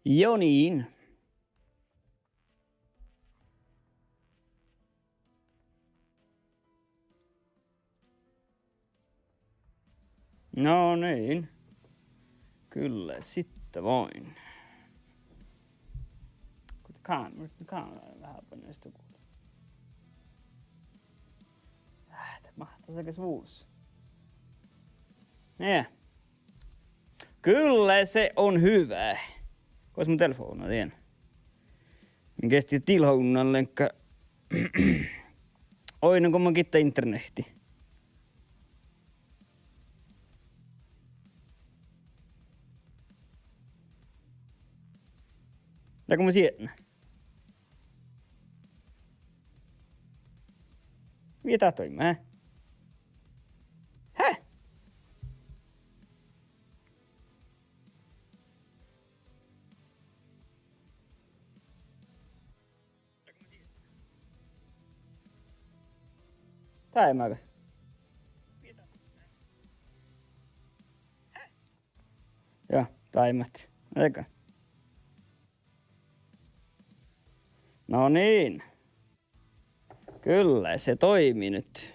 Jo niin. No niin. Kyllä, sitten voin. Kameraan vähän paljon sitä kuulla. Mahtaisiko suus? Niin. Kyllä se on hyvä. Kois mun telefoni tien? Min kesti tilhounan lenkka. Oina kun mä kitta internetti. Läkö mä sieltä? Mitä toi mä? Häh? Taimaako? Joo, taimat. Eikö? No niin. Kyllä se toimi nyt.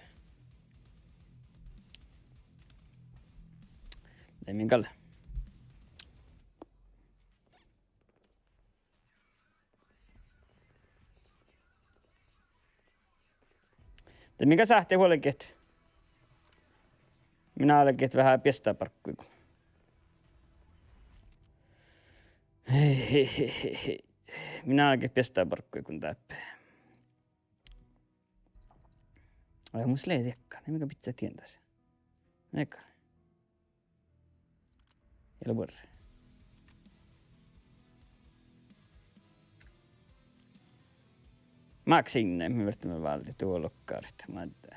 Minkälle? Te minkä sähti huolekin? Minä olenkin vähän pistää parkkui. Minä olenkin pistää parkkui kun täppää. Ai mun sille ei tiekkaan, niin mikä pitää tientäisi. Eikä. Ei lopurri. Maksinne, me vertimme valti tuolokkaarit. Mä ette.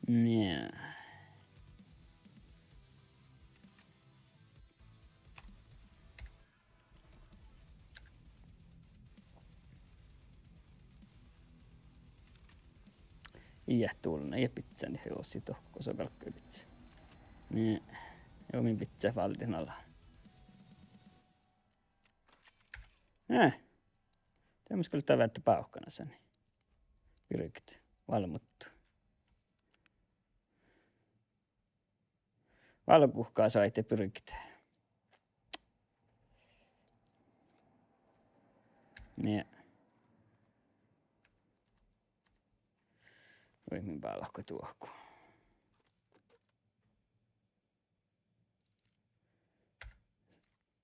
Nää. Iä tuolla ei pitsä, niin he ossi tohko, se on kalkkoi pitsä. Niin, joo min pitsä valtin alla. Tämmöis kyllä tää vääntö pauhkana sen. Pyrkit, valmuttu. Valkuhkaa saitte pyrkit. Niin. Voi min päällä tuohku.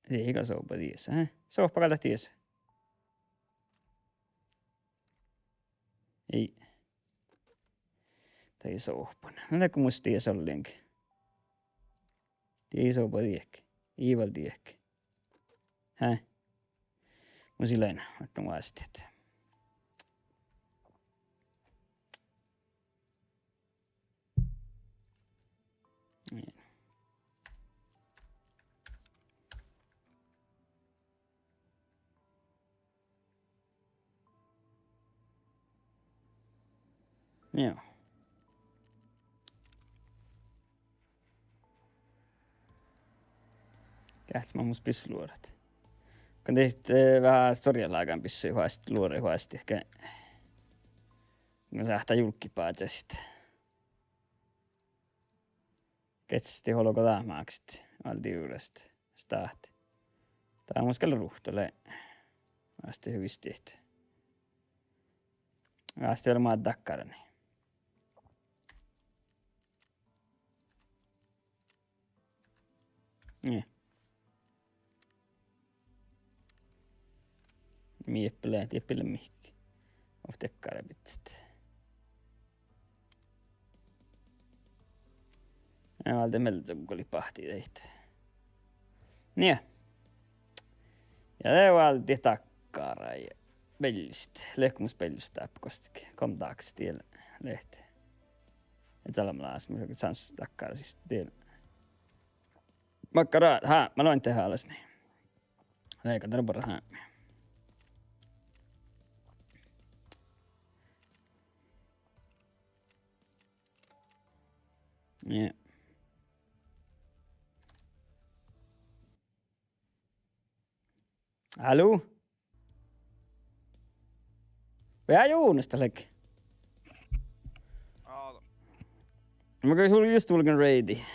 Eikä sopa tiesä, hä? Sopa kalta tiesä. Ei. Tai ei sohpana. No kun musta tiesä ollenkin. Ei sopa tiekki. Iival tiekki. Hä? Mun silleen, että mä asteet. Niin. Joo. Kähtis mä mus pisluodat. Kun teit vähän storjalaakaan pissu huasti, luori huasti. Ehkä kun sähtää julkkipaat sitten. Ketsästi holko tahmaaksit alti juuresta. Stahti. Tää on muskalla ruhtole. Asti hyvis tehty. Asti oli maat takkarani. Niin. Mieppele, tieppele mihki. Of tekkare pitset. Ja valta meltä kun oli pahti tehty. Niin. Ja te valti takkara ja pellistä. Lehkumus pellistä täpkostikin. Kom taaks tiellä lehti. Et salamalaas, mikä sans takkara siis tiellä. Makkaraat, mä loin tehdä alas niin. Leikataan porra häämiä. Niin. Hallå? Vad är Jonas tällä? Alo. Mä käyn sulla just tulkin raidi.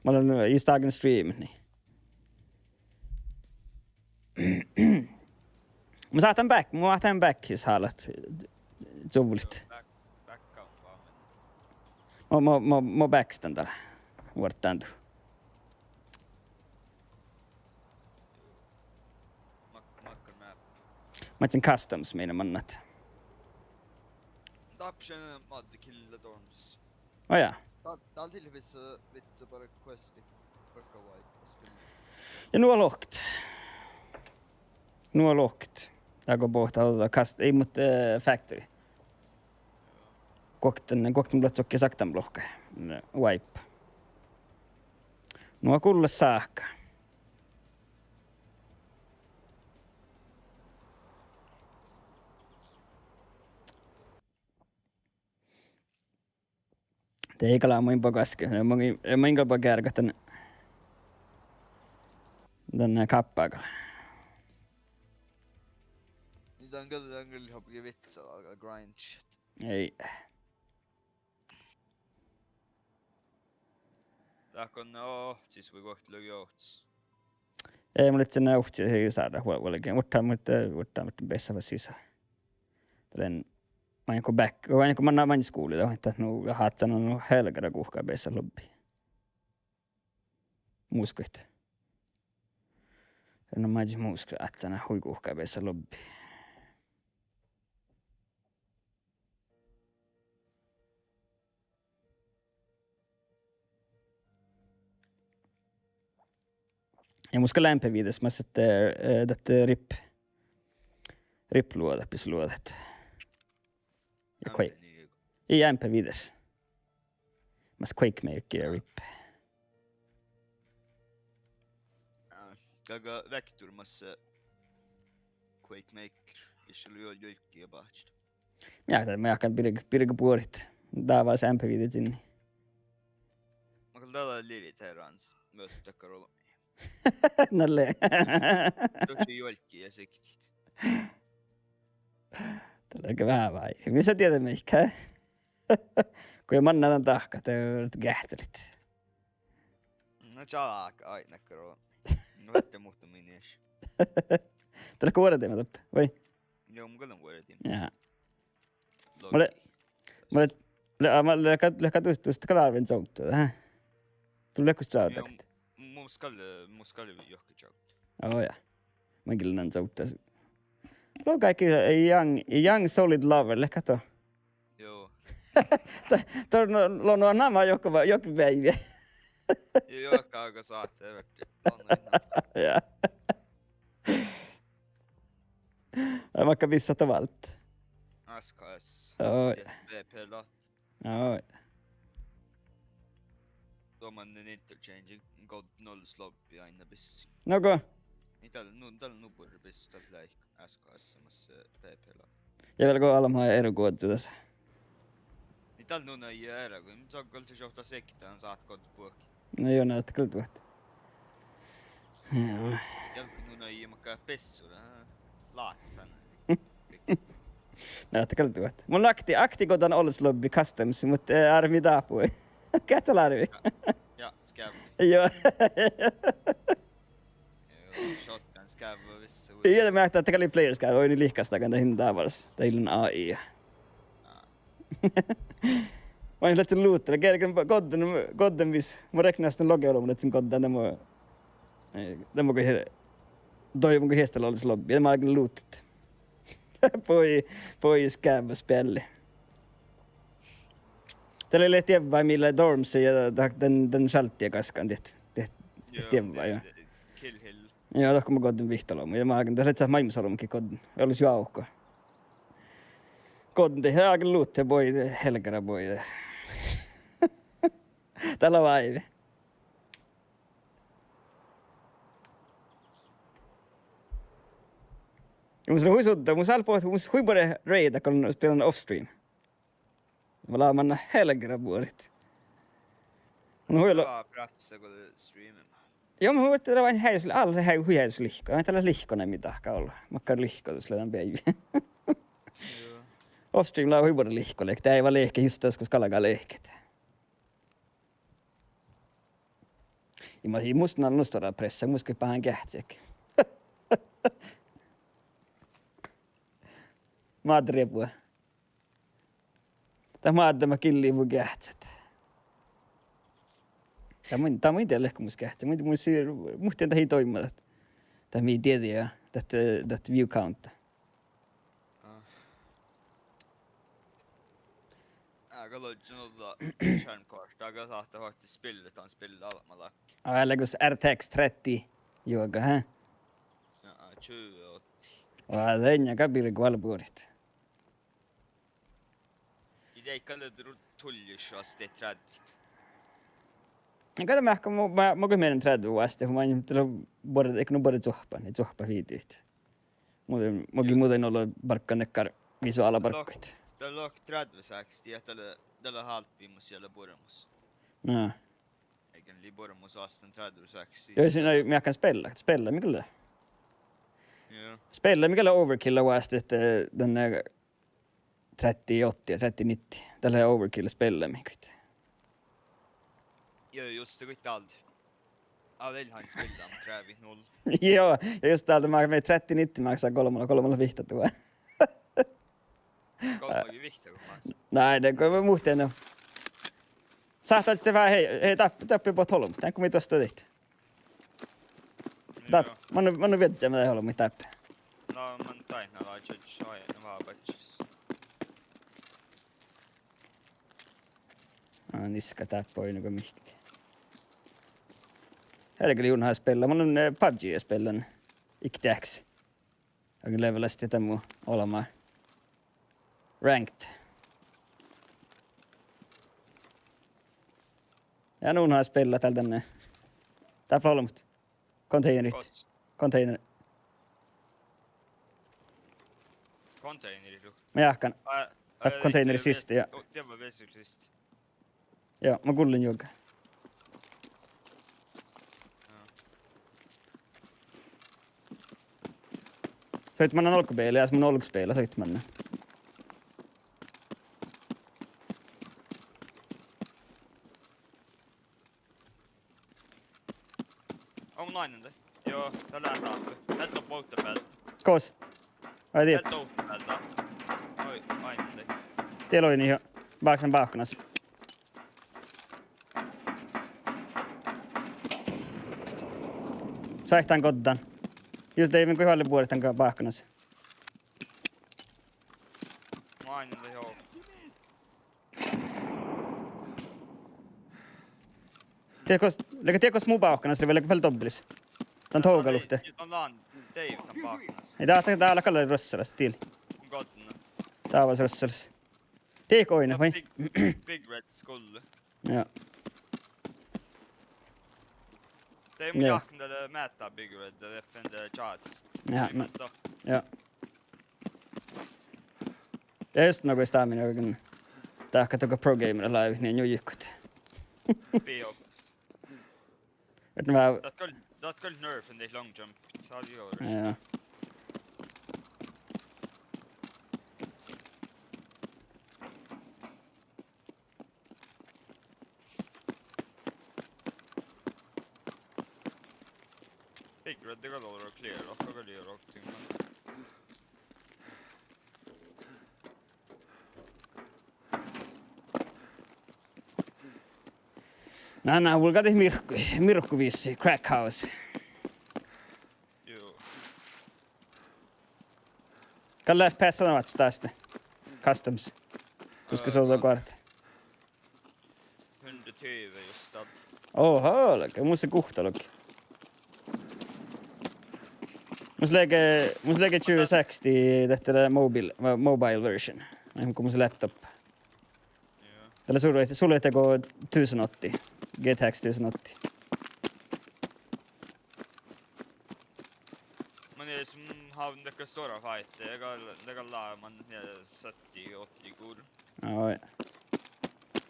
Mä olen just tagen stream, niin. Mä saatan back, jos haluat. Sovullit. Back on vaan. Mä backstan täällä. Vuortaantu. Makkar map. Mä etsin customs meidän mannat. Tapsen Madde killa Dorms. Oh ja. Tää on tilvis vitsi bara questi. Worka white. Ja nu är lågt. Där går bort att kast ei mot factory. Kokten blott sokki saktan blokka. Wipe. Nu är kulle saakka. Det ei kala moin pagaske. Mä ingal pa kärkätän den kappaakalla. Niitä on kyllä hoppi vitsa alkaa grind shit. Ei. Tahkon siis voi kohti löy johts. Ei mulle sen nauhti ei saada huolelleen. Mutta bästa sisään. Tällainen mä joku back. Mä joku manna vain skuulilla. Että nu hatsan on helgara kuhkaa bästa lobby. Muuskoit. No mä just muusko atsana hui kuhkaa bästa lobby. Ja muska lämpävides mä sitten tätä rip-luoda, pisluodat. Ja Quake. I lämpävides. Mä Quake Maker rip. Kaga vekturmassa Quake Maker. Islu jolki ja bahti. Mä jahkan pirga puorit. Tää vaan lämpävidet sinne. Mä kyllä täällä lilit herrans. Möttä karolla. Nalle. Tosi jolki ja sektit. Tällä on vähän vai. Missä tiedät meikä? Kun ei manna tämän tahka, te olet kähtselit. No tjalak aina karolla. No vette muhtu minnes. Tällä kuoret ei mä toppe, vai? Joo, mun kyllä vuodetin. Jaha. Logi. Mä lähkä tuosta kalaarven souttua, tähän. Tuli lähkusta sautakt. Muskalle johki jout. Oh ja. Mä kyllä nän souttaa. Lo kaikki young solid lover, lähkä to. Joo. Tuo on nämä joku päivä. Joo, kauka saatte verti. Ja. Vaikka missä tavalla. SKS. Oi. VP-lat. Oi. Tuommoinen interchanging god 0 slobby aina bissi. Noko? Niin tällä nupuri bissi tällä läik SKS samassa VP-lat. Ja vielä kun Alma ja Eru kuottu tässä. Niin tällä nuna ei ära, kun se on kyllä johtaa sektaan saat kod puhki. No joo, näyttää kyllä tuot. Joo. Jälkeen nuna ei makkaa pessura. Laati tänne. Näyttää kyllä tuot. Mun akti kodan olles lobby customs, mutta arvi taapui. Kätsä larvi. Ja, skäv. Joo. Joo, shotgun skäv vissu. Joo, mä ajattelin, että kalli players käy. Oi niin lihkasta kan tähän taavals. Teillä on AI. Mä en lähtenyt luuttele. Kerken kodden vis. Mä reknaa sitten logeolumun, että sen koddan tämä toivon, kun hiestellä olisi lobby. Ja mä alkan luuttit. Pois käyvä spelli. Tällä oli tiedä vai millä Dorms ja den salttia kaskaan tiedä vai joo. Kill Hill. Joo, tohko mä kodin vihtalomu. Ja mä alkan tässä saa maailmansalomukin kodin. Olisi jo aukko. Kodin tehdä alkan luuttia poi helkara poi. Tällä on aivi. Ja mun huisuttaa, mun salpo, mun huipure reitä, kun pelan off-stream. Mä laaman helkara puolit. Mun huilo... Hyvä pratsa, kun streamin. Joo, mä huomasin, että vain häisille, alle häisille lihkoa. Ei tällä lihkona mitään olla. Mä käyn lihkoa tuossa lähdön päivä. Joo. Offstreamilla on hyvä lihkolle. Tää ei vaan lehke histas, koska alkaa lehket. Ja mä oon musta nostaa pressa, musta pahan kähtsek. Mä oon repua. Tämä on tämä killi mun kähtsät. Tämä on itselle mun kähtsät. Muhtiin tähän toimia. Tämä ei tiedä, that view count. Aika lojunolta skärmkorta. Aika saattaa faktiskt spilletaan spille almalakki. Älä RTX 30 juoka, hä? Ja, 20 otti. Lännä kapille valpuorit. Ideikka löytyy tullis asti träddit. Kato mä ehkä mä kun meidän träddu asti, kun mä en ole eikö no zohpa, niin zohpa viityit. Muuten olla barkkanekkar visuaalabarkkoit. Tällä on träddväsäksti ja tällä halppimus siellä Bormus. No. Eikä li Bormus astan träddväsäksti. Joo, siinä mä kan spela mikä Joo. Spela mikä overkill asti, että tänne 38 ja 39. Tällä overkill spela mikä. Joo, just det gick aldrig. Adelhan spelade med krävit 0. Joo, ja just täältä mä vein 39 maksaa kolmalla vihta tuo. Kolmakin vihta kun maksaa. Näin, kun mä muhteen on. Saattaa sitten vähän, hei tappi pot holm. Tän kun me tosta tehty. Mä oon viettä mitä holmi tappi. No, man taina la judge aina vaan patches. Niska tappoi niinku mihki. Herkeli junhaa spella. Mä oon PUBGia spellan. Iktäks. Onkin levelästi jotain muu olemaan. Ranked. Ja nuunhaa spella täällä tänne. Täällä holmut. Containerit. Container. Containeri du. Mä jahkan. Containeri sisti ja. Det var väl sist. Joo, mä kuulin joka. Soit man olkupeili ja mun olkuspeila soit man. On nainen det. Joo, tällä lähtee. Täältä on polttapäällä. Koos. Vai tiedät? Täältä on polttapäällä. Oi, nainen det. Teillä oli niin baaksen baakkanas. Saihtaan koddaan. Just ei minkä hyvälle vuodet tämän baakkanas. Nainen det, joo. Tiedätkö muu baakkanas, eli vielä tobbelis? Tän toukaluhte. On laan, Dave tämän paakkanas. Ei täällä kalle rossalasta tiili. Godna. Tää var rossalassa. Tiedätkö oina vai? Big Red skulle. Joo. Det är jakten där mäta Big Red, där öppen där charts. Ja, no. Joo. Ja just nagu sitä minä oikein. Tää ehkä tuoka pro gamer live, niin jujikkut. B.O. Että mä... Det har skulle nerfen det long jump. Så hade jag gjort. Joo. Big Red, det går att clear och det går rakt in. Nää vulkati mirkku vissi, crack house. Jo. Kalle FPS sanovat tästä. Customs. Koska se on kort. 120 just att. Oho, mun se kuhtalokki. Mun lägger 2060 tästä mobile version. Näin kuin mun se laptop. Ja. Tällä suljetteko 1080. GTX 1080. Men det är som har det stora fight. Det går la man 70-80 kor. Oi.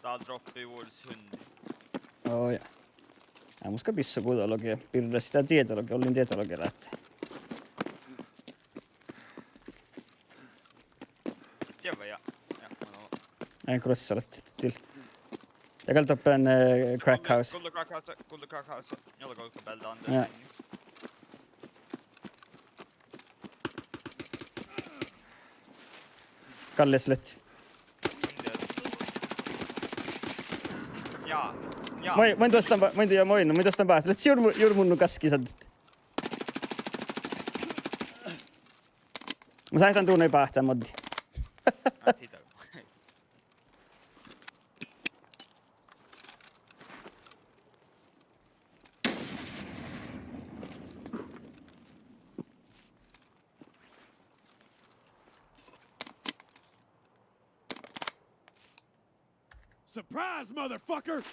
Där droppar i vårds 100. Oi. Muska pissokutologia. Piirrellä sitä tietologia. Olin tietologia lähtee. Tiedä ja man har... En krossa olet till. Jag kan ta upp en crack house. Kullu crack house. Jolla kolka bälta on Ja. Kalle slet. Jaa. Voin tuosta päästä. Let's juuri munnu kaski sadit. Mä sain tuun ei päähtää moddi. Titta. Surprise, motherfucker!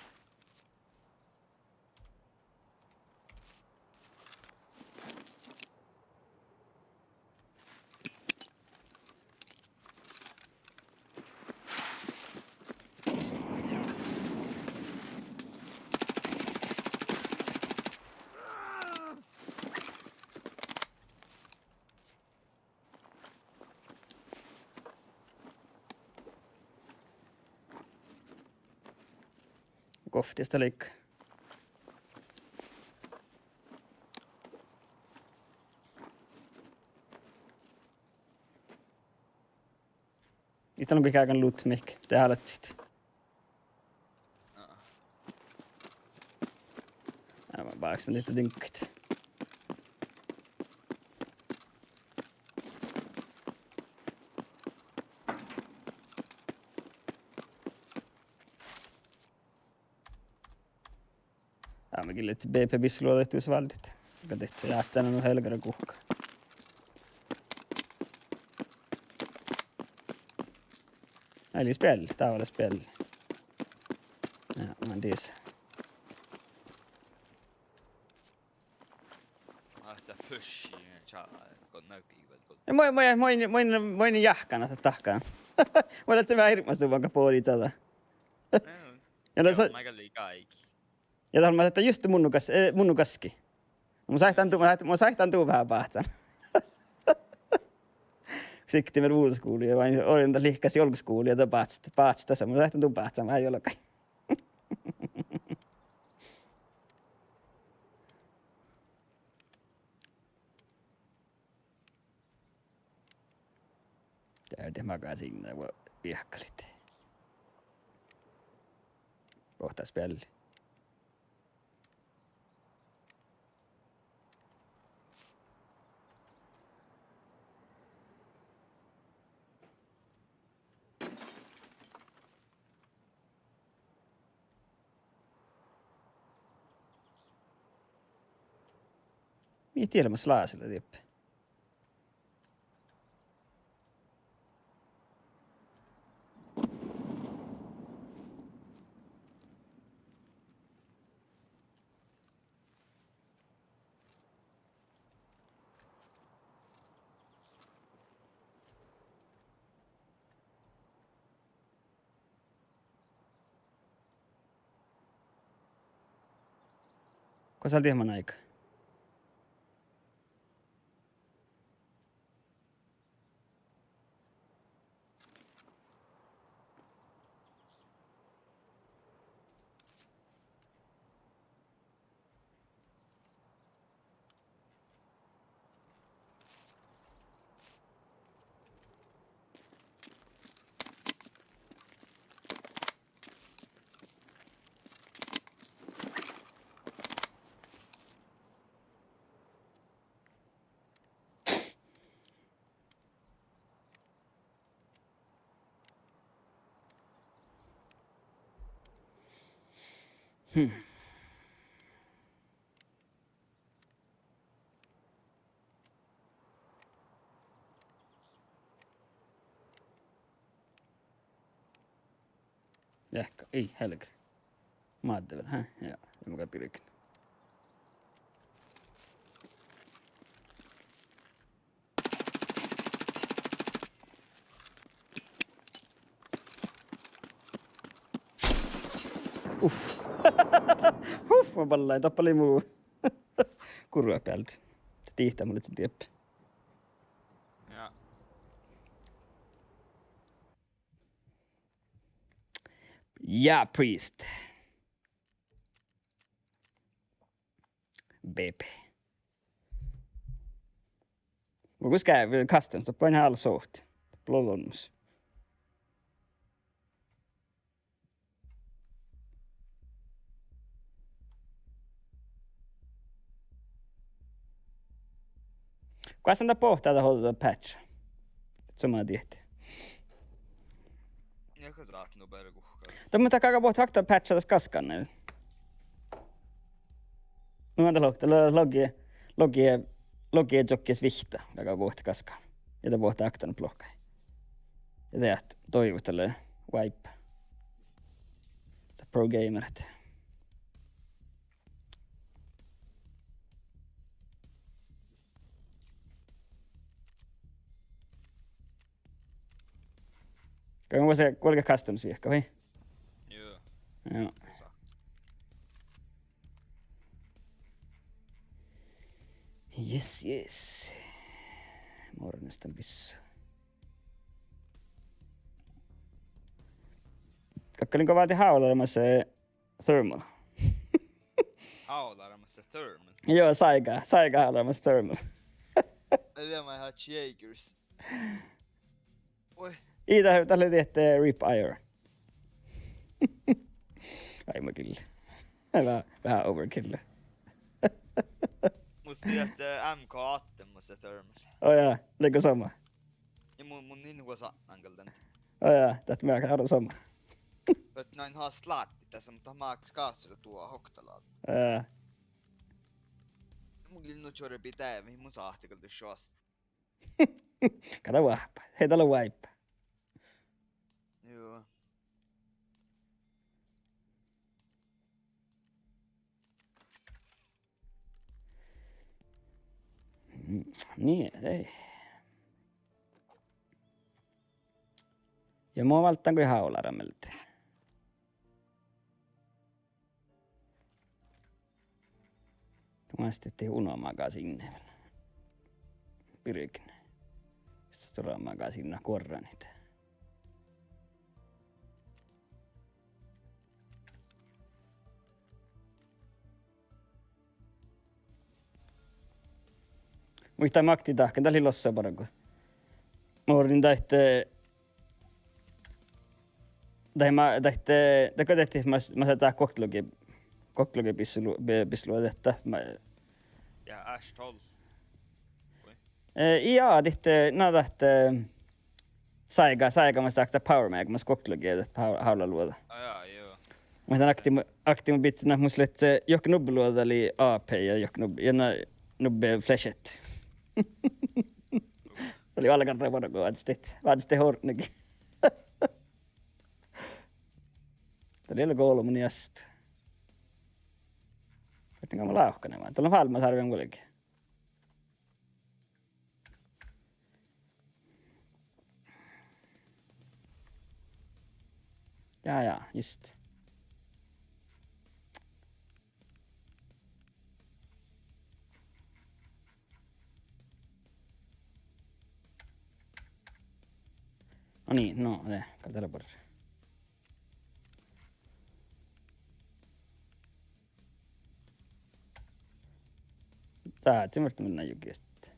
Koftista liikkaa. Itse on kaiken loot mikä täällä sit. Aivan vaaksen niitä dinkkit. Mäkin löytyi BP-bissilua tehtyys vältit. Joka tehty jäättänä on helkärä kuhka. Eli spelli, tää oli spelli. Ja, mä en tiedä. Lähtee pushiin chalaa, kun näkyy väl. Ja moin jahkana tahkaan. Mä lähtee vähän hirveästi vaikka puoli tätä. Ja no se... Aika liikaiki. Ja tähän mä sanoin, että just munnu kaski. Mä saihtan tuu vähän päähtsän. Sikti meillä uudeskuuli ja vain olin lihkäsi olkoskuuli ja päätsi tässä. Mä saihtan tuu päähtsän, mä ei olekaan. Täytyy makaa sinne, kun viehkalit. Kohtais pelli. Mieti ilmassa laasilla tippä. Kun sä olet ihman aika? Ehkä, ei helgri. Mä ajattelin, joo, ja mä pirikin. Uff. Uff. ma palla ei tappali muu. Kurua päältä. Tiihtää mulle sen tieppi. Ja. Ja, priest. BP. Mutta kus käy customs, tappa ihan alla suhti. Lollonnus. Kuka sen pohtaa tätä hålla patch? Samaa tiehti. Jag saat nog bara kuhkaa. Tämä takaa pohtaa haktaa patcha tässä kaskanne. No mä tällä logie jokkis vihta, takaa pohtaa kaskaan. Ja tämä pohtaa aktanut blokkai. Ja teet toivot tälle wipe. Pro gamerit. Kan man se kolka customs viekka vai? Joo. Joo. Exakt. Yes. Mornestan pissu. Kakkalinko vaati haulelemassa thermal. Haularmassa thermal. Joo, saiga haulelemassa thermal. Eller man har Jägers. Oi. Itä tälle tehty Rip Ire. Aima kyllä. Vähän overkill. Musta tiedät MK8 thermal. Oh jaa, oliko sama? Ja mun inhua satnan den. Oh jaa, tätä mä haluan sama. För att näin har slaatti tässä, mutta maaks kaasilla tuo hoktalaat. Jaa. Mun kyllä nyt juuri pitää, mihin mun sahtikalta shosta. Kato vahpa. Hei, täällä on wipe. Joo. Niin, ei. Ja mua valtaanko ihan haularammelta. Mä sitten unomakaan sinne vielä. Pyrkin. Sitten turamakaan sinne korra niitä. Muistaa makti tahken, tää oli lossa parako. Mä uudin tähte... Tähkä tehtiin, mä sain koktlogi pislu tehtä. Ja Ash 12. Ja, tehtä, saiga mä saakta power mag, mä koktlogi tehtä haula luoda. Ja, joo. Mä tämän aktiimu bitsina, mun slet se jokk nubbe luoda oli AP ja jokk nubbe flashet. Oli alkan revorko, vaadiste hornikin. Tää oli kolmun jästä. Kuitenkaan mä lauhkanen vaan. Tuolla on Valmasarvi on kuitenkin. Jaa, just. No niin, no, katsotaan porra. Saat semmoista mennä jukista.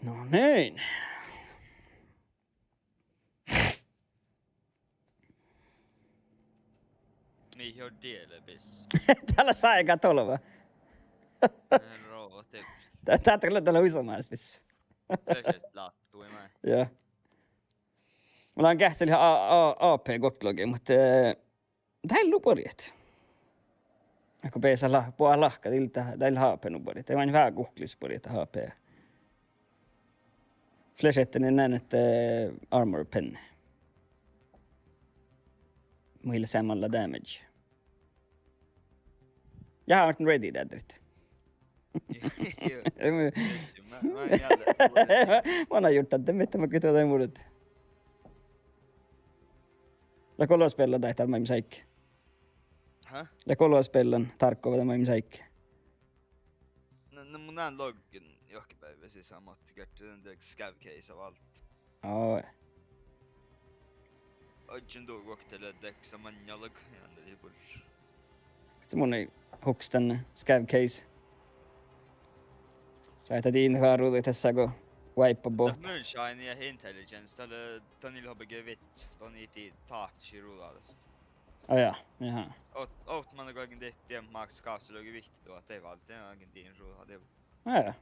No niin. Niin on delvis. Täällä saiga tolva. Roo, te Tää kyllä täällä uisomaas pissä. Plötsligt lattui mä. Joo. Mulla on kähteli AP-koktlogi, mutta tää ei luporiet. Kun peesä puhua lahka, täällä HP-nuporiet. Ei vain vähän kuhklisporiet HP. Flashettinen näin, että armor pen. Muille samalla damage. Jag har varit ready där direkt. Joo. Mä en jälleen. Mä oon gjort det, mitä mä kytän jotain muuta. La kolospella tähtää mä säikki. Häh? La kolospellan tarkkova mä säikki. No mun näen login johonkin päivä sisään, mä otti kertaan scav case av allt. Oi. Ojen då koktele dexa manjalog. Ja det är bull. Se mun ei huks tänne scav case. Saita diinhaaruutu tässä kun wipe bort. Moonshine ja intelligence, tälle Tanil har begivit, Tani tid taak i rullast. Aja, jaha. Oot man gången det max kasse låg viktigt då att det var alltid en din rull hade. Aja.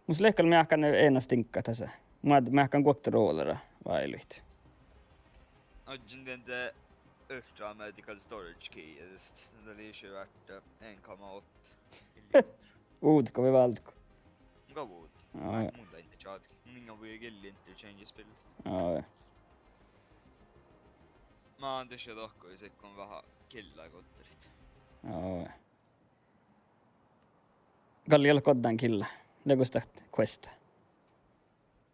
Mus leikalla me ahkan ena stinkka tässä. Me ahkan kuokta roolera vailuit. Ojen den det Ultra Medical Storage Key just det är ju värt 1,8. Uutko vi valtko? Gavud. Aja. Muuta inte chat. Ninga voi gilli interchange spel. Aja. Mä oon tässä lohkoiset kun vähän killaa kotterit. Aja. Kallialla koddan killa. Legosta questa.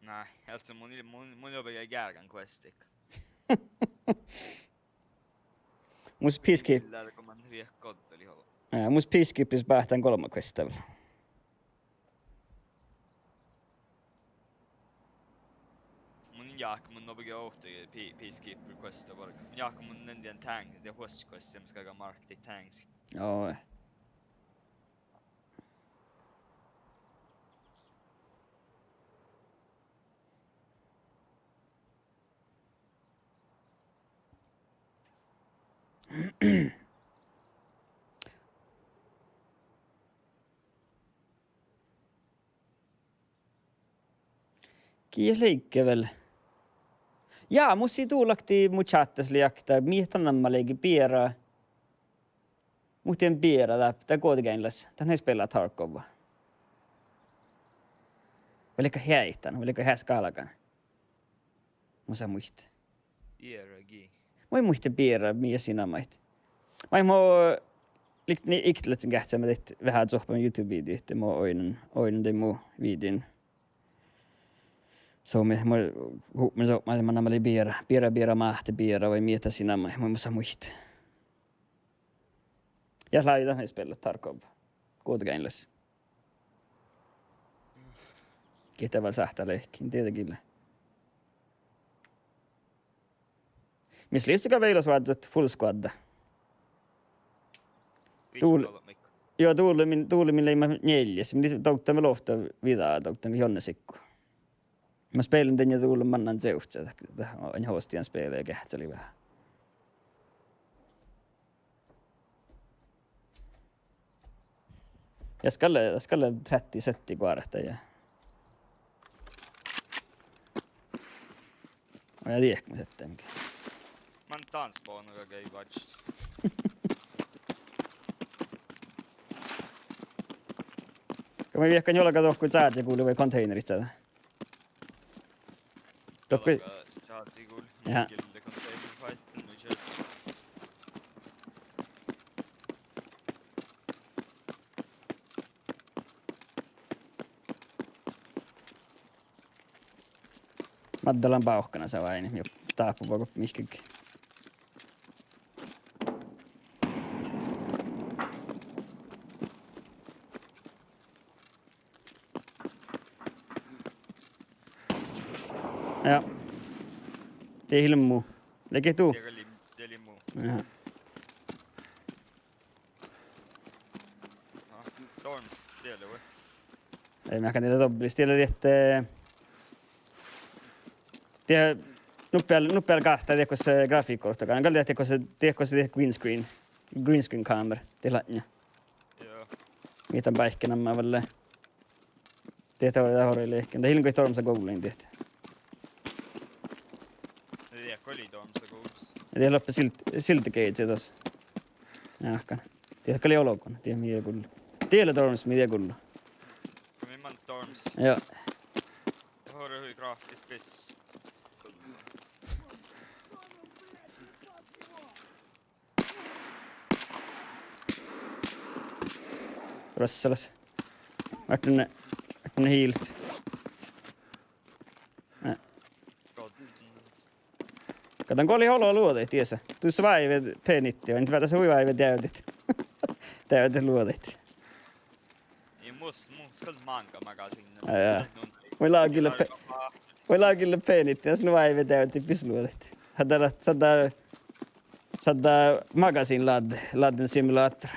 Nej, alltså mun jobbar jag gärgan questik. Mus peacekeep. Där kommer man vie kotteli hova. Mus peacekeepis päähtään 3 questa. Mun jaak mun jobbar jag åt peacekeeper questa bara. Jaak mun en tang, det host quest jag ska gå mark till tanks. Aja. Kieliikkä väl. Jaa, musi tuulakti muchattes liakta. Miehtannan mä leiki piera. Muhtien piera läpi. Kuitenkin tän ei spela Tarkova. Välikö häitän, välikö häskalakan. Musa muista. ERG. Moi muista piera, miä sinä mait. Mä mo likni iktlet sen kähtsä, mä teit vähän sohpan YouTube-video, että mä oinen tein muu videon. Så me mä oli biera mahti biera vai mietä sinä mä muista muista. Ja laita ei spela Tarkov. Kuitenkin läs. Kiitäväl sähtäleikkiin, tietenkin. Miss liivsikä veilas vaadzat full squad. Joo, tuuli millä ei mä 4. Minä touktamme lohtaa vidaa, touktamme jonnesikku. Mä spelin den ja tuulen mannan seust. En hostian spela ja kähtseli vähän. Jag skulle 30 setti kuorehta ja... Och jag tiedä, kun mä setteen mikä. Man tansspån och gay watch. Kun mä viekkaan jollakaan tohkuun säädse kuuli vai containerit saada. Tohku... Jaha. Maddalan pauhkana se vain, jo taapu koko mihkäkin. Ja. Det är hilmu. Lägger du? Det är limo. Jaha. Dorms, det är det. Ei mä kan tehdä dobbelisti. Että... Det nuppealla kahtaa tiedätkö se grafiikkoista takana. Kalli tiedätkö se green screen kamera. Tilanne. Joo. Mitä päihkinä mä välle. Tiedätkö että horille ehkä. Det hilko ei tormsa googlein tiedät. Det oli dorms goals. Ja tiedä loppe siltikeitsi tossa. Jahkan. Tiedätkö oli olokon. Tiedä mitä kullu. Tiedä tormsa mitä kullu. Man dorms. Joo. Har du hur gratis piss? Krosselas. Vart ne hiilt. Katon kun oli holo luoteet, tiesä. Tuossa vaivet penitti, on nyt se huivaivet täydet. Täydet luoteet. Ei mus kyllä manga magasin. Voi laakille penitti, jos ne vaivet täydet pisluoteet. Sadda magasin ladden simulator.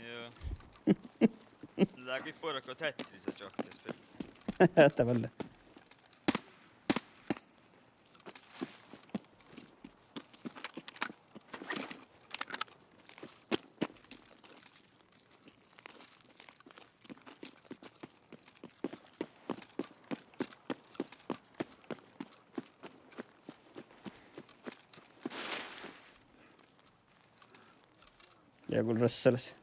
Joo. Läggi purko Tetris och jockeyspel. Tavallaan. Joku Russells.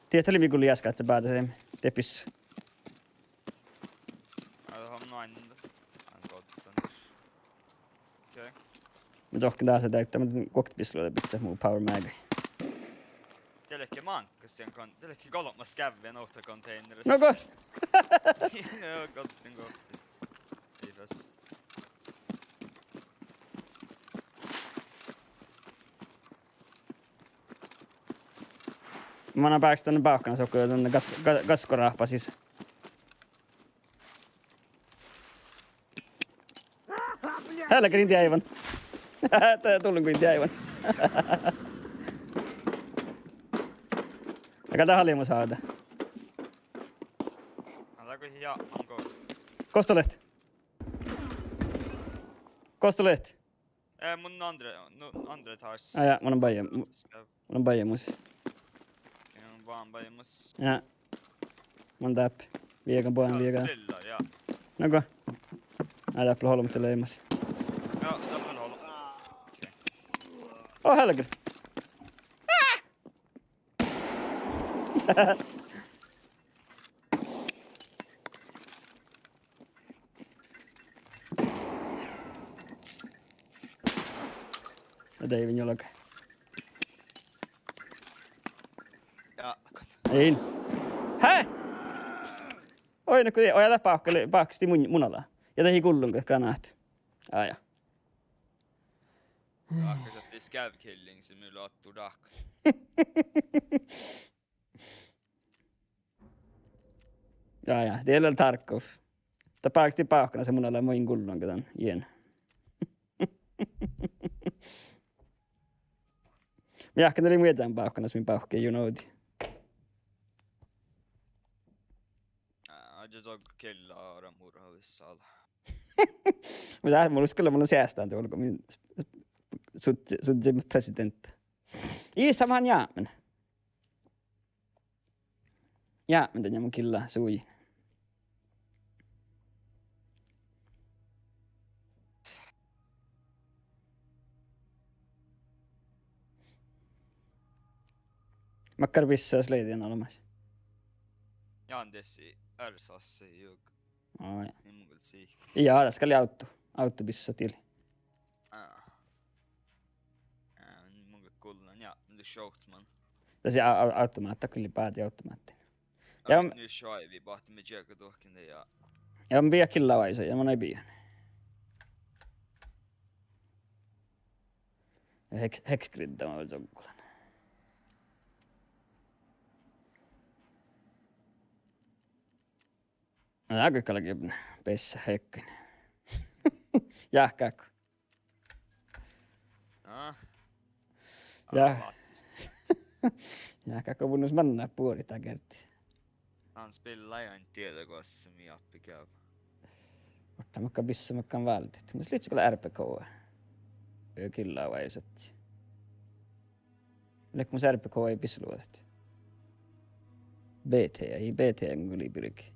Tiedätkö vi skulle jäska att se päätä sen tepis. Mä tohkin taas täyttää, mutta koktipisluille pitää muu power mag. Teillekin mankkas sen kan. Teillekin kolmas kävien ohta containerissa. No ko? Joo, kottin kohti. Ei tässä. Mä annan pääksi tänne pauhkana sokkoja tänne gaskorahpa siis. Helkärin tiäivän. Tää tullin kuin tiäivän. Ja kato halimus haada. Alako ja onko? Kostolet. Kostolet. Mun andre tas. Ja, mun on baja mus. Vaan bajamus. Ja. Mun täppi. Viekan pojan viekan. Lilla, ja. Noko? Mä täppä holmutta leimas. Joo, täppä holo. Okei. Oh, helger. Det är ju inte Ja. Ei. Hä? Oi, no kun ojata paakasti munalla. Ja tehi kullun granaat. Aja. Akkurat i scavkilling simulator dak. Ja, det är tarkkof. Ta paakasti paakana se munalla moin kullun ketan ien. Mä jahkan oli muitaan paakana, min paakki junoudi. Jag såg killar och murra vissa. Mutta mulla uskalla mulla säästään tuolla min sut president. Iisamaan jaamen. Jaamen tänne mun killa sui. Makkar vissaa sleidien olemas. Ja, desi RSAS jug. Oh, ja. Niin mun kyllä siihen. Ja, tässä oli auto bissa till. Niin mun kyllä kullan, ja, det shot man. Tässä automaattia kyllä pääti automaatti. Ja, nu kör vi bara med jägardocken det ja. Ja mä pidä killa vaisa, ja mä näin pidä. Hexgridda mä vielä sokkulan. No tää kykkäläkin pessä hekkinen. Jähkääkö? Jähkääkö vunnus mennä puoli tää kerti. Han spelar ju en telegosse med Appikav. Mutta makka bissa makkaan vältit. Mutta liitsi kyllä RPK. Kyllä vai sotti. Lekku mun RPK ei bissa luotet. BT ei BT nguli pyrki.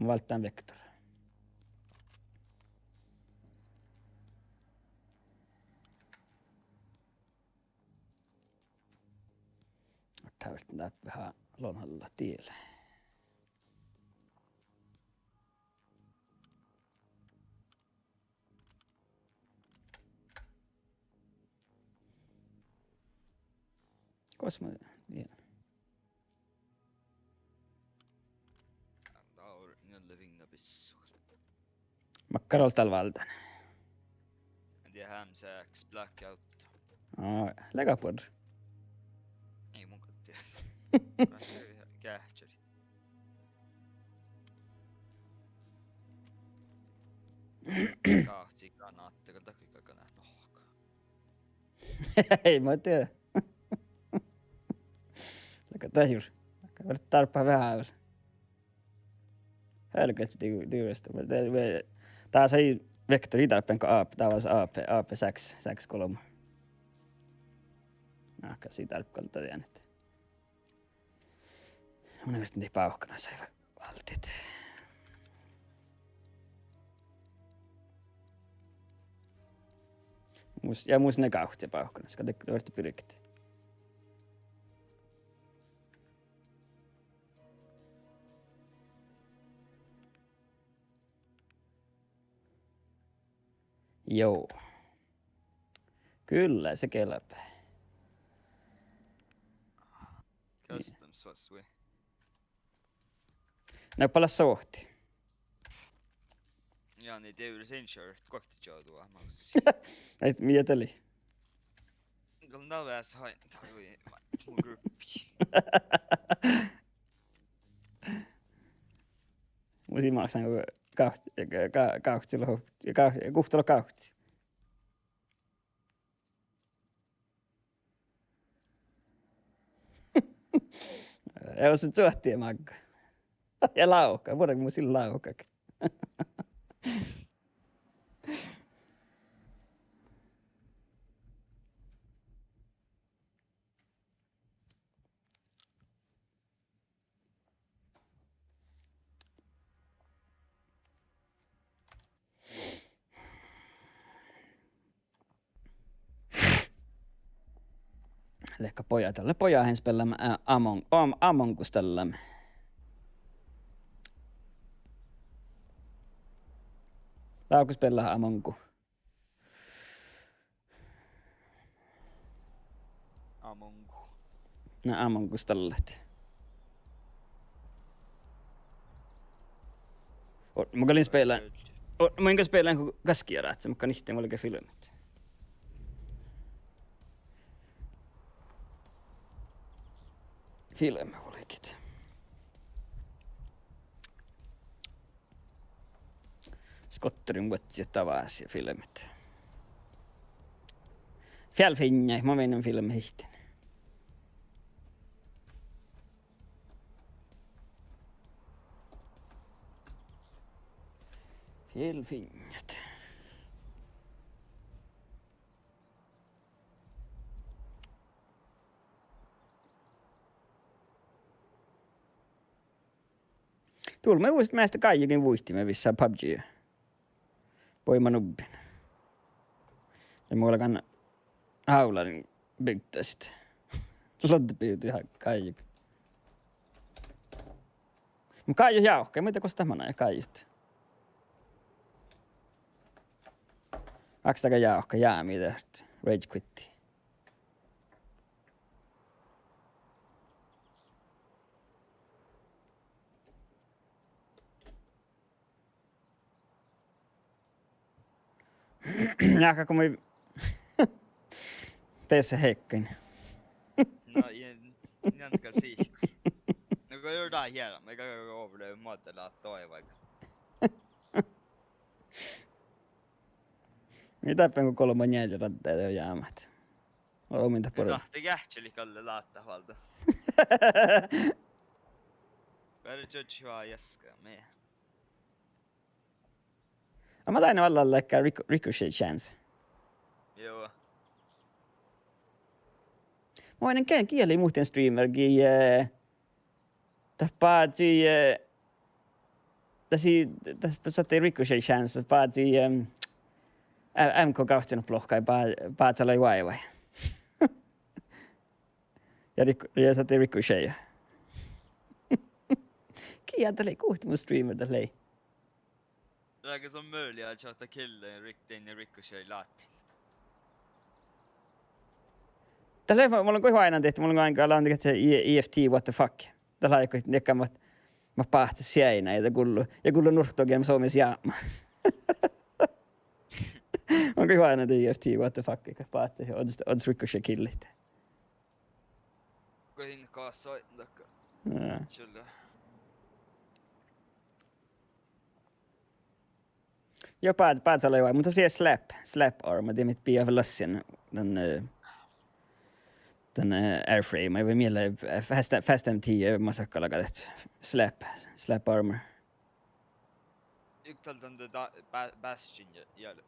Mä valtaan Vector. Ottaa vähän lonhalla tielle. Kois mä tiedän. Taur, jolle vinga pissu. Makkarolta valtan. En tiedä hämsääks, blackout. Legapod. Ei mun tiedä. Kähtsärit. Kahtsi kanaatteella takikakana nohka. Ei mä tiedä. Läkä tajus. Läkä tarpaa vähän. Helkets tyydestä. Tää sai vektori tarpeen kuin AP. Tää was AP 6 Nahka siitä tarpkalta tiennet. Mä yritin tei pauhkana sai valtit. Muus ne kauhti pauhkana. Ska te yritti pyrkit. Joo. Kyllä se kelpää. Customs was we. Ne pala sohti. Ja niin teillä sen shirt kohti joutua maus. Et mieteli. Kun väs hain tagui mun gruppi. Musi maksan kauhtsi ja kuhtalo kauhtsi. Ei oo se suhtia magga. Ja lauka, voidaanko mun sillä laukak? Lehkä pojatalle pojahen spellämme Among Us tällämme. Laukus pelaa Among Us. Amongu. Nää Among Us tället. Mä kalin spelään. Mä enkä spelään kun kaskiara, että mä kan ihteen olike filmit. Filmi olikit. Skotterin vuotsi ja tavasi ja filmit. Fjällfinjai, mä menen filmi hihtin. Fjällfinjat. Tuolla me uusit mäistä Kaijakin vuistimme vissää PUBGia. Poima nubbin. Ja mulla kan haularin byggtä sit. Lotte pyytyi ihan Kaijak. Mut Kaiju jauhka, mitä kosta tämänä ja Kaijut. Akstaka jauhka jäämiä tehty. Rage quitti. Jääkä kun me PC Heikkin. No, jäntkä siihku. No kun jotain hienoa, me käy overlay modella toivaika. Mitä kun 3 jäljellä on jäämät? Ominta Ja pori. tahti kähtseli kalle laattaa valta. Better judge vaan jäskä, me. Mä tain vallan läkkää Ricochet chance. Joo. Mä voin en kieli muuten streamergi. Tappaatsi. Tässä saatiin Ricochet chance. Paatsi. MK kahtsen plohkai paatsalla ei vai. Ja saatiin Ricochet. Kieltä kuhti mun streamer tällä. Lägger som möjligt att köta killen riktigt in i Ricochet latin. Tällä mulla on kuin aina tehty, mulla on aina tehty se EFT, what the fuck. Tällä aikaa nekään mä pahti sieinä, ja kullu nurktogia, mä suomis jaama. On kuin aina tehty EFT, what the fuck, eikä pahti, odds ricochet killit. Gå in kassa tackar. Ja. Kyllä. Joo, päätsä joo, mutta siellä slap arm, det är mitt bia verlassen, den airframe, jag vill milla fast M10 masakkalaga det slap armor. Yhtäältä Bastion jäljellä.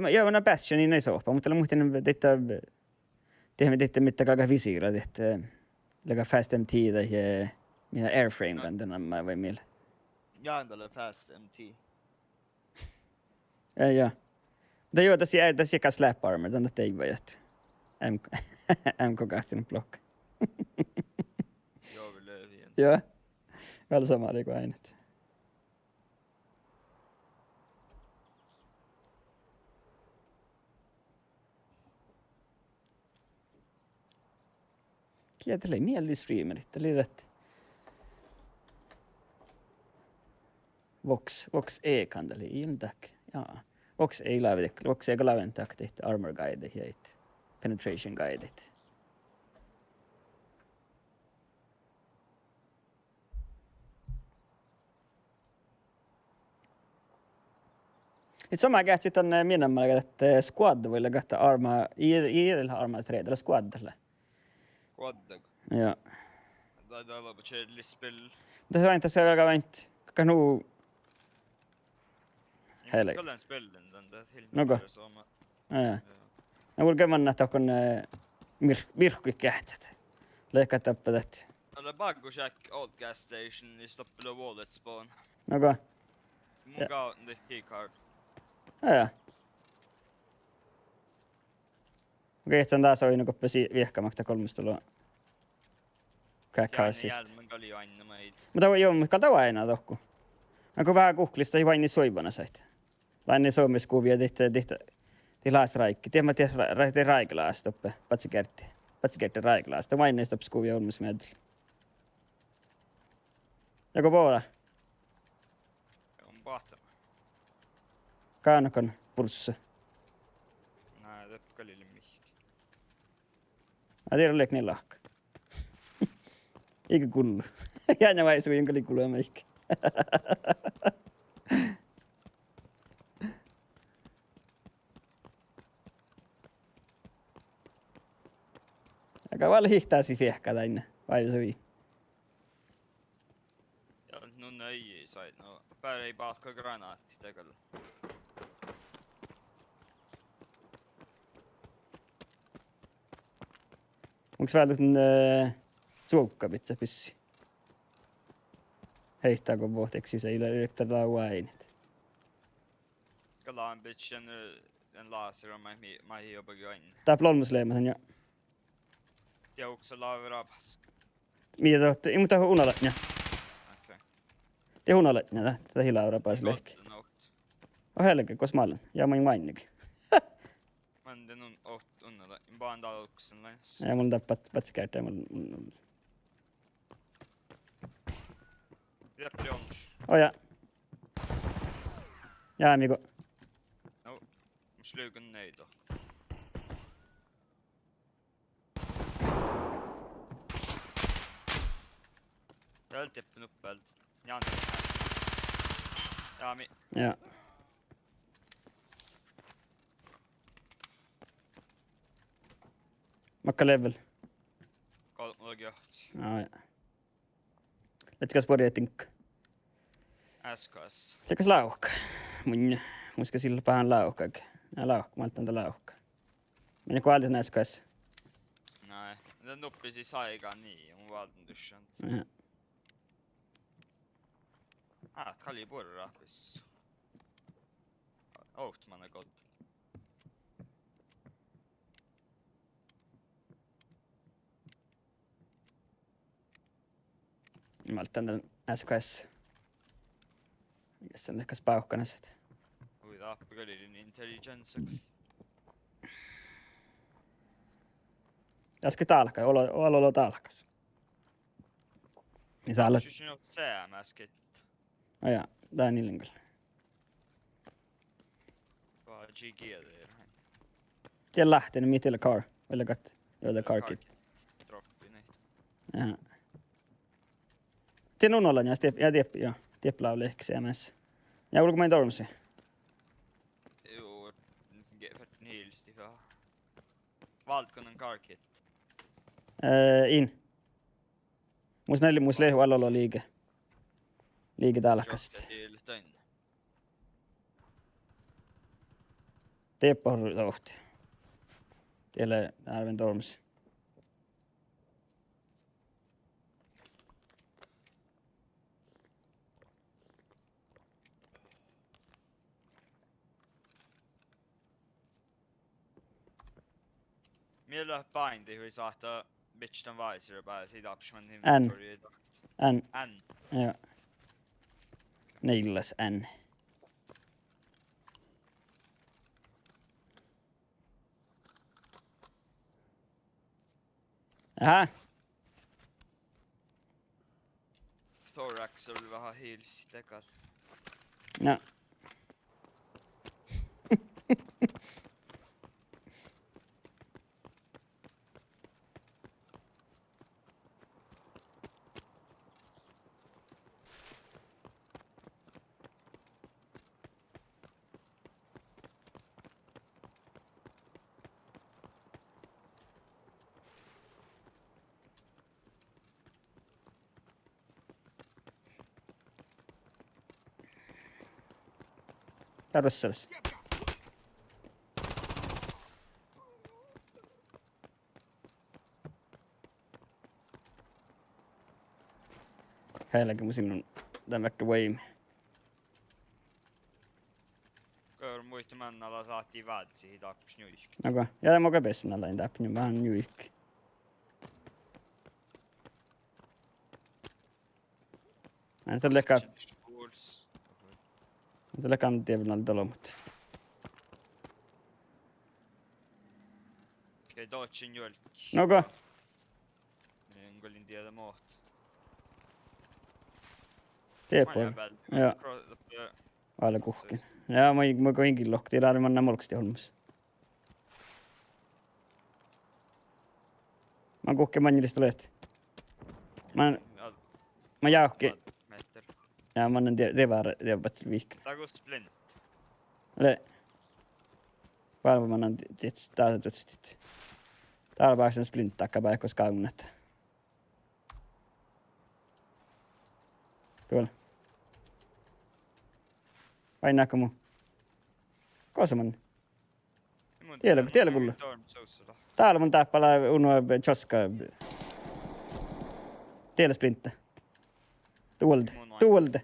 Joo, on Bastion niin ei sopa, mutta muuten teemme mitä kaga visiira, että lägga fast M10 ja mina airframe kan den mä vill milla. Jändellä Fast MT. Ja. Det gör det ser slap armor, den det är vet. MK kastin block. Jag vill igen. Ja. Väl samma det går ainet. Kietele mieli streamerit, eli rätt. Vox E kandeli iltak. Ja. Vox ei lävitek. Vox ei laventak tehty armor guide ja penetration guide. Nyt sama käht sitten minämällä, että squad voi lägata arma i arma 3 eller squadille. Quaddag. Ja. Taitaa olla Chadley spell. Mutta se on tässä aika vänt. Kanu Heli. Kallan spellen den där till. Något. Ja. Jag vill gamla att kun virkku kähtsät. Leikka tappadet. Eller bag och check old gas station i stopp below wallet spawn. Något. Mun gaut the keycard. Ja. Okei, sen taas on joku pesi viehkamakta kolmistulua. Crack houseista. Mutta joo, mutta kalta aina tohku. Onko vähän kuhklista ei vain niin soivana sait. Lainen suomiskuvia tehtä laasraikki. Tiedä tiedä raiklaas toppe. Patsi kerti raiklaas. Tämä vain niistä kuvia on myös meillä. Joko puolella? On pahta. Kaanokon pulssa. Nej, det är lite mycket. Jag tiedä niin lahka. Eikä kullu. Jäänä vai suu, jonka liikulua meikki. Aika paljon hihtaasi fiehkaa tänne, vai sui? Ja, nu nöjer sig. No, bara i batka granaatti tegellä. Onks vähän suukkapitsa pyssi? Heittääkö vuoteksi se yrittää lauainet? Ska en bitch en laser om mig jobbar in. Tää plolmusleemasen jo. Jag också laver pass. Mitä tohti? Ei mutta unaletnya. Okej. Te unaletnya tätä hilaura pääs lehki. Och helge kos mallen. Ja mä mainnikin. Men det är nog 8 under. Bara en dag också läns. Ja mun tappat patsikärtä mun. Jäppli ons. Oja. Ja amigo. No. Slugen nej då. Jag har alltid öppnat upp eld. Jag antar ja, men Ja. Makka level. kolme gött. Ja. Let's go sporja tinkka. SKS. Lekas lauhka. Muska sillä pahan lauhka. Ja lauhka, mä otan lauhka. Minä kun aldrig näskas. Nej, den uppe i Saiga 9 om valden duschen. Ja. Ett kalibor rapis. Out man är god. Mä otan tän SKS. Mikäs sen lekas pauhkanaset. Ui, tappika din intelligens. Äsken talkas, olo talkas. Niin saa olla, Just nu CMS-kit. ja, tää on niillä. Vad GG det är här. Siellä lähtenyt mitillä car. Eller kat, joita car kit. Droppi niin. Jaha. Till någon håller jag tipp, ja. Tippla av lek CMS. Jag vill komma in dormsi. Jo, för nilsti för. Valtkonen karkit. In. Mus lehu alla olla liike. Liike talkast. Jokka till tön. Tieppa tohti. Tiellä arven dormsi. Millä bindi hui saattaa bitchan vaisir bara siitä option N. inventory. N. N. Ja. Neillas N. Aha. Thorax vill vi ha heals tekar. No. Tarvitselis. Heilläkin mun sinun tämän vaikka Wayme. Kör muita mannalla saatiin vältsi siitä option juiski. Okei. Ja mä käyn pessin alla intä niin vähän juikki. Mä en tällä kannattiin vielä tolo, mutta Okei, dodgin jolk. noko. En golin tiedä muut. Tieppo. Joo. Alle kuhkin. Ja mä koinkin lohti lähdin manna molksti holmus. Mä kuhkin manjilista lehti. Mä jauhki. Ja mä annan tiedät sillä viikkoa. Tago splint. Le. Varmaan mä annan täältä tutstit. Täällä pääsen splinttakka päikkos kaunat. Tuolla. Painaako mu? Kosa man? Tiedä kulla. Täällä mun täppälä unua choska. Tiedä splintta. Tuolta.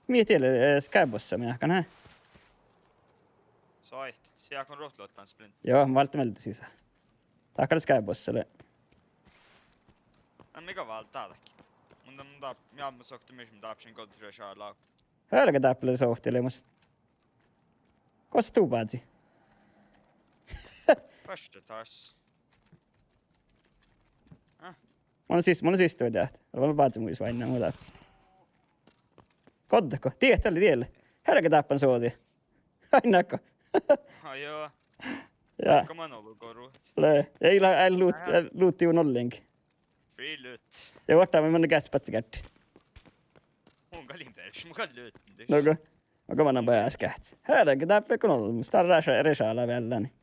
Mie tiedä Skybossa minä kan här. Soit. Siellä kun rohloittaan splint. Joo, mä valta meiltä sisään. Taakalla Skybossalle. Mikä vaan täälläkin. Mä sokti myös mitä option kontra sharlau. Hölkä täppälä sohtelemus. Kossa tuu päätsi? Första taas. Mun on siis tuo tähtä. Olen päätsi muis vain nää muuta. Koddako? Tielle. Hölkä täppän sooti. Ainaako? Joo. Ja. Kom on ollut koruut. Ei luutti ju nollenkin. Free loot. Ja ottaa me mennä kätspatsi kätti. Mun kalin pers, mun kalin loot. Noko? Onko manna pääs kätsi? Hölkä täppä kun on. Musta on reshaalla vielä niin.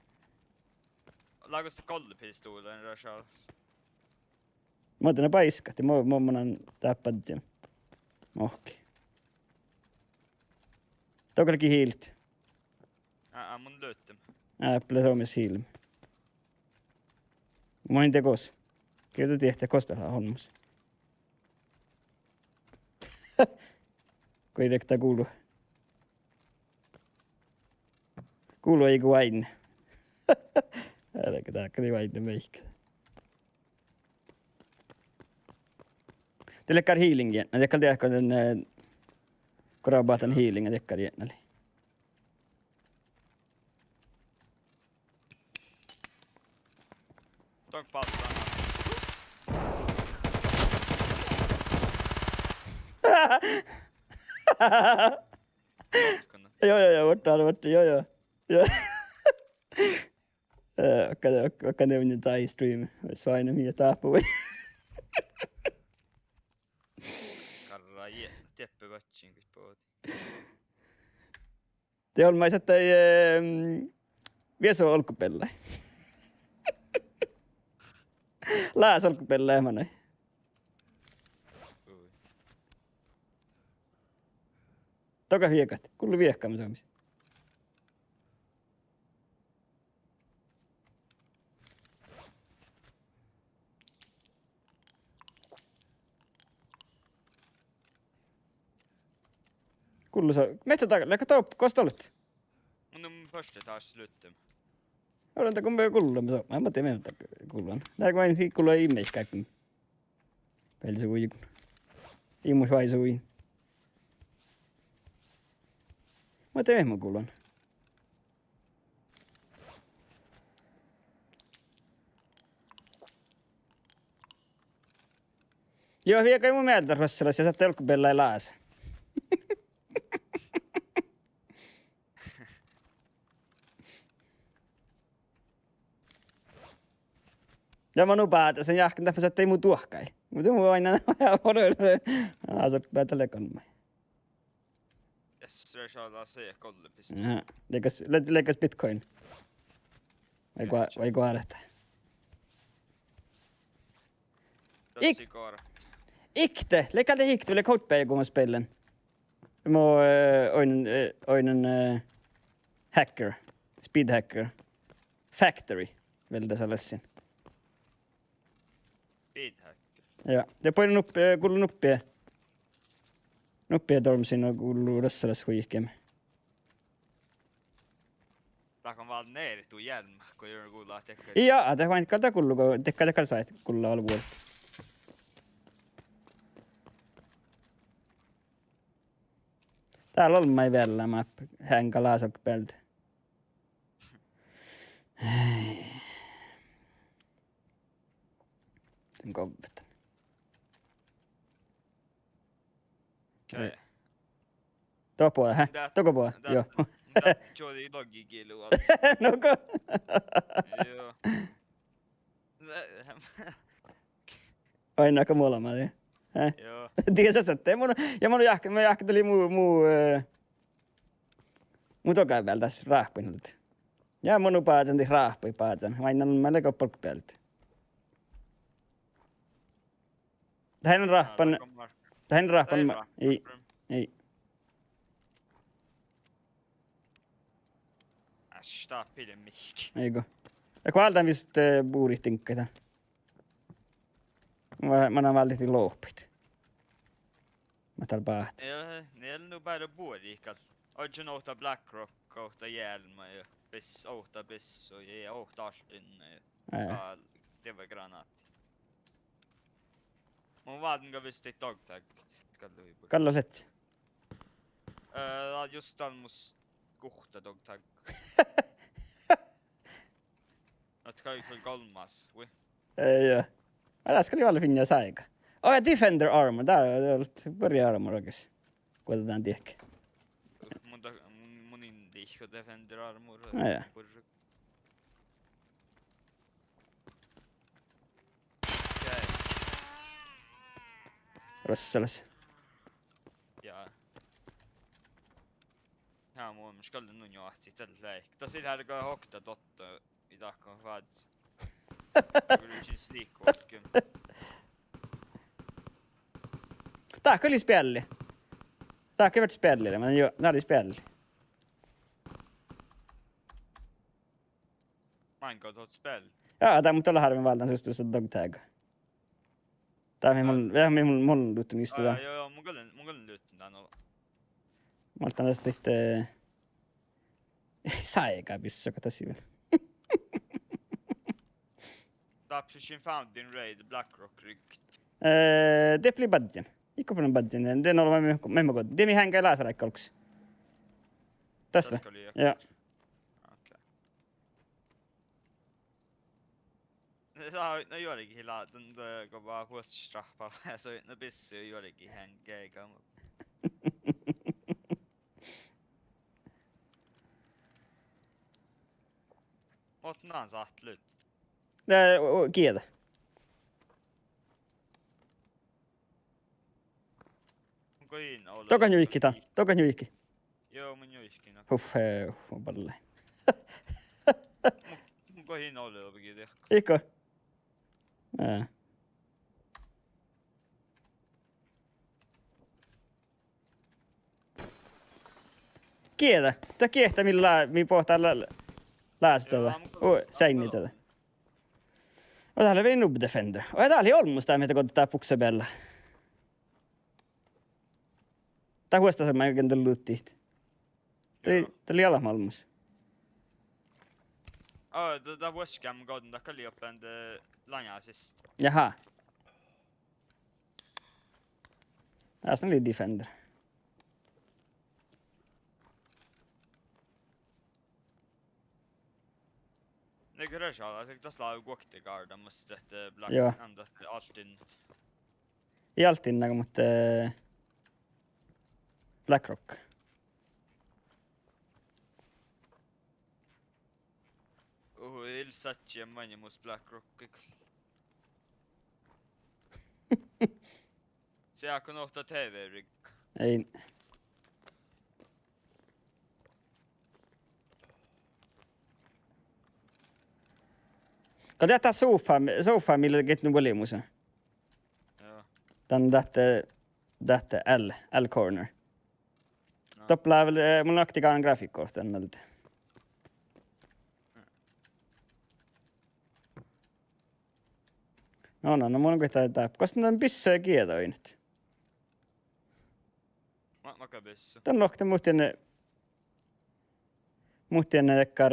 Lagosta kollepistolen rashals. Mä otan ne paiskat ja mä monan täppät sen. Mohki. Tokallekin hiilit. Mun lootem. Äppälä Suomessa hiilmi. Mä en tekos. Kyllä tehtä kostaraa hommas. Kun ei tektä kuulu. Kuulu ei kun aina. Äläkä tääkkä ei aina meikkä. Teillä healingia. Mä tekkään tiedätkö den korabatan healingia tekkään jännäli. Dog pattaa. Jotkunut. Joo, vart, joo. Akka nevnin tai stream. Svainen miä taapui. Karra teppä kotsin kus puhuti. Te olmaiset tai vieso olkupelle. Laas olkupelle emanoi. Toka viekat. Kullu viekkaan saamis. Kullu saa. Metsä takalla. Leikka touppu. Kosta olet? Mun on första taas sluttum. Odota kun me kullu. Mä tiedän mitä kullu. Nää kun aina kullu ei immeis kaikki. Peli se kuikun. Immus vai suin. Mä tiedän mä kullu. Joo, vielä kai mun mieltä Rosselas ja saatte olkupella ei laasa. Ja mä nupaata sen jahkan täpä saatte ei muu tuohkai. Mutta muu aina horille. Asat päätä lekonmai. Yes, det saadaan se 3 piste. Leikas bitcoin. Vai kuaretta. Tossi koira. Ikte! Leikkaade hikte, leik hotpäivä kun mä spelen. Mä oinen hacker. Speed hacker. Factory. Vältä sellaisen. Speedhacker. Joo. Ja painin nuppia, kullu nuppia. Nuppia tormsin on kullu rassalas huihkeemme. Takan vaan neeri tuu hjälma, kun joudun kuulla tekee. Joo, te vain kalta kullu, kun tekkaa sait kulla olla vuodet. Täällä on mai vielä mä hänkä laasok päältä. Sen kovvet. Okei. Tuo puolella, hä? Toko puolella? Joo. Jodi logi kilu. Noko? Joo. Aina aika molemmat, joo. Hä? Joo. Tiedä sä, että mun jahkateli muu tokai päältä tässä rahpinut. Ja mun paatsan ti rahpui paatsan. Vain mä leko polk päältä. Tähän on rahpan. Ei. Äsch, tää pidin mihki. Eikö? Ja kun altaan vist buurihtinkkeita. Mä annan valtihti lohpit. Mä täällä paahti. Joo, ne on nu bara buurikal. Oidjon ohta Blackrock, ohta hjälma ja ohta Besso ja ohta Astin ja TV-granaatti. Mun vaadin visst ei dogtagit. Kallo Lets. Just on mus kohta dogtag. Att kai kyllä 3. Ui. Ei joo. Mä tässä oli valli finja saika. Oh ja Defender Armor. Tää on ollut pari armor oikees. Koitetaan tiekkä. Mun indihko Defender Armor. Ja. Rosselas. Ja, mun skulle nog johti tällä läik. Tosi härkä hokta totta i takon vads. Kyllä sliikkoolkin. Tää oli spelli. Tää oli spelli, men joo, nää oli spelli. Minecraft hot spel. Joo, tää mutta olla harvemmin valtaan suositusta dogtag. Tää on mun luuttu niistä. Joo, mun kyllä lyttin tän olla. Mä otan tästä itse... Saika pissa, kato siivän. Tapsisin Fountain Raid Blackrock rykt. Det blir badgen. Ikko paljon badgen. Det on ollut memmo. Det mi hänkää laasaraikka olks. Tästä? Joo. Okei. No juurikin hila, kun vaan huostrahpa ja se no pissyy juurikin henkeä. Mut naan saat lyt. Kieltä. Onko in ollut? Toka nyikki. Joo, mun juikki. On paljon. Onko in ollut jokin tehko? Eikö? Kieltä. Tää kiehtä millä pohtaa läästöllä. Seinnitöllä. Och täällä oli Noob Defender. Och täällä oli olmus tää, mitä kun tää puksebella. Tää huostaa sen mä oikein tullut tihti. Tää oli alama olmus. Det var skam godden, det kan lype en lanja sist. Jaha. Tässä oli Defender. Det går så alltså det slag gåkte garda måste det black Ja. ända alltid. Ei alltid näkö, mutta BlackRock. Il satje mani mus BlackRock. Se jag kan åta TV-rigg. Ei. Kan detta sofa millä get nu volymusen? Ja. Den detta L corner. No. Toppla väl mun aktikaan grafiikkoista ennalta. No mun on tää. Koska tän pissää kietoinit. Ma kan bessu. Tän lohti muhtien ekkar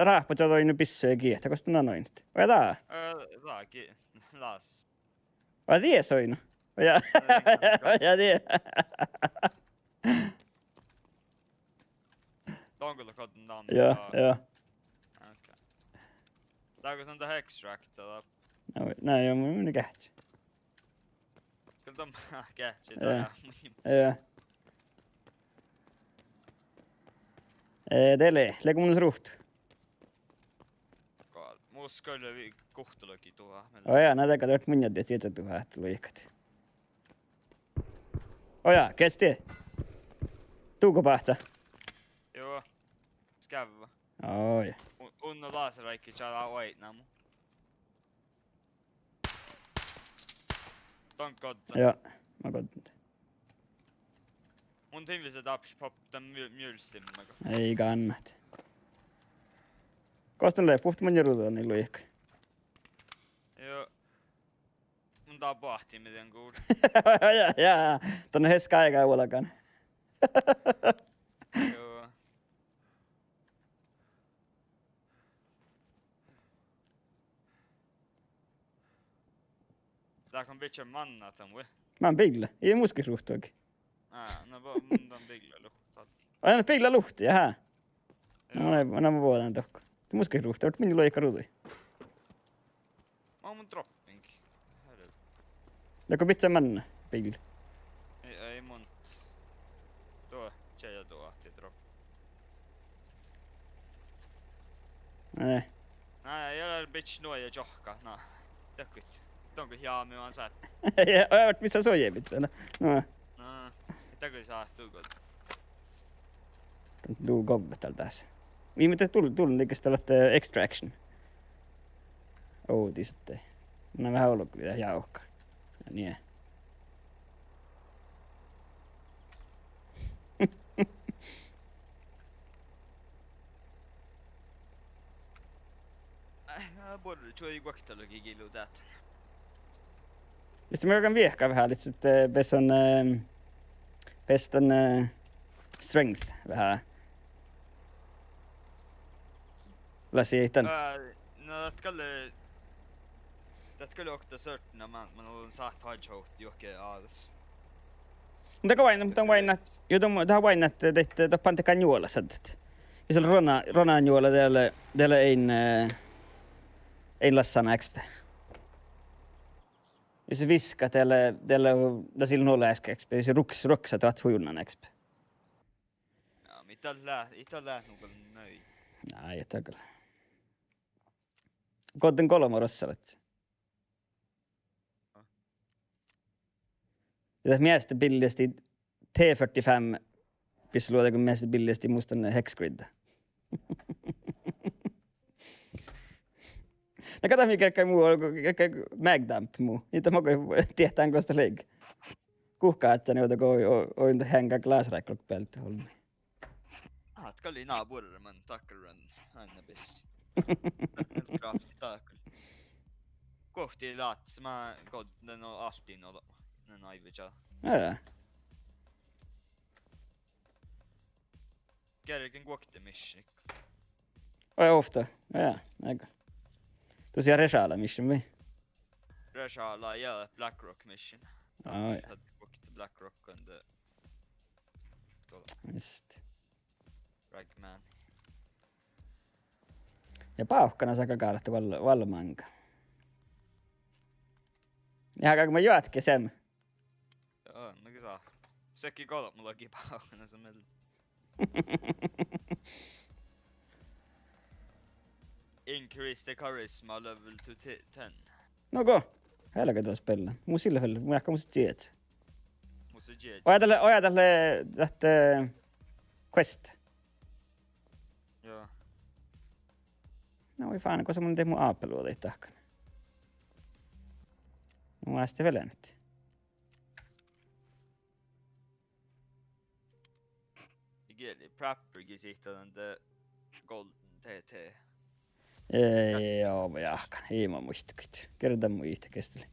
raahput ja toinen pissää kiehtä. Koska tän noinit. Vai tää? Laki. Las. Vai tie soinu? Ja tie. Dongle kodden namn. Ja. Okej. Lägger sånt där extract eller? No joo, mun kähtsi. Kyllä de catch it. Ja. Lägger mun ruht. Muus skulle vi kohtalogi tuoda. Oja, näitä katsot mun jätteet sieltä tuoda, että luikat. Oja, kesti. Tuuko pahta? Joo. Skävva. Oja. Unno laserraikki chala oitnamu. Ton kodda. Joo, mä kotin. Mun timvise taps poptan mjölstimmaga. Ei kannat. Kostelee puhti mun ruutuun, niin luikka. Joo. Mun tää pahti miten kuul. Ja. Tonne heska aikaa uolakan. Joo. Tää kan bitcha manna tämän voi. Mä oon pigla. Ei muskis ruhtuakin. No mun tän pigla luhtaa. Aina pigla luhti, jaha. No mä vuotan tohko. Muskis ruhtuakin, oot minni luikka ruutui. Mä oon mun dropping. Joko pitää mennä pigla? Ei mun. Tuo, tjeja tuo ahti drop. Nää, jäljellä bitch nuo ja johka. No, tekkyt. Tonko hiaami on sä. Oot missä soje pitää. No. No, tekkyt saa tuukot. Tuu kovve täällä tässä. Viime te tullut liikas tällaista extraction. Uutisotte. Mä vähän ollut kyllä jauhka. Ja niin. Borde tror jag guaktalogi gilu täältä. Sitten mä alkan viehkaa vähän, että sitten pestan strength vähän. Lasi ei tän. No, det skulle också sörtna man on saat hajhout johonkin aalas. Mutta vain, että joo, tämä vain, että tappan tekaan juolla sadat. Ja sillä Ronan juolla teillä ei lassana XP. Jos se viska teillä sillä nolla XP, jos se ruksa taat hujunnan XP. Ja, mitä lähtee nöi. Ai, että kyllä. Kotten kolmo rossalet. Ja miestä billisti T45 pisse luota, kun miestä billisti mustan Hexgrid. No kato mikä muu on, Magdamp muu. Niitä mä tietään kosta leik. Kuhkaa, että ne ootako ointa hänkä glasräkklok pelti holmi. Ska li naborer men tackar aina bis. Krafttakel. Kohti laats mä kodden och astin och den aivitja. Jaa. Kerken kuokte mission. Oi ofta. Jaa, aika. Tosiaan Reshala mission vai? Reshala ja Blackrock mission. Ai. Kuokte Blackrock and Just. Ragman. Ja pauhkana saka kaarta valmanka. Ja kun mä jatke sen. Joo, no saa. Sekin kolme mulla kipauhkana se meillä. Increase the charisma level to 10. No go. Helga tuossa pellä. Mun sillä pellä. Mun ehkä musta tiedät. Musta tiedät. Ajatelle tähtä quest. Joo. No voi fan, koska mun tee mun aapeluota ei tahkan. Mä oon sitten velennyt. Geli prappergi sihtaren the golden TT. Joo, mä jahkan. Ei mä muistakit. Kertaan mun itse kesteli.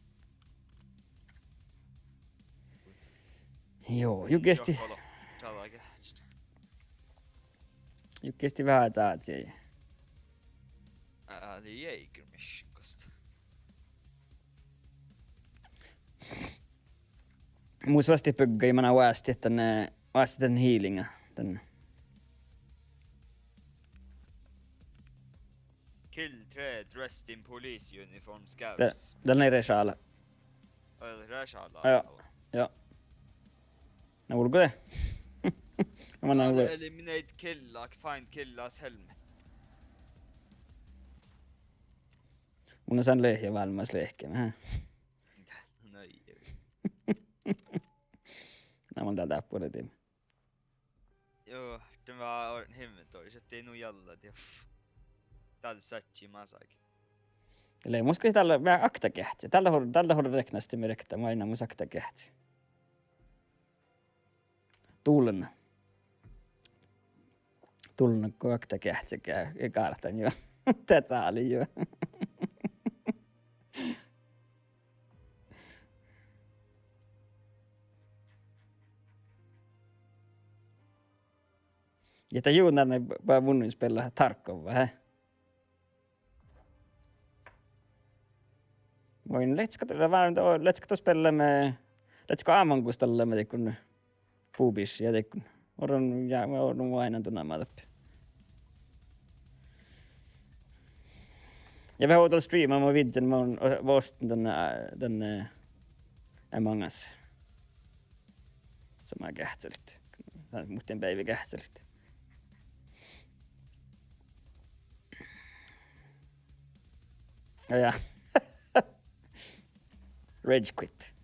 Joo, kesti vähän taat siihen. Det är Jäger mission kost. Muus vasti pögga imana vaasti tänne healinga tänne. Kill 3 dressed in police uniform scouts. Tänne ei Reshala. Reshala. Joo. No ulko te? Mä näen ulko. Eliminate killa, find killas helmet. Mun on saan lehjä valmis lehkeä vähän. No ei. Nää mun täältä appuoletiin. Joo, det var inventory, så det är nog jalla det. Tällä satsi masakin. Eli muska tällä vähän akta kehtsi. Tältä hoidon reknasti me rektä, mä aina mus akta kehtsi. Tullen kun akta kehtsi käy kaartan jo. Tätä oli jo. Ja tää juunarne vaan mun spela tarkkaan vähän. Voin let's go spela med let's go aamankustalle med kun Fubis ja tekun. Oron aina tunna matappi. Ja vi har då streamat med vidden med vasten den Among Us. Som är kähtselit. Mut en päivä kähtselit. Ja. Rage quit.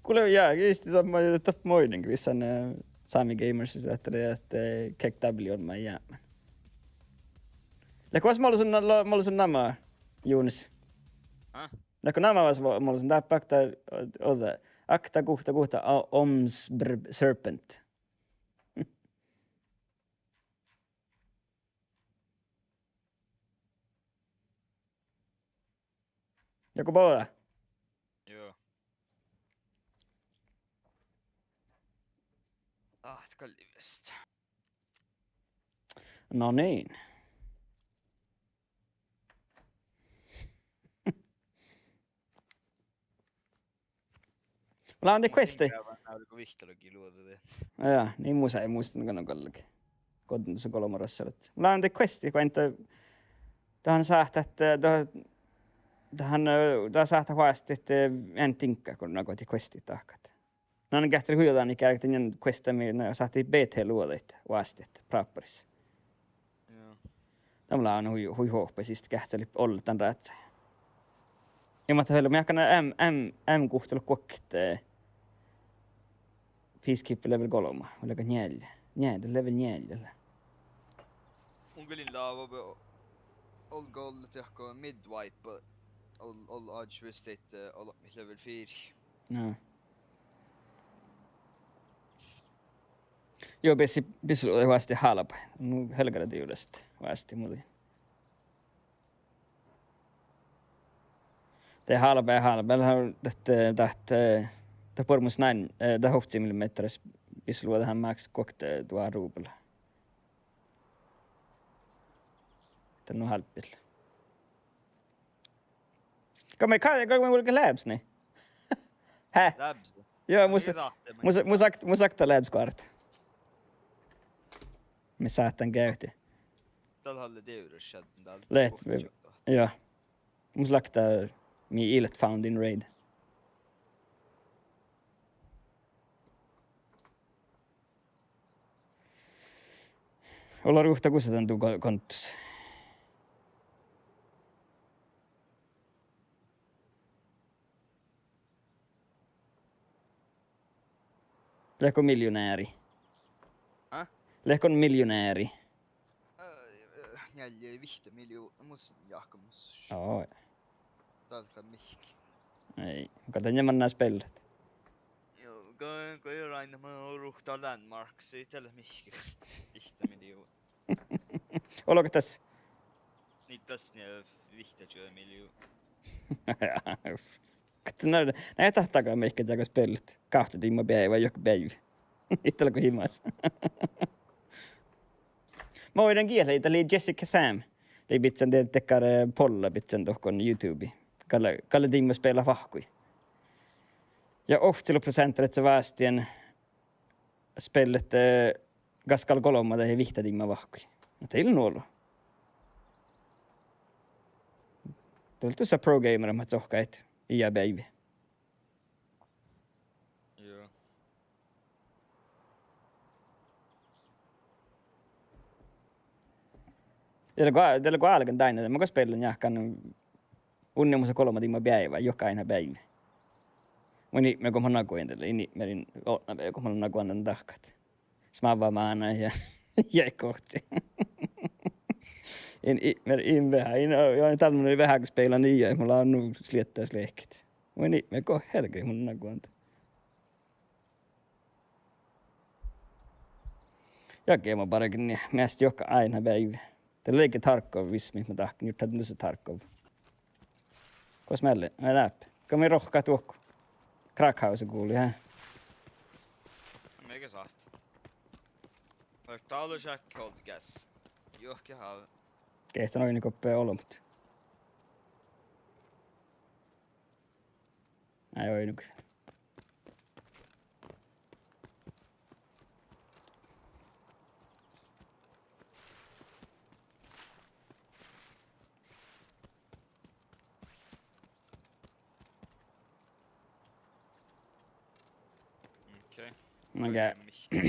Kuule, just top moinen, vissan Sami Gamers ajattelee, että Kek W on mä jäämän. Läkö mulla sun nama, Juunis? Läkö nama mulla sun täppä akta kuhta oms serpent. Joku båda? Joo. Kallivästä. No niin. Mulla on te questi. Kun vihtelökin luotetaan. Jaa, niin musa ei muistanut kollekin. Kotontussa kolmorossalut. Mulla on te questi, kun tähän saahtaa, että tähän saahtaa vaasti, että en tinkkaa, kun on te questi tahkat. No on kähteli huijotaan, niin käydään niin questami, no saatiin BT-luoteita vaasti, että praapparissa. Joo. Tämä on hui hooppa, siis kähteli olla tämän rätsä. Ja mä ajattelin, että mä M-kuhtelu kokkitee. Peacekeeper level 3, oliko 4? Njäätä level 4. Mun kyllä laava all gollet jahko midwipe all odds state all level 4. No. Joo, pissu oli vasti halpa. No helkälä tiudesta vasti muuten. Det halva är halva. Det pormus näin. Det hohtsi millimetris pislu tähän max kokte tuo ruupella. Tän on halppilla. Come mulla labs niin. Hä? Labs. Joo, musakta labs kartta. Me saatan käytiin. Tällä halle teurus täällä. Läht. Joo. Muslakta mi illet found in raid. Olla ruhta kusetan tuu konttus. Lehkon miljonääri. Lehkon miljonääri. Jäljellä vihtä mus jahkamus. Oi. Tältä mihki. Ei. Kato jämän nää spellet. Joo, kun ei aina mä oon ruhtaa landmarksia tällä mihki. Vihtä miljoon. Oliko tässä? Niin tässä ne vihtä työ miljoon. Kato näin tahtakaan mihkä tääkö spellet. Kahta tiimma päivä joku päivä. Itselläkö himas. Mä voidaan kielä, oli Jessica Sam. Ei pitsen tekar polla pitsen tohkon YouTube. Kalle tiimma spela vahkui. Ja ohtseluprocenttelet se vaastien spellet gaskal kolomma tai vihta tiimma vahkui. No teillä on ollut. Teillä on tuossa pro-gamer, mä tsohkait. Ia baby. Joo. Teillä kun alkan taina, mä kun spellan jahkan unnemussa 3 tiimma päivää, jokainen päivä. Moni me kun mä nakuin tälle, inni merin otna kun mä nakuin tän tahkat. Smavaa maana ja jäi kohti. En vähän, joo tällainen vähän kun speilan niin ja mulla on nu sliettäis lehkit. Moni me kun helkei mun nakuin tän. Jakee mä parakin niin mielestä joka aina päivä. Teillä leikin Tarkov vismi, mä tahkin nyt tätä Tarkov. Kos mälle? Mä läpi. Kun me rohkaa tuokku. Krackhause kuuli, hä? Mega saat. Tää oli Jack Cold Gas. Johki haave. Kehtä noin koppea olomut. Ai oi nyky.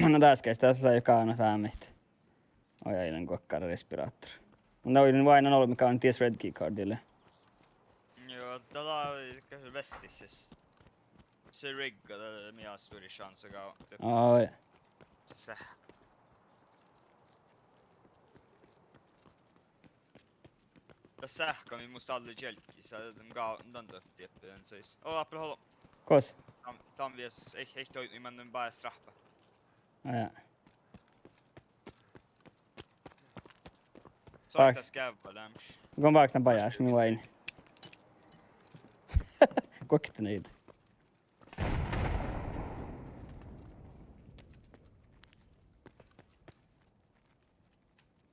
No täskeistä tässä on joka aina fäämit. Oi eilen kokkara respiraattori. Mutta oli vain ollut mikä on ties Red Keycardille. Joo, tällä oli käsillä vestisessä. Se rigga, tällä minä suuri chans att Oi. Se. Det sähkar vi måste aldrig hjälpa så den går den då typen så is. Apple håll. Kos? Tam vi är helt ut men den bara straffa. Ja. Så att ska på dem. Kom baks den pajas min vain. Kokte niitä.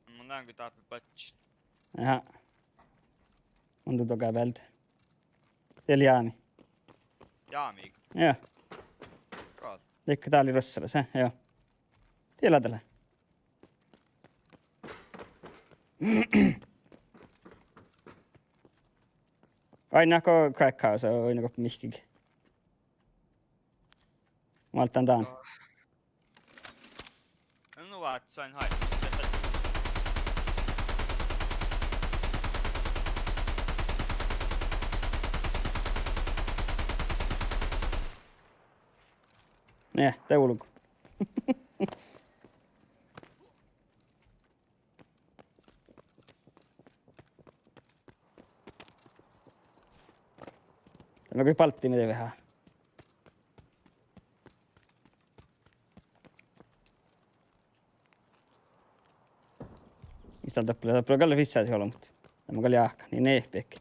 Mun näin kun tappi patch. Jaha. On tuto käveltä. Teillä Jaami. Jaami. Joo. Eikö tää oli Rossalla se? Joo. Tiellä tällä. Aina kun crackhouse on aina kun mihkikin. Maltaan taan. Nu var det så en haj. Niin, tää ulko. Tämä on kuin paltti miten vähän. Mistä on tappelu? Tappelu kalle vissaisi holmut. Tämä kalle ahka. Niin ehpekki.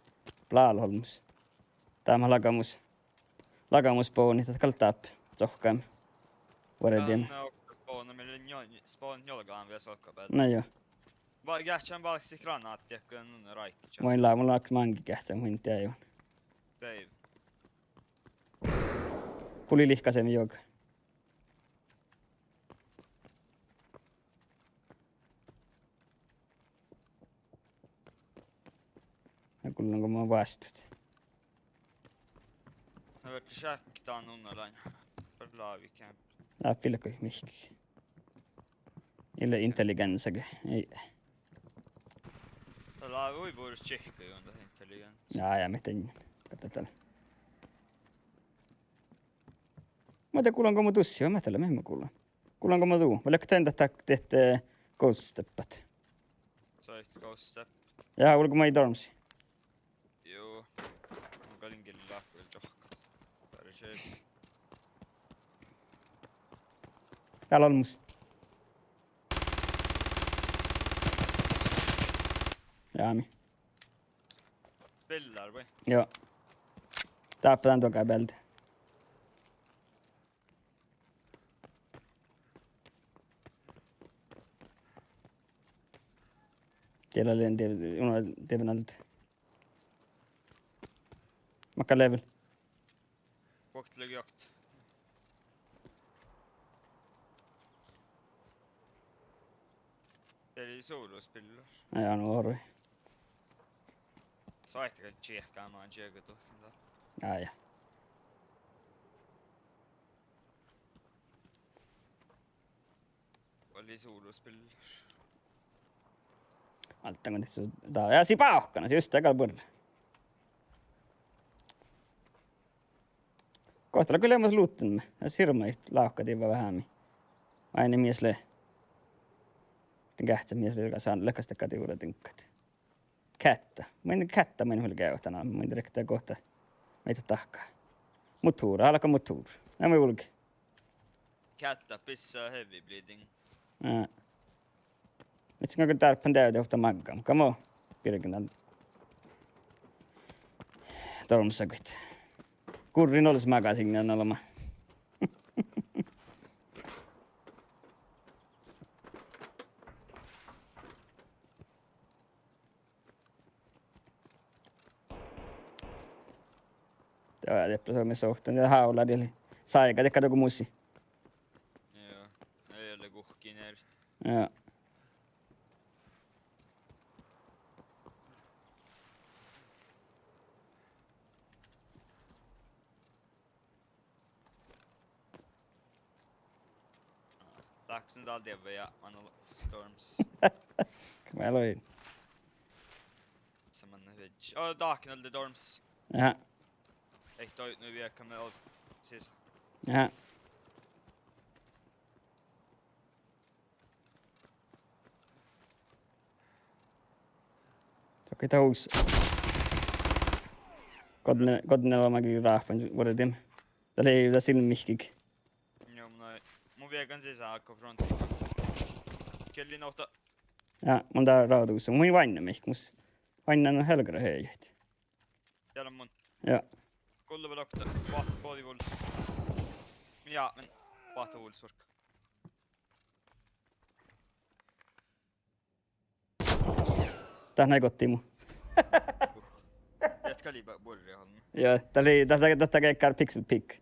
Plaal holmus. Tämä on lagamus pooni. Tätä kalle tapp. Tsohkaim. Vuoredien. Spawn jolgaan vielä sokkapäällä. No joo. Jähtsän valksi granaatti, kun on raikki. Mulla on mangi kähtsä, mun tiedä joo. Dave. Puli lihkaisemmin joka. Ja kuulunko mä vastut. Jag vet tjäkta nunnalain. För lavikämp. Tää pilkoi mihki. Ille intelligensage. Ei. Tällä voi voida tsekka jo tähän intelligent. Ja miten. Katsotaan. Mä tiedän kuulanko mä tussi. Mä tällä mihin mä kuulan. Kuulanko mä tuu. Mä läkkä tänne teette ghost steppat. Soit ghost step. Ja ulko mä ei dormsi. Joo. Mä kalin kyllä kyllä johkat. Pärjää. Täällä on mus. Jaami. Spelar vai? Joo. Tappetaan tuo käbeltä. Tiellä oli en tiedä alta. Makka level. Koktelig jakt. Eli solospiller. Ja no horvi. Saitteko tsekkaamaan tsekatu? Ja. Oli solospiller. Alttan kun tehty tää. Ja sipauhkana, se just ekalla purra. Kohtalla kyllä mä luuttunut. Jos hirmait lauhkatiin vaan vähemmin. Aina mies le. Kähtsä mies le, joka saa lekasta kativuuden tynkkat. Kättä. Mä en kättä meni hyvin käy tänään. Mä en tiedä kohta meitä tahkaa. Muthuura, alkaa muthuura. Nämä ulki. Katta pissar heavy bleeding. Ja. Vitsi kun tarpeen täytyy ofta maggaan. Kamo. Pirkin tän. Tolmsakit. Kurrin olisi magasin on olema. Tämä on jäppä Suomessa ohtoon. Ja haulad eli saika tekee joku mussi. Joo. Ei ole kuhkiin eri. Ja. Taksen dal det via Manol Storms. Mä aloin. Som en hedge. Oh, Darken the Dorms. Jaha. Ekta ut nu vi kommer ut. Precis. Jaha. Toki taus. Kodne omakin rahpan vuodetim. Täällä ei ylä silmihkik. Joo, mun viekan sisään alkoi front. Kelli nouta. Ja, mun tää rautuussa. Mun ei vainna mihk, mus. Vainna on helgra heijät. Täällä on mun. Ja. Kulle väl okta. Body wolves. Ja, men. Pahta wolves work. Tää näikottiin mun. Jätkä liipa burri on. Ja, tätä keikkää pixel pick.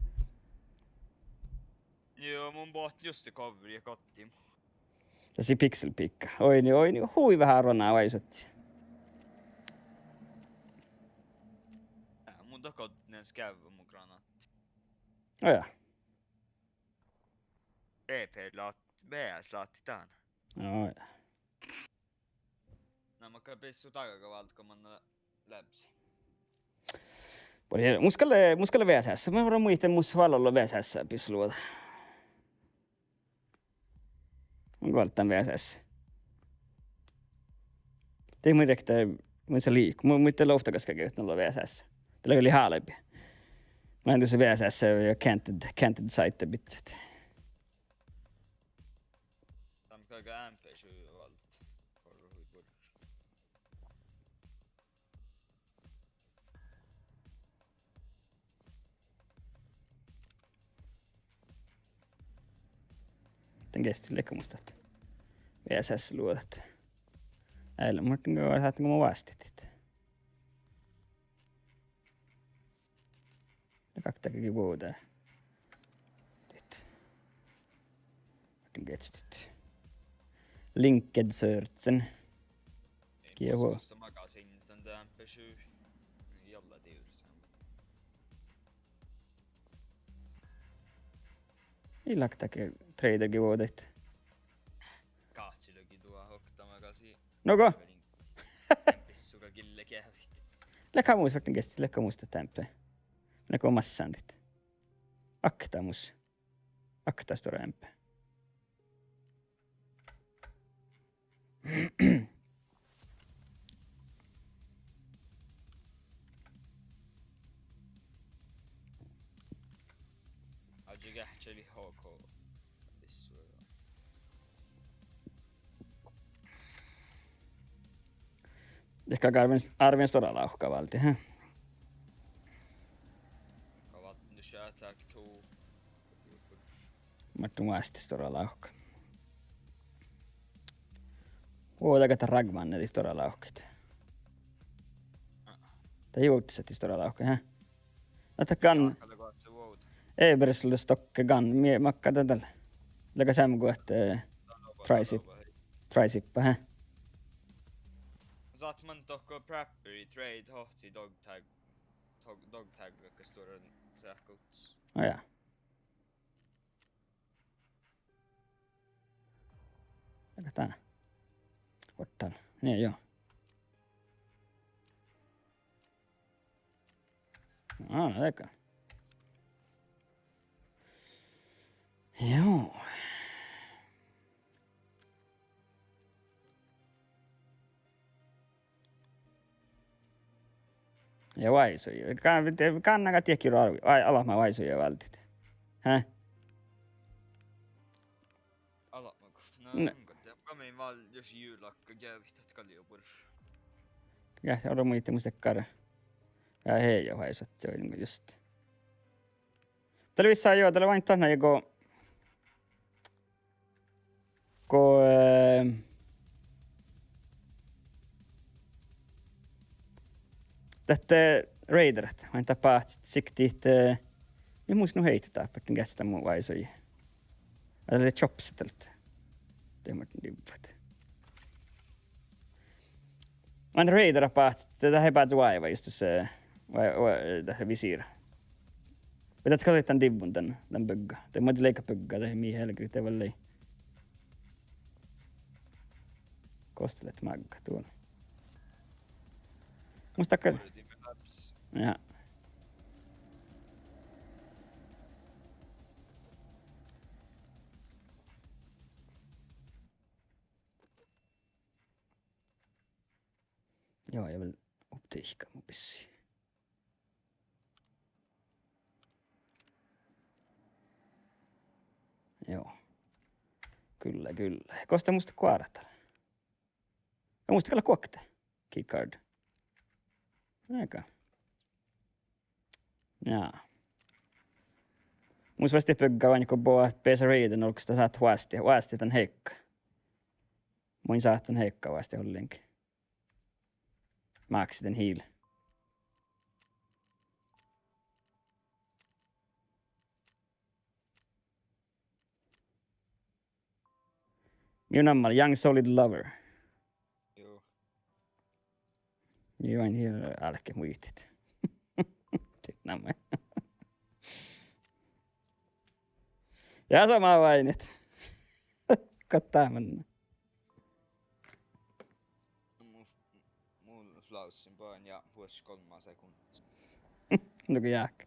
Joo, mun pohti just coveri ja kotiin. Tässä pixelpikka. Oi niin, hui vähän aronaa vaisotsi. Mun takottinen skävä mun granaatti. Oja. BS laatti tän. Oja. Nämä kai pissu takakavalta, kun mä läpsi. Muskalle VSS. Mä voin muuten musta valolla VSS pisluota. Onko valtaan VSS? Tei mun rektä, mun se liikku. Mun muiden louftakaska käytän olla VSS. Tällä oli haalempi. Mä en tuossa VSS ja canted site bitset. Tämä kaiken MP7 valtat. Tän kesti lekkamustat. VSS luotat. Äillä muuten kun saat kun mä vastit. Ja kaktakin vuotaa. Dit. Muuten ketstit. Linked searchen. Kieho. Musta makasin tän MP7. Jalla tiursam. Ei laktakin traderkin vuodet. Kahtsilökin tuo hokta makasin. Noko? Pissuka kille kävit. Lekkamus varten kesti lekkamusta tämpe. Näkö omassantit. Aktamus. Aktastorempe. Aji kähtseli HK. Pissuja. Ehkä arvien storalla uhkavalti, hä? Kavat nu attack 2. Mattu maasti storalla uhka. Huotakata ragmannetti storalla uhkit. Tai juuttisetti storalla uhka, hä? Näitä kan... Kato se vout. Ei beräsellä stokke gan. Mie makkaa tällä. Läkä sämku, että... Trisippa, hä? Saat man tokko prepperi trade hohti dogtag. Dogtag vaikka stora sähköts. Oja. Läkä tää. Ottaan. Niin joo. No, läkä. Joo. Ja vaisuja. Kannaka tiekkiru alama vaisuja vältit. Häh? Alatmako. No, onko te kamin vaan jos juulakka kävit, että kalliopur. Ja se on muuten muista kara. Ja hei jo vaisut, se oli niinku just. Tällä vissaa joo, tällä vain tänne joku... Tätä raiderat, vain tapaa siktiit... Niin muista nu heitetään, että käsitään mun vaisuja. Eller chopsetelt. Det är dibbat. Man raidar på att det här är bara drive just så det här visir. Vet att kallar den dibbun den bugga. Det måste leka bugga det är mi helgrit det väl. Kostelet magga tuolla. Musta kall. Ja. Joo, jag vill upptäcka mun pissi. Joo. Kyllä, kyllä. Kosta musta kuarata. Ja musta kalla kuokte. Keycard. Eikä. Jaa. Musta vasti pögga vain kun boa pesa reiden olko sitä saat huasti. Huasti tän heikka. Muin saat tän heikka vasti ollenkin. Max den heal. Minun nammal Young Solid Lover. Joo. Join hier älke muistit. Sitten nämä. Ja sama vainit. Kattaa mennä. Mulla laussin vaan ja vuosi 3 sekuntia. No kun jääkö.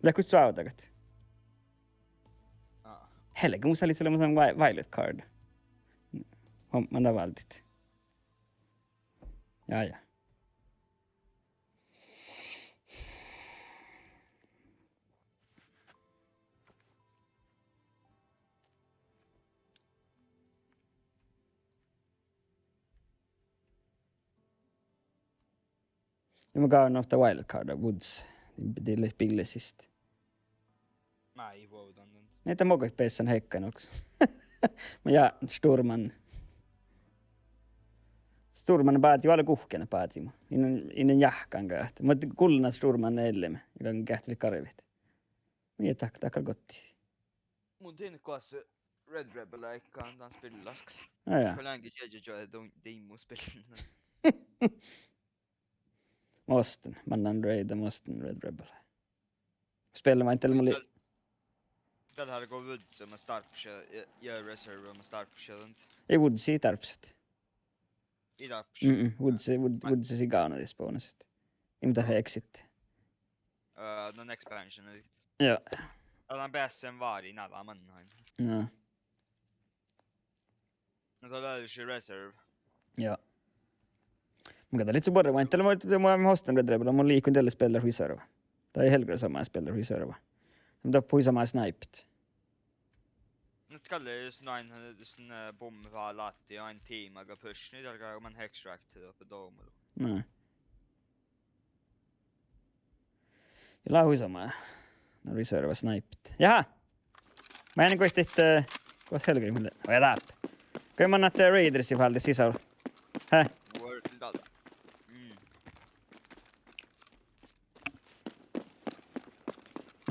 Lähkö sä autakat? Helge, musta oli sellainen violet card. Homma tavaltit. Ja. Ja mä käyn ofta wild card of Woods. Det är lite billigt sist. Mä ei voitan den. Näitä mokoit peissan heikkan också. Mä jää Sturman. Sturman pääti alla kuhkena pääti mä. Innan jahkan kähti. Mä kullina Sturman ellemme, joka kähteli karvit. Mä tackar gotti. Mun tein kanssa Red Rebel aikaan tän spillas. Ja. Hur länge jag demo spelen. Måsten. Man raida måsten Red Rebel. Spelar man inte eller man Tällä här går Woods med startförsök. Jag reserver med startförsök. ei Woodsi tarpset. I tarpförsök. Woodsi sigana i spånaset. Ei mitä he exit. Den expansion. Ja. Den bästa var i nära mannen. Ja. No då är det ju reserve. Ja. Mä katsoin itse borra, vaan tällä mä hostan Red Rebel, mä liikun tällä spelar reserva. Tai helgra sama spelar reserva. Mä tappui sama snipet. Nyt kallar just näin bomb var latti ja en team aga push ni där man hextract på dom. No. Ja lahui sama. No reserva snipet. Jaha. Mä en koitti, että kohta helgri mulle. Oja taap. Kyllä mä näette Raiders i fallet sisällä. Häh?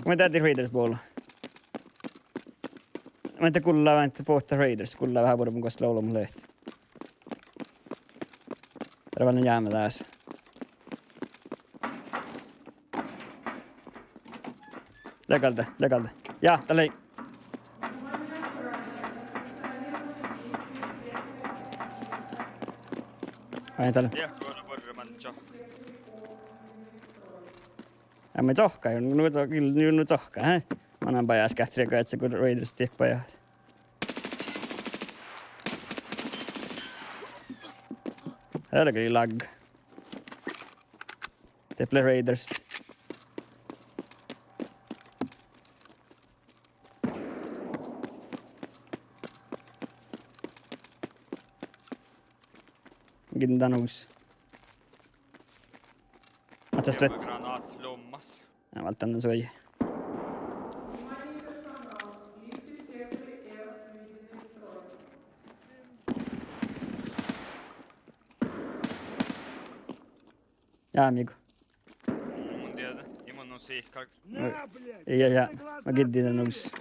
Mä täytin Raiders bolla. Mä ente kullaa vaan pohtaa Raiders. Kullaa vähän vuoden mukaan laulaa mun lehti. Terveellinen jäämä taas. Legalta. Ja, tällä ei. Ai tällä. Ja me tohka, nu tohka, hä? Mä annan pajas kähtriä, että se kun Raiders tiek pajas. Helgri lag. Teple Raiders. Gindanus. Otas lätt. Granat lommas. Ja vältän den så i. Ja, amigo. Mun tiedä. Imon on siihkaa. Ja. Mä giddin den nus.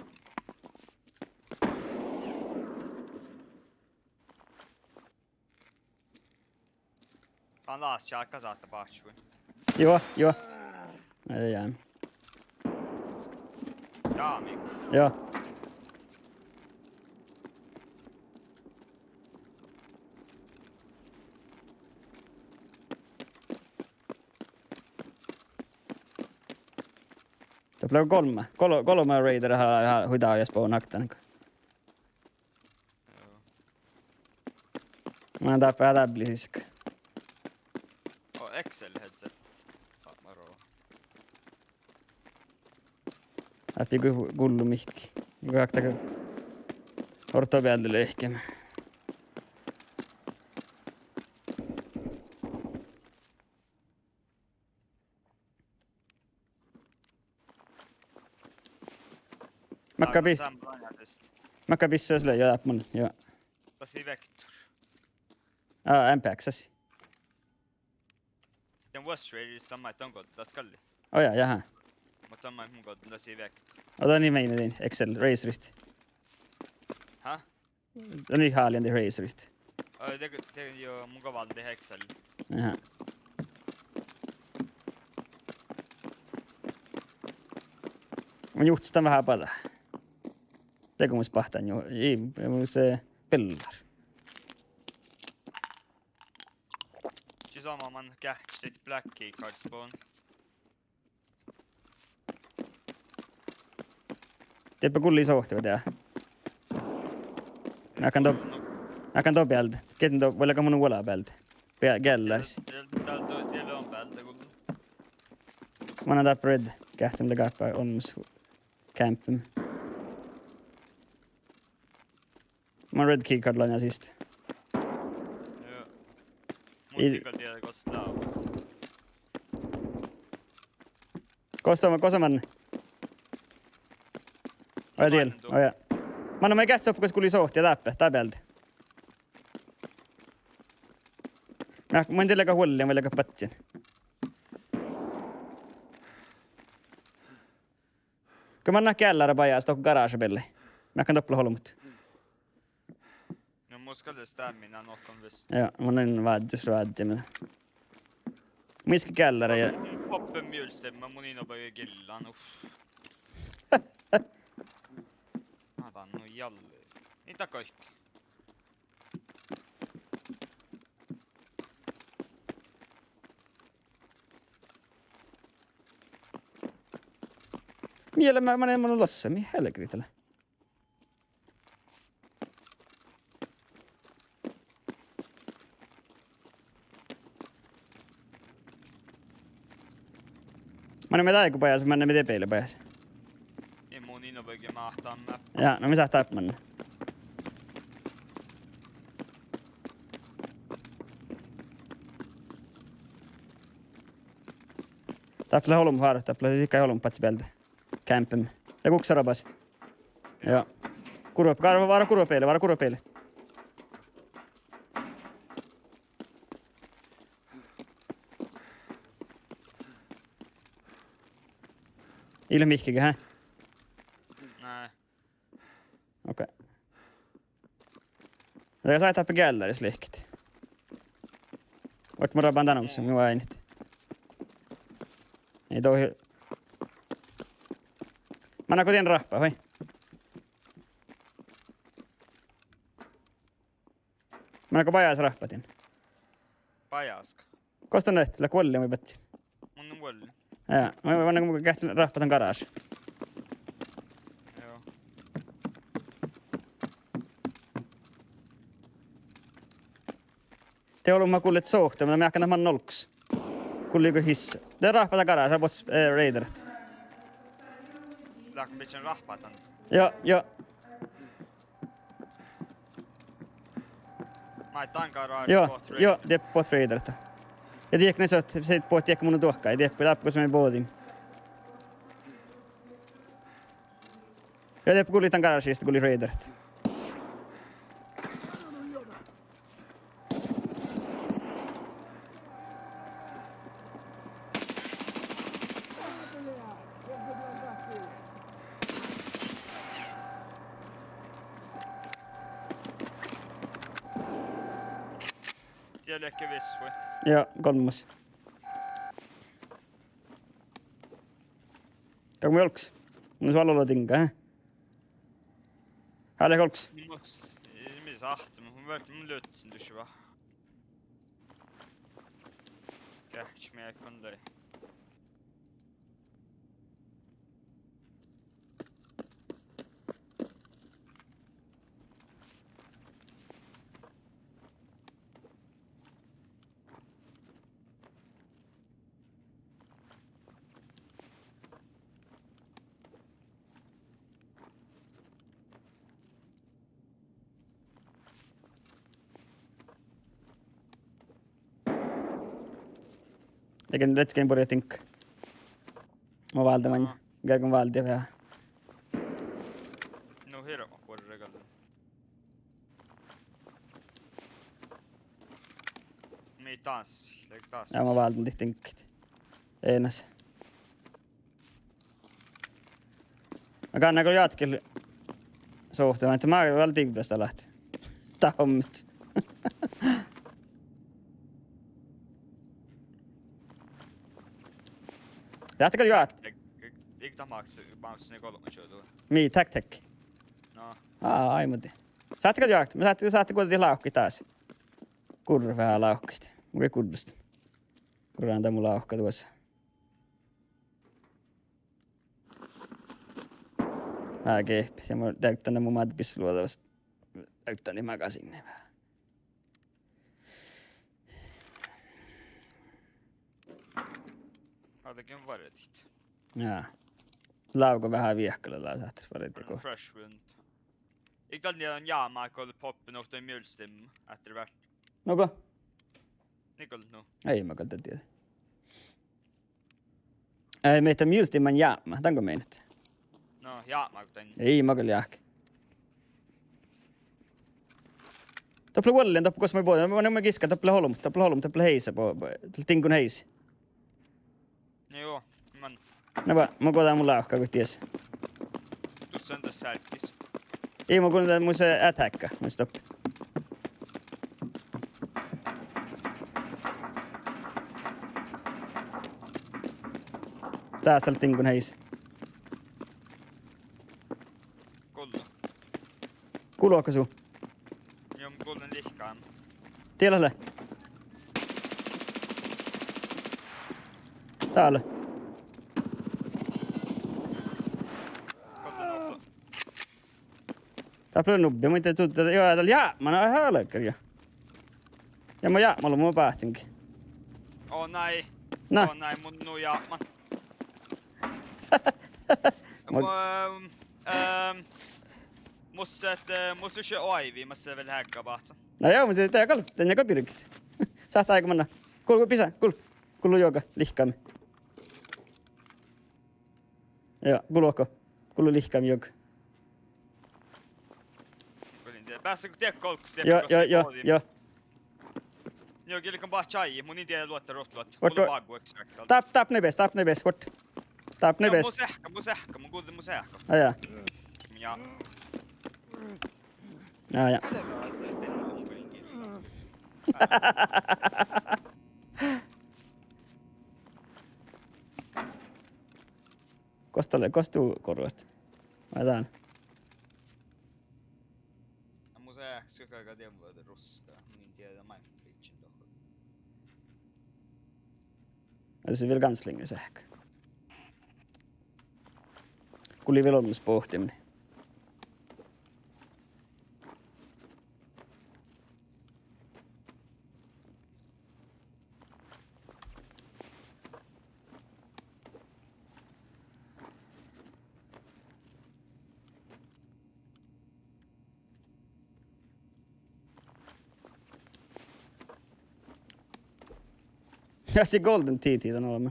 Han las jalka saatta pahtsui. Joo. Ja. Ja, amigo. Joo. Det blev kolme raider har huidaa ja spawn haktan. Mä tappaa täbli siis. Excel headset. Maro. Läpi kullu mihki. Niinku haktaka ortopealta lehkemä. Mäkkä pissää sille ja mun, joo. Tosi vektor. MPXS. Ja West Raidista mä ton kohta skalli. Oja, jaha. Mutta mä mun kohta lasi vekt. Ota niin meina din Excel Racerit. Hä? On niin haalien di Racerit. Det är ju mun kovan det Excel. Jaha. Mä juhtstan vähän pada. Legumispahtan jo. Ei, se pellar. Sama man kähtstit Black Keycard spawn. Tiedäpä kulli sohtiva tää. Mä kan ta pealtä. Ketin ta voilla mun uola pealtä. Gälläris. Teillä on päältä kun. Mä annan tää bread. Kähtäm lägappa onmus campim. Mä on red keycard lanja sist. Joo. Mutta tiedä koska on. Kosta man. Oja tiel. Oja. Mä annan mä kästä oppukas kulli sohtia tää pealtä. Mä en tiedä huolella, mä en patsin. Kun mä annan källärä pajaa, sitä on garagebelle. Mä kan toppla holmut. No mun skulle stämina något om visst. Joo, mun on vaadimata. Miski källärä ja... Poppen mjölstämma mun inoböjä gillan, uff. Mä otan nu jalle. Mitä kaikki? Miele mä en lossa, mihin helgritellä. Mä me taiku pajas, mä me tepeille pajas. Ei mun inoböjä mahtaa mä. Ja, no mitä tapmanna? Tappla holm har, tappla sikka holm patsi pealtä. Campim. Ja kuksa rabas. Joo. Vara kurva peille. Ilme mihkikä, hä? Nej. Okei. No ja sä tappa gälläris lehkit. Voit mun raban tanomassa, minua ainit. Ei tohi... Mä annan kotiin rahpaa, vai? Mä annan pajas rahpatin. Pajaska. Kosta näet, sillä kuolli on patsin. Mun on vuoli. Jaa, mä annan kun kähtin rahpatan garage. Joo. Te ollut mä kuullit sohtaa, mutta mä äkkä tämän nolks. Kulliiko hissa. Te rahpata garage, sä pots raiderat. Lähkö bitchen rahpatan? Joo. Mä ei tankaan raadi Joo, det är på traderta. Jag gick nästan att se på att jag kommer att åka. Jag gick på det som är bådin. Jag gick på kullitan garageista kulli traderat. Tiedä ehkä vissui. Joo, kolmas. Kaku me olks? Mun se vallolla tinkaa, hä? Häälle olks? Mitä sahti, mun löytsin dusch va. Kähks me aikon löi. Eikä nyt etsken börja tinka. Mä valtaman. Kärkön valtia vähän. No hero på regallen. Me tanssi. Eikö taas? Ja mä valtan tinkit. Einas. Mä kannan kyllä jatkille suhteen, että mä vielä tinkistä lähti. Tää hommit. Lähtikö jaat? Eikö tää maksaa ne 3 shootua? Mii, täk. No. Aimutin. Saatteko jaat? Mä saatte kuitenkin laukki taas. Kurra vähän laukkit. Muke kurrasta. Kurraan tää mun laukka tuossa. Vähän kehpi. Ja mä täyttän ne mun matpisluotavasta. Täyttän niin makasin ne vähän. Jotenkin varetit. Jaa. Lauko vähän viehkalella saatais varit kohta. Fresh wind. Eikö tää on jäämaa, kun oli poppin ohtoin mjölstim efter värt? Noko? Nikol nu. Ei mä katso tiedä. Ei meitä mjölstimman jäämä. Tanko meinat? No, jäämaa kun tän. Ei mä kyllä jääkä. Topple wallen, topple koska mä voin. Mä kiskan, topple holm, heisa. Tinkun heisi. Joo, man. No vaan, mä koetaan mun laukkaa, kun ties. Tuossa on tässä särkis. Ei mä kuulen mun se attacka. Mun stop. Tässä oli tinkun heisi. Kullu. Kuuluuko suu? Joo, mä kuulen lihkaan. Tiedälle. Täällä. Kotten ohto. Tää on nubbi. Mä itse tuuttaa, joo, täällä jäämänä on ihan älkkäriä. Ja mä jäämällä mun päähtinkin. Oh näin. Nä. Oh näin, mun nuu jäämä. Musta se oivi, mä se vielä häkkaa vahtsa. No joo, mutta tää kalu, tän joka pirkit. Saattaa aika mennä. Kuulu pisä, kuulu joka, lihkaamme. Joo, kuulu lihkaamme joka. Päässä kun tiedä kolkkus, Joo. Joo, kyllä kan bara chai, mun ei tiedä luottaa rohtuvat. What Mulla vagu extract. Tap ne bes, what? Tap ne bes. Mun kuulee mun sähkö. Ajaa. Ja. Ajaa. Kostuu korvat. Laitetaan. Mun sähkö, ska kaikaa tiedä voida ruskaa. Mun ei tiedä Minecraft Glitchin tohon. Eller så vill ganska länge säkert. Kuli vielä on pohtiminen. Ja se golden TT on olema.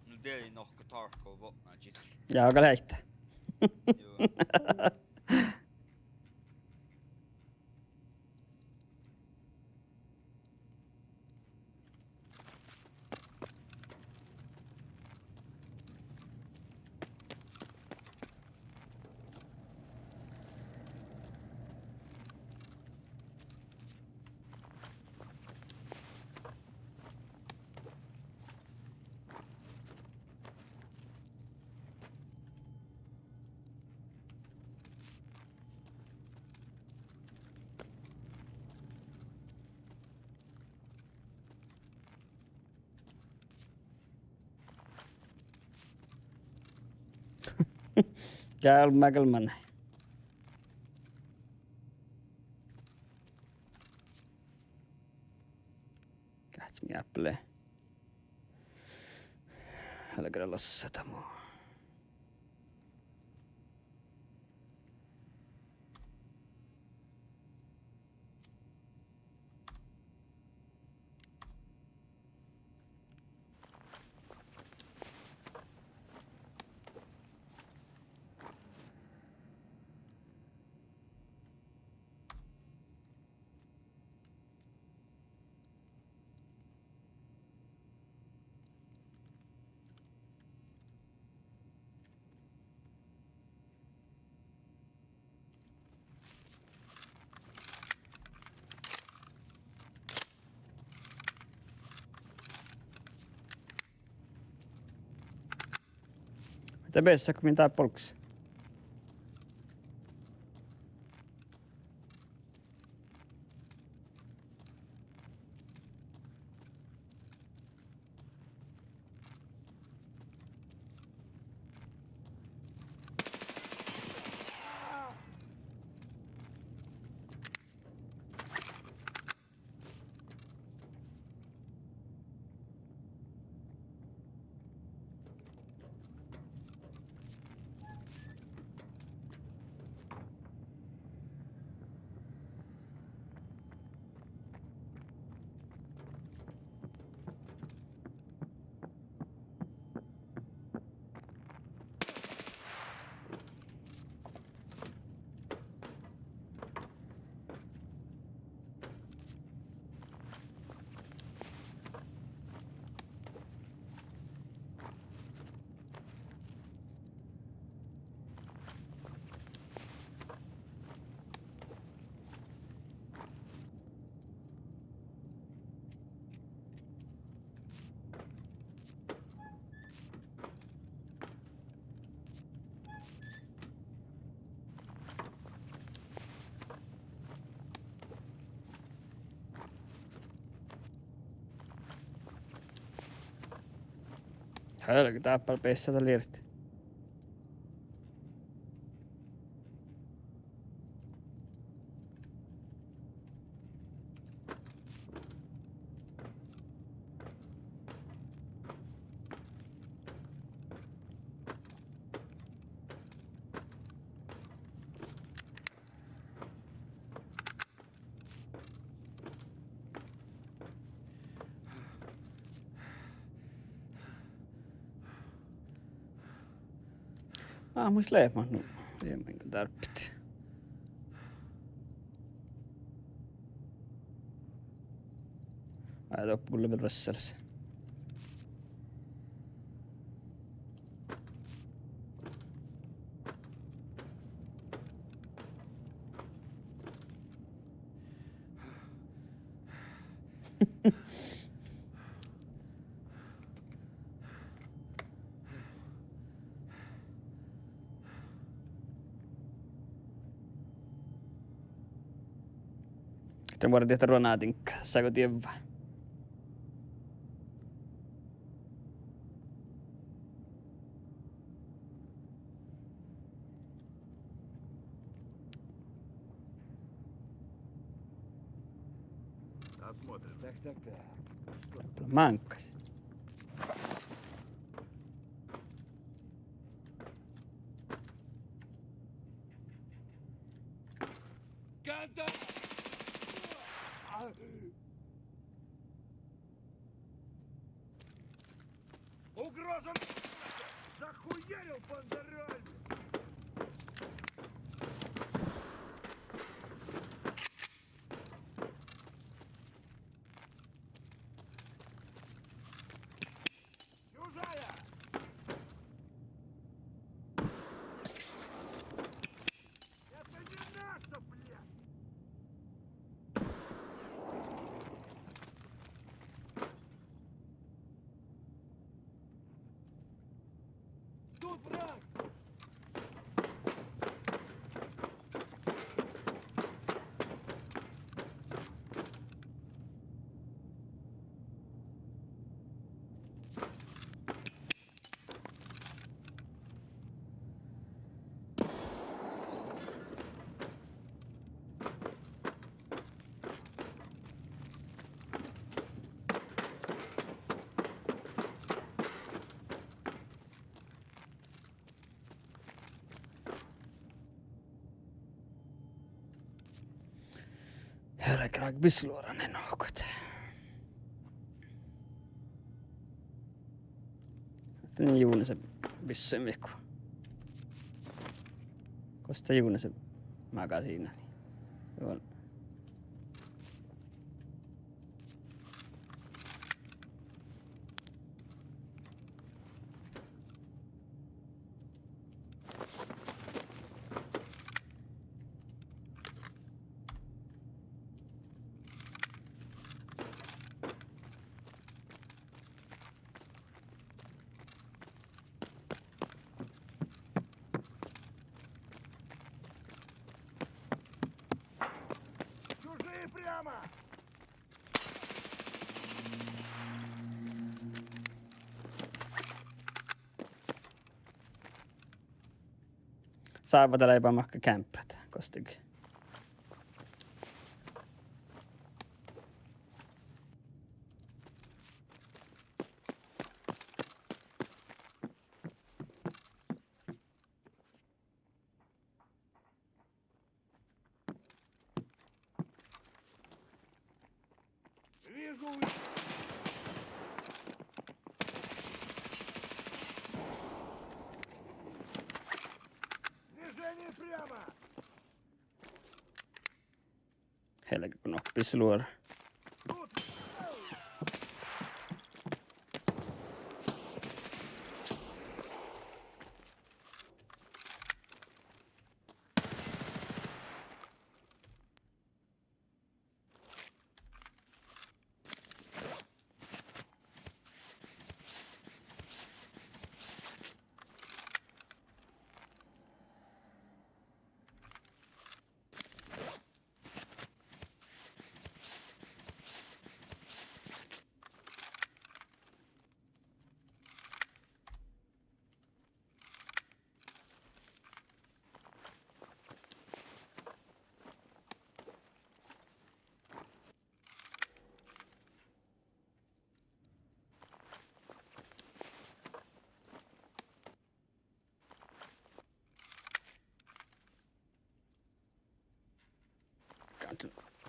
Nu det är nog Tarko och Magic. Ja, aika lähtee. Joo. Käy mäkelmän. Catch me apple. Älkää lossata mua. Te pensa kun minä polks. Hölky tääppä pessata lirti. Aamuis lehmät nu. Jemmenkö tärppit. Ai loppuun level rössälässä. Sitten voidaan tehdä ronaatinka. Saako tievää? Mankkas. Kääntää! Угроза! Захуел, пандараль! Чужая! Это не наша, блядь! Тут враг! Jälkeen bisluora ne nohkot. Niin juuni se bissujen mikku. Kosta juuni se makaa siinä. Joo. прямо! Saivat leipää mahka kämprät, kostikin. Вижу! Движение прямо! Helkä kun oppis luoda. Тут!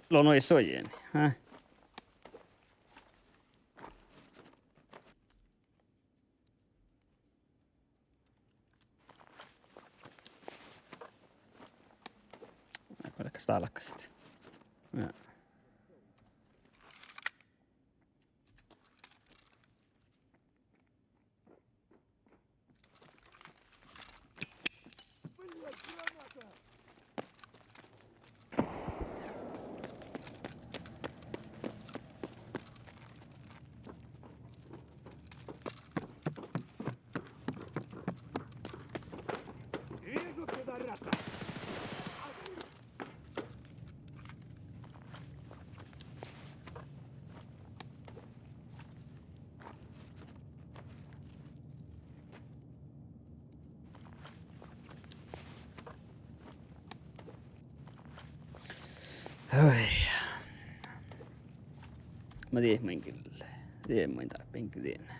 Lono iso jeni. Häh? Ehkä sitä alkasit. Ja. Блядь, граната! Вижу, пидораса! Oi. Mä tiedän kyllä. Tiedän mun tarpeen kyllä.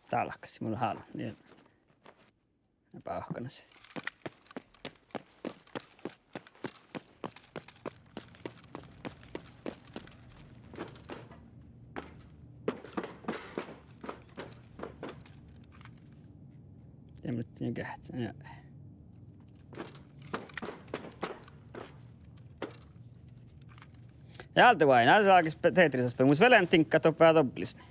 Talkasi, mulla haluaa. Niin. Pauhkana se. Tiedän nyt niin kähtsä. Ja alta vain, näin saakis Tetrisas. Mus velän tinkka topaa toplisni.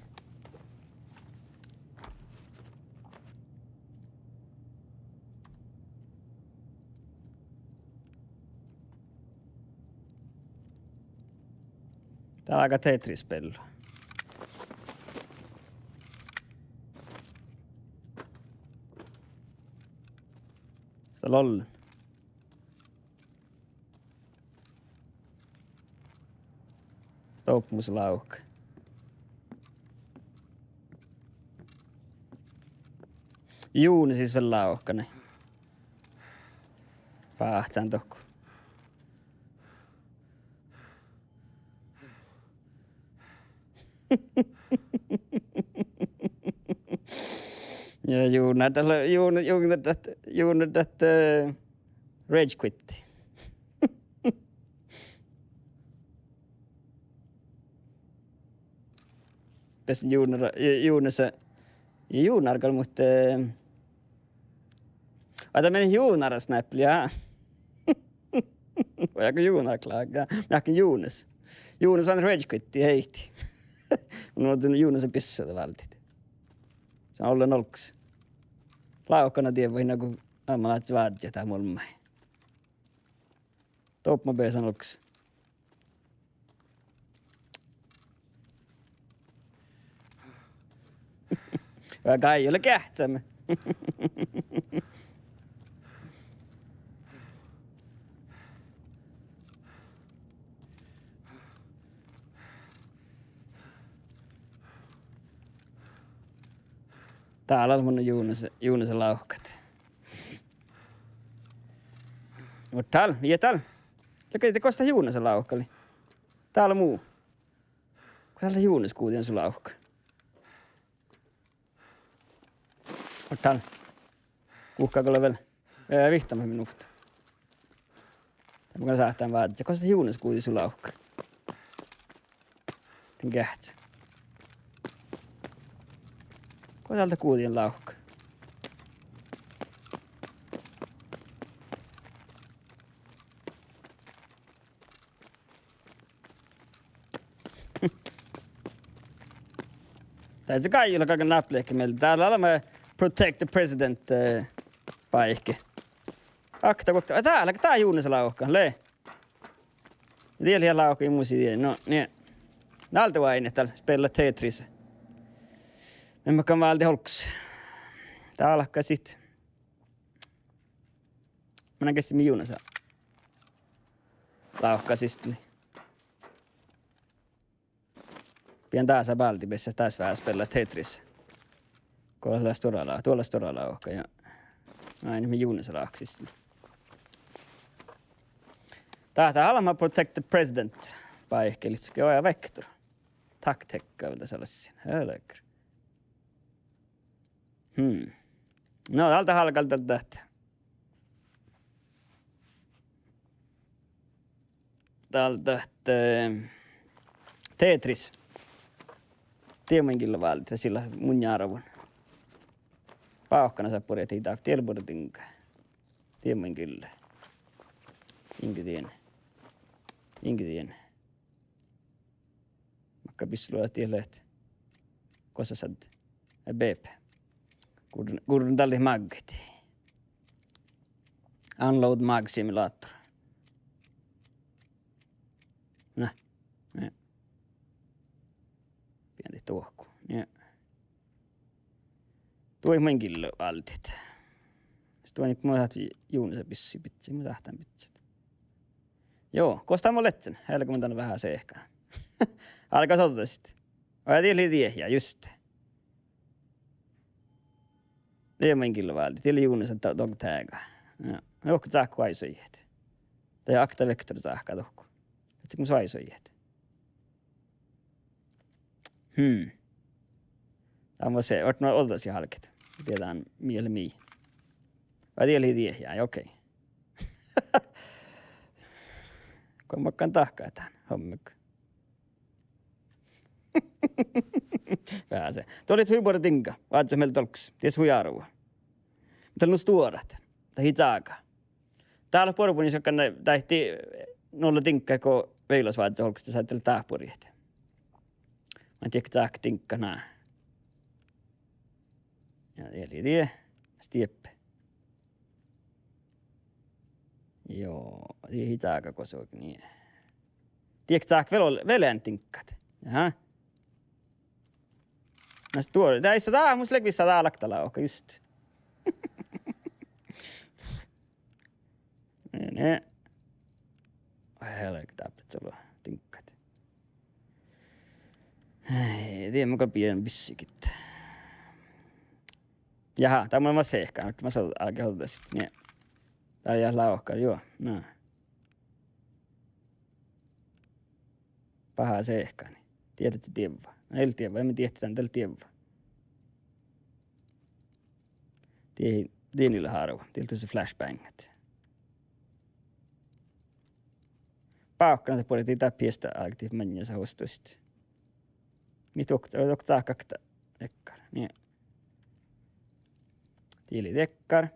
Tää on aika Tetris-pello. Se lollen. Toupumuslaukka. Juuni siis vielä lauhkane. Pahtsään tohku. Ja Juunar att rage quitti. Bäst Juunar kall mutta Ata meni Juunar snäppli ja. Voiko Juunar klaga? Näkin Juunas. Juunas on rage quitti heiti. Mun on Juunasen pissuilta valtit. Se on ollut nolks. Laukana tiedä voi nagu ammalat vaadja tää mulmai. Topma bees on nolks. Väga ei ole kähtsämme. Täällä on mun Juunasen lauhkat. Mut täällä. Läkö te kosta Juunasen lauhkali? Täällä muu. Täällä Juunas kuutin sun lauhka. Mut täällä. Kuhkaako vielä? Vihtamme minuutta. Tämä kun sähtään vaadit. Se kosta Juunas kuutin sun lauhka. Tän kähtsä. Täältä kuutien lauhka. Tässä kai olla kaiken näpleekki meiltä. Täällä olemme Protect the President paikki. Akta kokta. Tää Juunas lauhka. Lee. Tiedä ihan lauhka imuisi tiedä. No niin. Näältä vain täällä spela Tetris. Men man kan vara aldrig holks. Tää alkaa sit. Mä näin kesti Juunasa. Lauhkaa sisteli. Pian taas balti bessa taas vähän spela Tetris. Tuolla stora lauhka ja näin me Juunasa lauhka sisteli. Tää alama Protect the President paikkelit. Joo ja vektor. Taktekkailta sellaisia. Hölkr. No tältä halkalta tästä. Täältä Tetris. Tiedämme valita sillä mun arvon. Pauhkana saa purjat hitaa. Tiedämme Tiedämme kyllä. Inki tien. Makka pisluja tiedät. Kossa sad. Beep. Kurun tälle magget. Unload mag simulator. Näh. Pieni tuohku. Ja. Tuo ei menkilö valtit. Sitten tuo nyt muistat Juunisen pissi pitsi. Mä tähtään pitsit. Joo, kostaa mä letsen. Heillä kun mä tänne vähän se ehkä. Alkaa sotata sitten. Oja tiedä, just. Det är min kille väl. Till Jonas att dog tagga. Ja. Jag åker tack vad så jet. Det är akta vektor tackar dock. Jag tycker så är så jet. Jag måste se vart några ålders i halket. Det är den mi eller mi. Vad det är det ja, okej. Kom man kan tacka tämän hommik. Vähän se. Tuo oli hyvä tinka. Vaatse meillä tolks. Ties hujarua. Mutta on stuorat. Tai hitaaga. Täällä porpunissa kannan tähti nolla tinkkaa, kun veilas vaatse holksta saatteli tähpurjat. Mä en tiedä, että tinkka nää. Ja eli tie. Stieppe. Joo. Tie hitaaga, kun se on niin. Tiedätkö, että velen tinkkat? Jaha. No tuo, tää mus legvissä tää laktala oka just. Ne. Helk täpät solo tinkkat. Tiedä muka pien bissikit. Jaha, tää on mä seehkaan, nyt mä sanon alkaa ottaa sit. Ne. Tää on ihan lauhkaa, joo, no. Pahaa seehkaan. Tiedät se tiedä. Ei tiedä, emme tiedä tämän tällä tiedä. Tienillä harvo. Tieltä se flashbangat. Paukkana se puolitiin täppiästä alktiin mennä se hostosit. Mitä oktaa kakta ekkar. Niin. Tiili tekkar.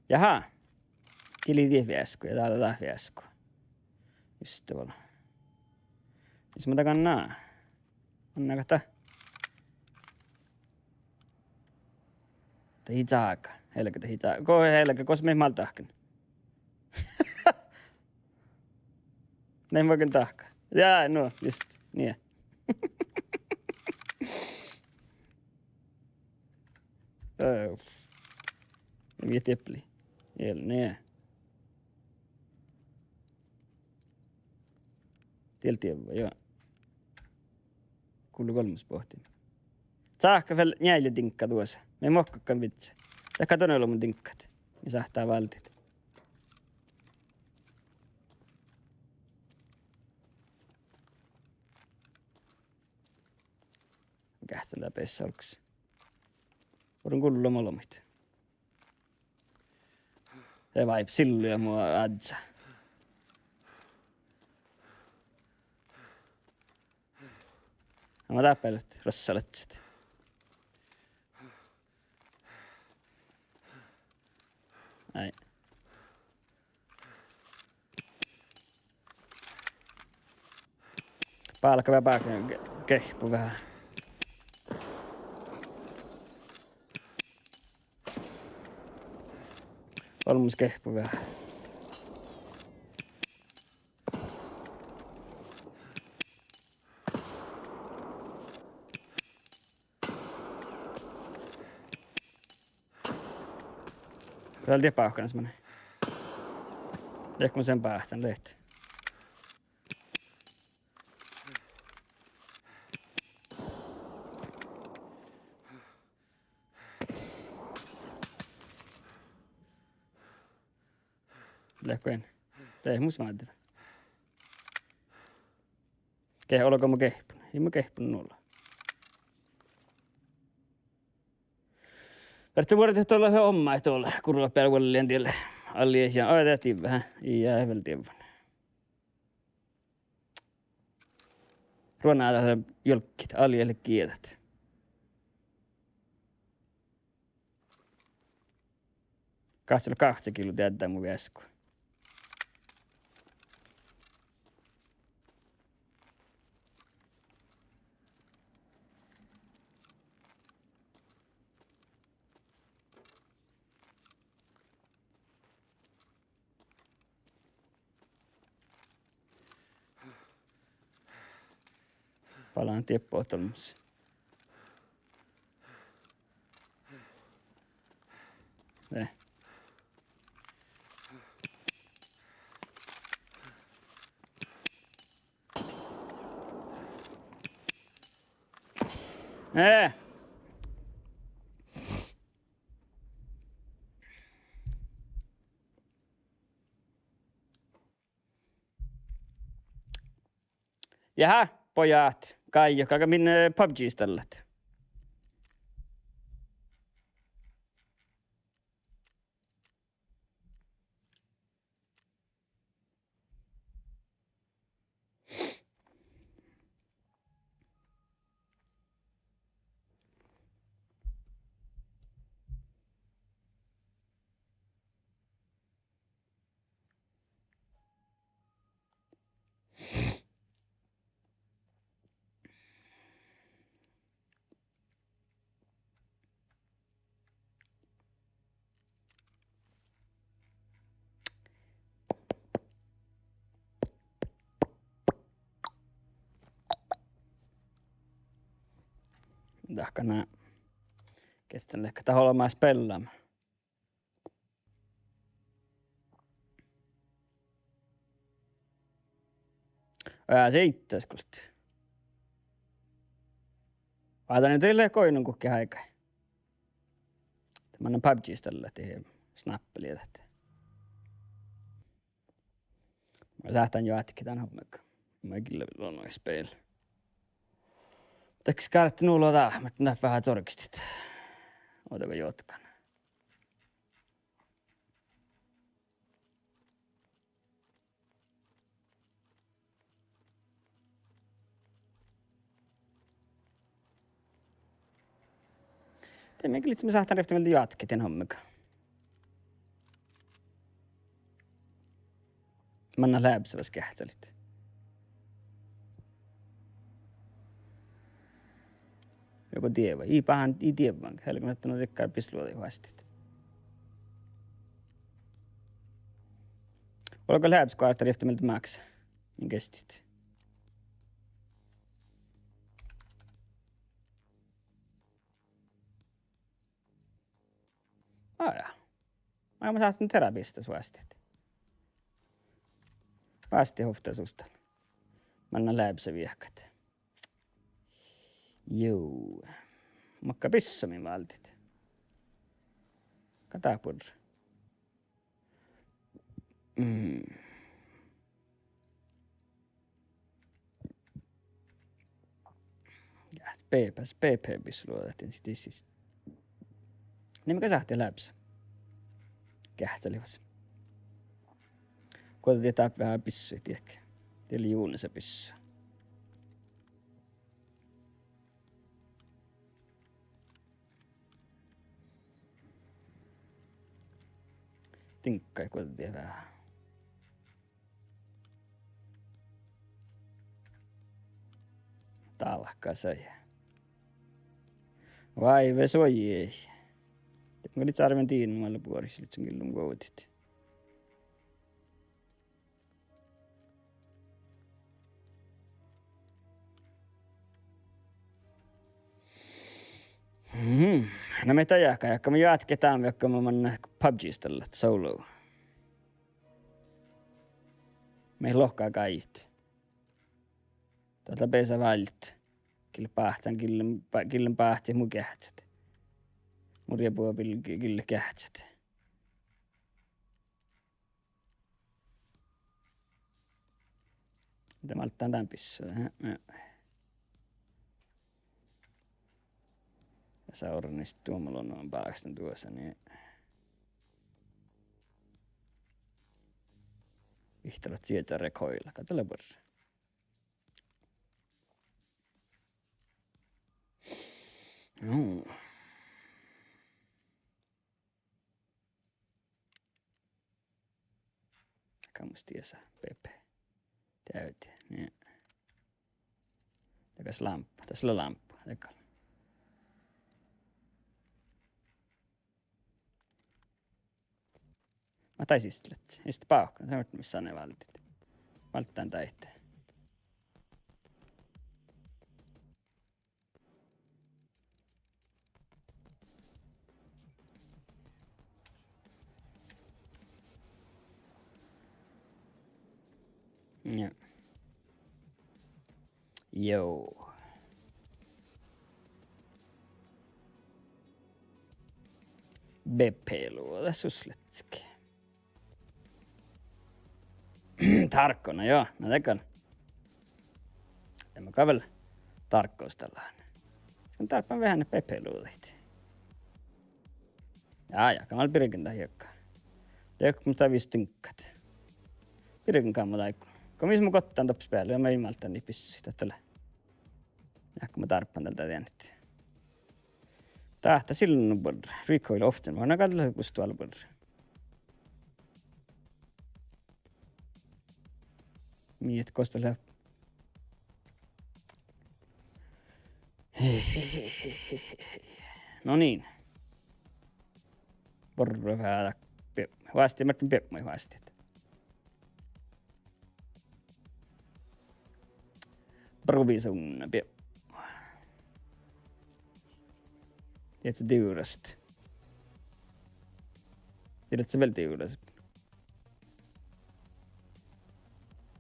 Jaha. Tiili tiefjäsku ja täällä lähjäsku. Just tuolla. Mis mä takan naa? Anna kata. Ta hitaaka. Helkä ta hitaaka. Ko helkä, kos me maltahkan. Näin voikin tahka. Jaa, no, just. Niin. Mikä teppli. Niin. Tieltievä, joo. Kuuluu kolmas pohtiin. Saakka vielä näille tinkka tuossa. Me ei mokkakaan vitsi. Ehkä todella mun tinkkat. Me sahtaa valtit. Kähtälää peissä olks. Voidaan kuulla molemmit. Se vaip silluja mua adsa. Mä täppäilet rossaletset. Ai. Palkka vähän pääkään kehpu vähän. Olmus kehpu vähän. Vielä tie pauhkana semmonen. Ehkä mä sen päähtän lehti. Lehkoen. Lehmus vaativa. Olko mä kehpun? Ei mä kehpun nolla. Värtti vuodet tuolla se homma tuolla kurva pelvollien tielle. Alli ja ajateltiin vähän. Ja heveltiin. Ruonaa tässä jolkkit. Allielle kietät. Kahtsella 2 kiloa teettää mun vesku. Palaan tieppoa tolmus. Jaha, pojat. Kaija, minne PUBG:s tället? Tahkana kestän ehkä taholla spellaamaan. Se ittees kulti. Vaatan teille koinun kukki aikaa. Tämän PUBG:s tällä tihin snappeli tätä. Mä sähtän jo ätki tän hommekaan. Mä ei kyllä vielä noin speillä. Teks kärtti nuulla tää, mä näin vähän torkistit. Ootako jotkan? Teemme kyllä, että me saattaa rehti meiltä jatketin hommika. Manna läpsäväs kähtsälit. Joku tievä. Ei tievän. Heillä kun ottanut tekkaa pisluota juhastit. Oliko läps kvartari efter meiltä maks? Niin kestit. Aja. Mä saatan terapista suostit. Vasti hofta susta. Mä annan läpsä viehkat. Joo. Makka pissomin valtit. Katapurra. Ja PP pisluotettiin sit issis. Niin mikä sahti läpsä? Kähtälivas. Koita tietää vähän pissuja, tiedäkö? Teillä juunissa pissuja. Tinkkai, koita tietää vähän. Talkka sai. Vai vesoi ei. Mä olin sarven tiinumalla puolissa, että sen killun koutit. No me tajahkaan, jakka me jatketaan, vaikka mä mennä PUBGista solo. Me lohkaa kait. Täältä pesä vält. Kyllä pahtsan, kyllä pahtsi mun kähtsät. Murja puopille kyllä kähtsät. Mitä mä aloittaan tämän pissaa? Ja Sauronista tuomalla on päästön tuossa, niin vihtelät sieltä rekoilla. Katsotaan porra. No. Kamustiesa, Pepe. Täyteen, niin. Takas lamppu. Tässä on lamppu. Takalla. Mä taisin istelet. Ja sitten paukkana. Sä missä ne valtit. Valttaan täihteen. Ja. Joo. Beppe-luoda susletski. Tarkkona, joo. Mä tekon. En mä kavella tarkkoustellaan. Sen tarpeen vähän ne Beppe-luodit. Ja, kamal pirikin tähän hiekkaan. Liekko mutta viisi tynkkat. Pirikin kamma taikun. Komis mun kottaan tops päälle ja mä imaltaan niin pissi tällä. Jahko mä tarppaan tältä tiennyt. Tahta silloin on borra. Recoil often. Mä oon katsella hyppus tuolla borra. Miet kosta läp. No niin. Borra vähän. Vasti, mä oon peppmoi vasti. Provisunna pie. Tiedätkö tiurasta? Tiedätkö vielä tiurasta?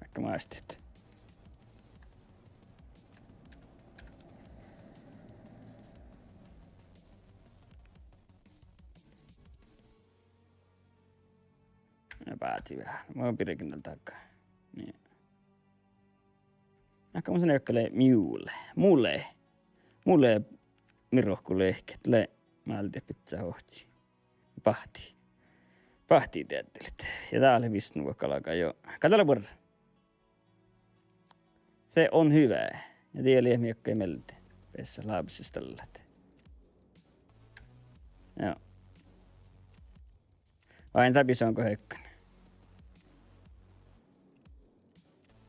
Vaikka maastit. Mä päätin vähän. Mä oon pirikin tältä takaa. Niin. Ehkä mun sanoo, että mulle mirohku lehket, Mä oltiin pitää hohti. Pahtii teettelit. Ja tää oli Visnu kalaka jo. Katsotaan porra. Se on hyvä. Ja tieli miekkä emeltä. Pessä lapsista lähtee. Joo. Vain täpis onko hökkänä.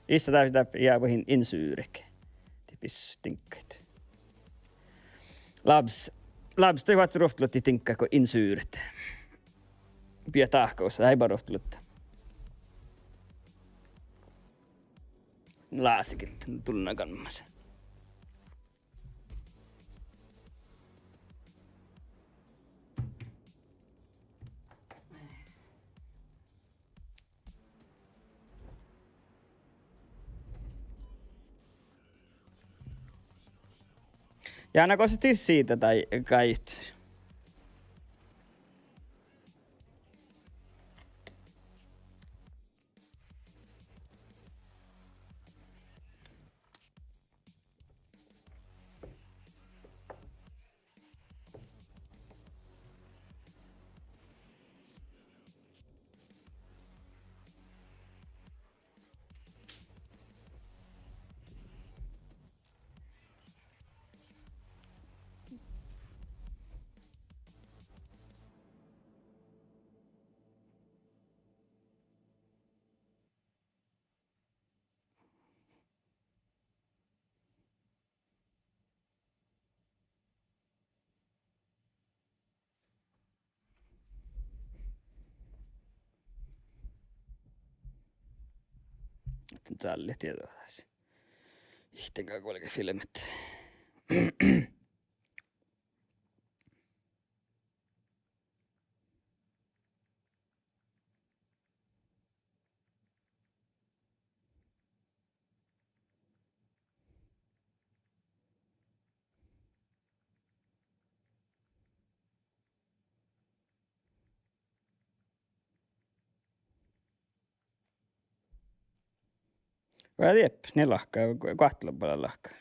Issa täppi jää voihin insyyrek. Tipis tinkkeit. Labs toi vatsi rohtulotti tinkkaa ko insyyret. Pia tahkoussa, ei bara rohtulotta. Laasikit tunna kanmassa. Ja aina kosti siitä tai kait. Tälli tietoa tässä. Ihtenkään kuitenkin filmit. Vai jep, ne lahkaa, kahtella paljon lahkaa.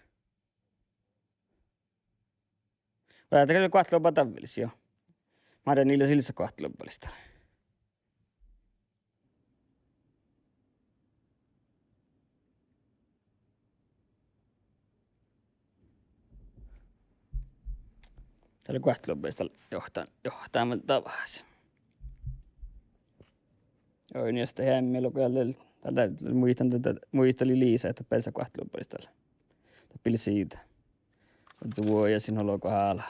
Vai ajatella kahtella paljon tavallis, joo. Mä olen niillä silissä kahtella paljon. Täällä kahtella paljon johtaa mä tavahas. Joo, niin jos tehdään meillä täältä muisteli Liisa, että pääsee kahtella paljon täällä. Pili siitä. Se voi ja siinä on kohdalla.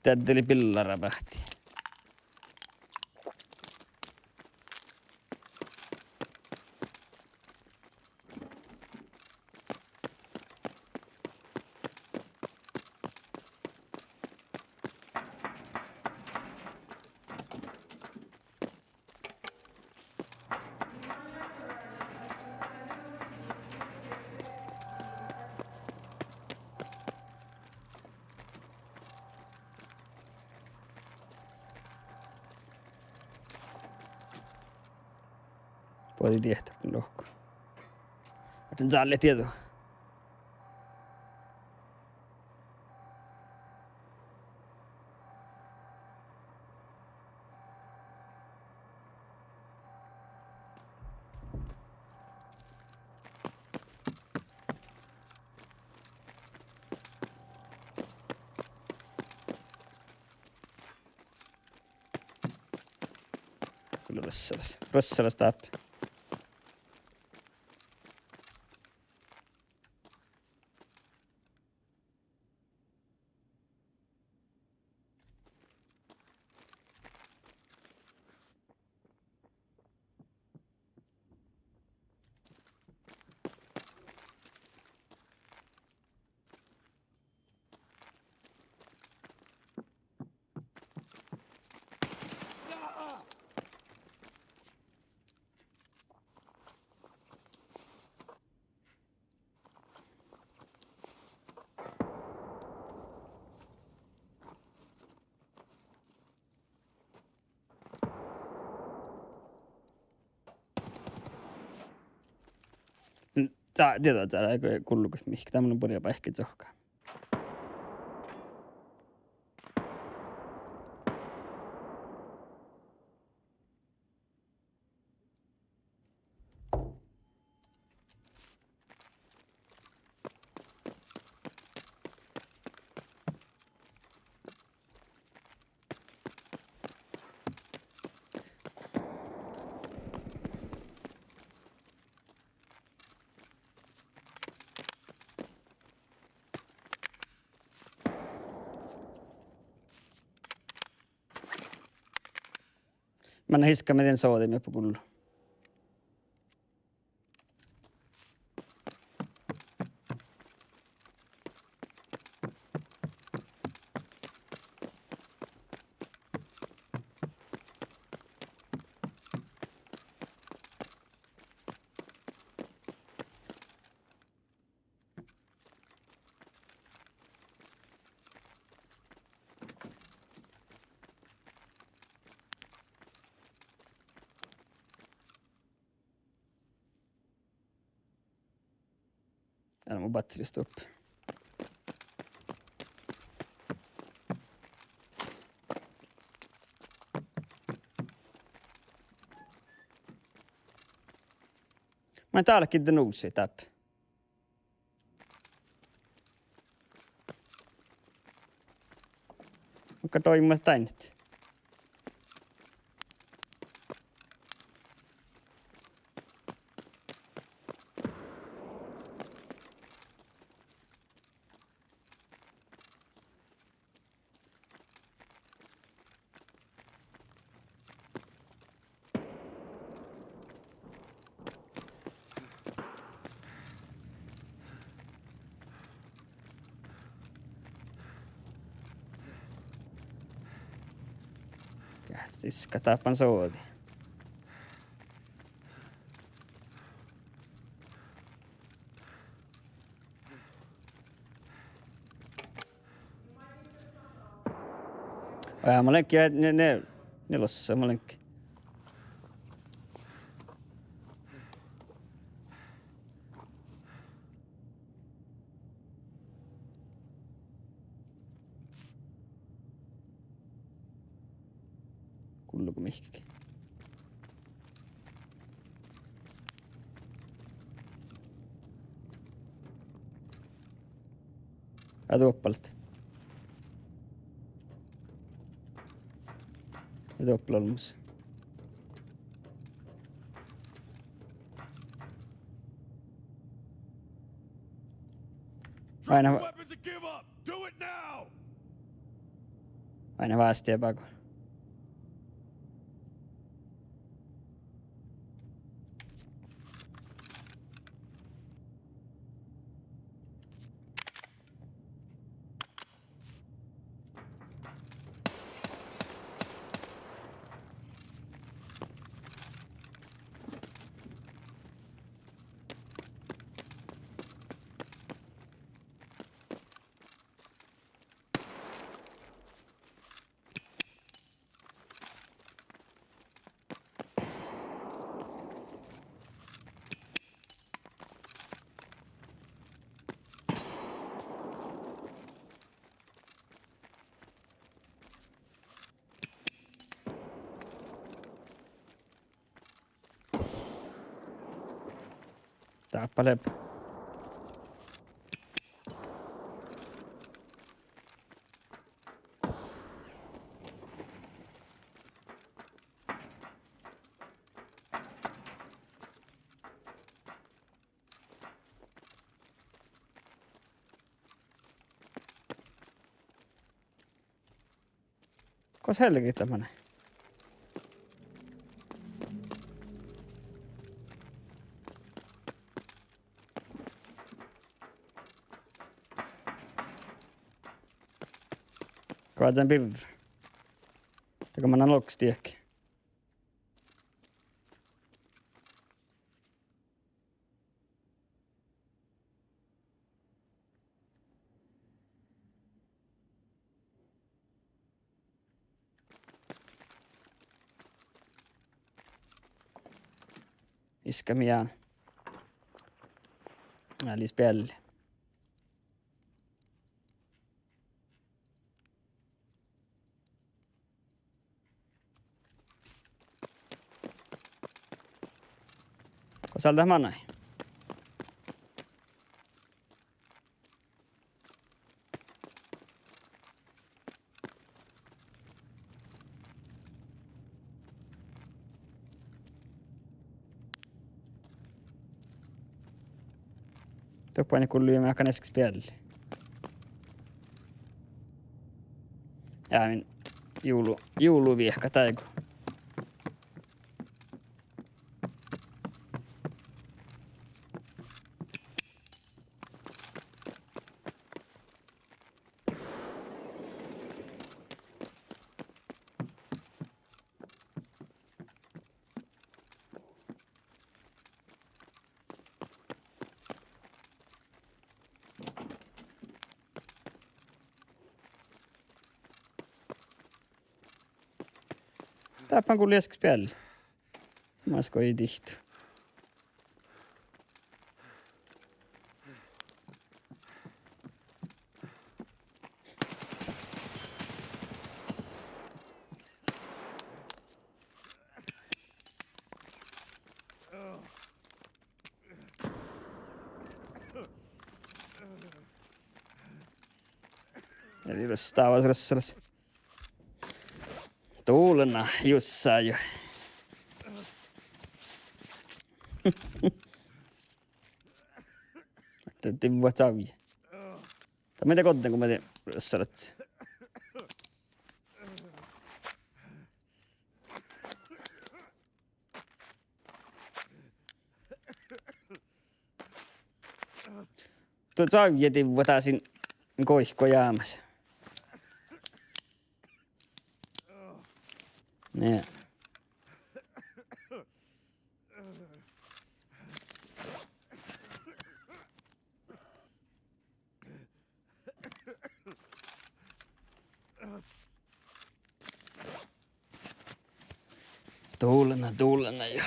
Täddeli pillara pähti. Puoli tiehtä, kun lohko. Mä saalle tietoa. Kyllä Rossalas tappi. Tiedät, että ei kullukas mihinkä. Tämmönen puria päihkin tsohkaa. Mä hiska miten sootin jopa kullu. Älä mun batterista oppi. Mä en täälläkin te nousi täp. Vaikka toimivat tänne. Siis katapan sooti. Ai mä lenkki ne lossa mä lenkki. Kulluko mihkikin. Tuoppalta. Tuoppala olmassa. Aina väestiä pakoon. Tappale. Kos helki tämmönen? Kaadan pilvi. Taka mä annan loksti ehkä. Iskä miään. Älä spelli. Ko salta manai. Toppa ni kullu mä kanesk spelli. Min jouluviehka taiku. Täpän kun lieski spelli. Masko ei tihtu. Eli vastaavas rassalas. Tuulena jossain jo. Täytyy vuot savia. Tai mitä kotten kun mä teen rassalat. Tuo savietin vuotasin koihko jäämässä. Niin. Tuulena jo.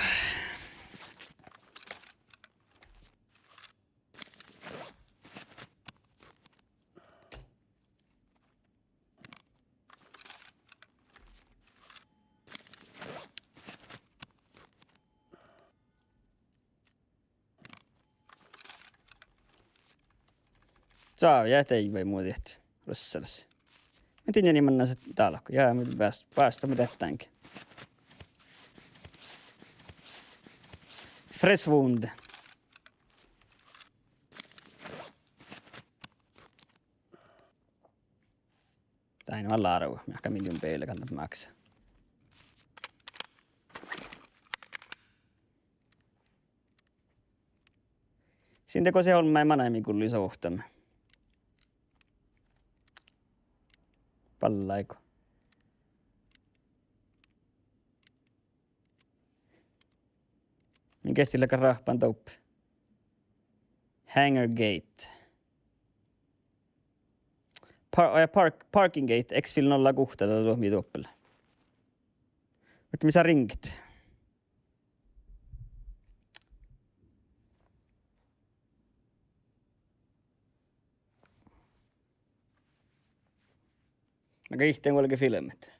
Saa jätei vai muu tehty Rossalassa. Mä tiedän niin mennä se täällä, kun jää me päästä me tehtäänkin. Fresh wound. Tää ei ole arvoa. Ehkä miljoon peille kannattaa maksaa. Siinä teko se on mä manaimi kulli sohtamme. Pallaiko. Mikä silläkään rahpan touppi? Hangar gate. Parking gate. X-fil 06 tuolla tuoppilla. Mutta missä ringit? Mä kehteen kuitenkin filmit.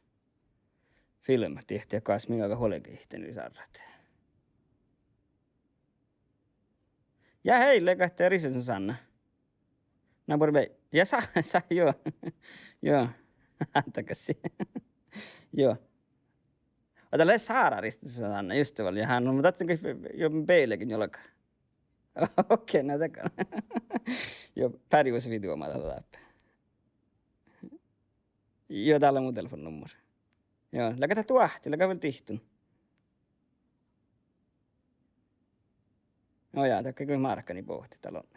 Filmit tehtiin ja kas minkä huolekin kehteen sarrat. Ja hei, lekahtaa risesun Sanna. Naapuri vei. Ja saa, joo. Joo. Antakasi. Joo. Ota lähes saara risesun Sanna, ystävällä. Ja hän on, mutta tatsinkin jo peillekin jollakaan. Okei, näytäkään. Joo, pärjyys video mä tällä läpi. Joo, täällä on mun telefonnumero. Joo, läkätä tuahti, läkä vielä tihtun. No jaa, tämä kyllä markkani pohti talon.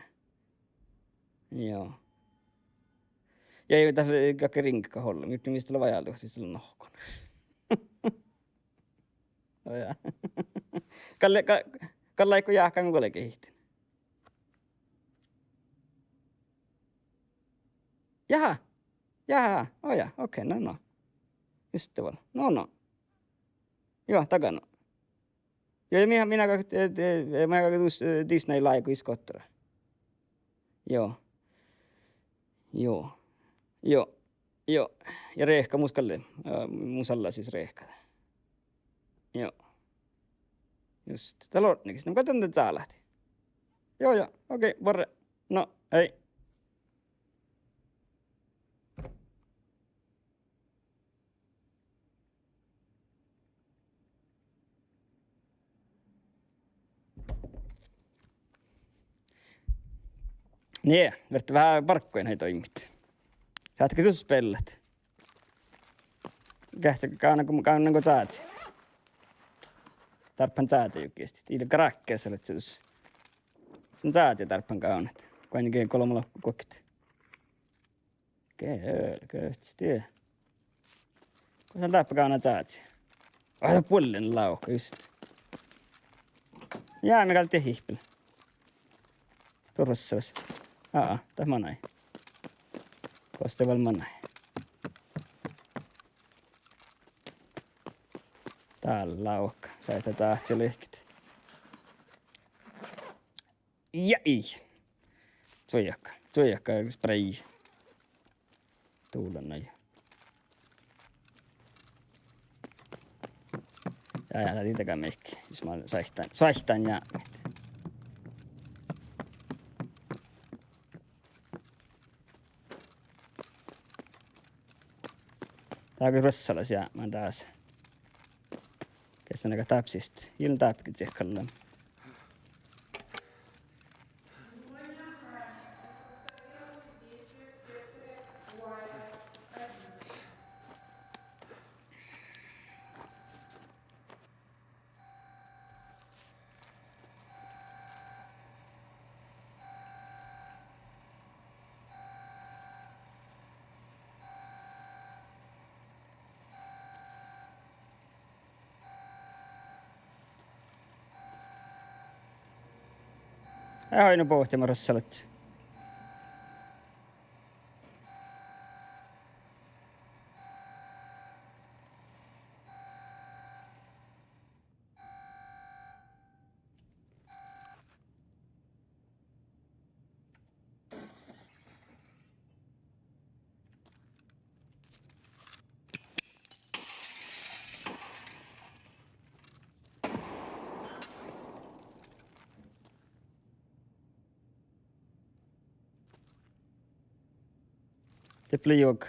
Joo. Ja ei tässä kaikki rinkka holla. Nyt mistä on vajaltu, siis on nohkon. No jaa. Kalle eikö jääkään kuule kehittynyt. Jaha, oja, okei, no. Just tavalla. No. Joo, takana. Joo, minä tuus Disney-laiku iskottora. Joo. Ja Reekka muskalle. Musalla siis Reekka. Joo. Just. Taloudnikis. No katson tätä saa lähti. Joo. Okei, varre. No, hei. Nee, vert vähän parkkojen hei toimit. Saatko tuossa pellet? Kähtsäkö kaunan kun saatsi? Tarppan saatsi jukkiesti. Tiillä karakkeessa olet tuossa. Sen saatsi tarppan kaunat. Kun ainakin kolmalla kokit. Köhtis työ. Kun sä tarppan kaunat saatsi. Oota puolinen laukka, just. Jää me kalti hihpillä. Turvassa olisi. Tämä manai. Kosteval manai. Täällä laukka. Saita tahtsi lehkit. Jäi. Suojakka spray. Tuulen näin. Ja niitäkään meikki. Jos mä saihtaan jäämät. Tää on kyllä rössalas jäämään taas. Kesän aika täpsistä. Ilman täpkit sehkallaan. Jag har ju nog pohtimaan rössalat. Det blir jag.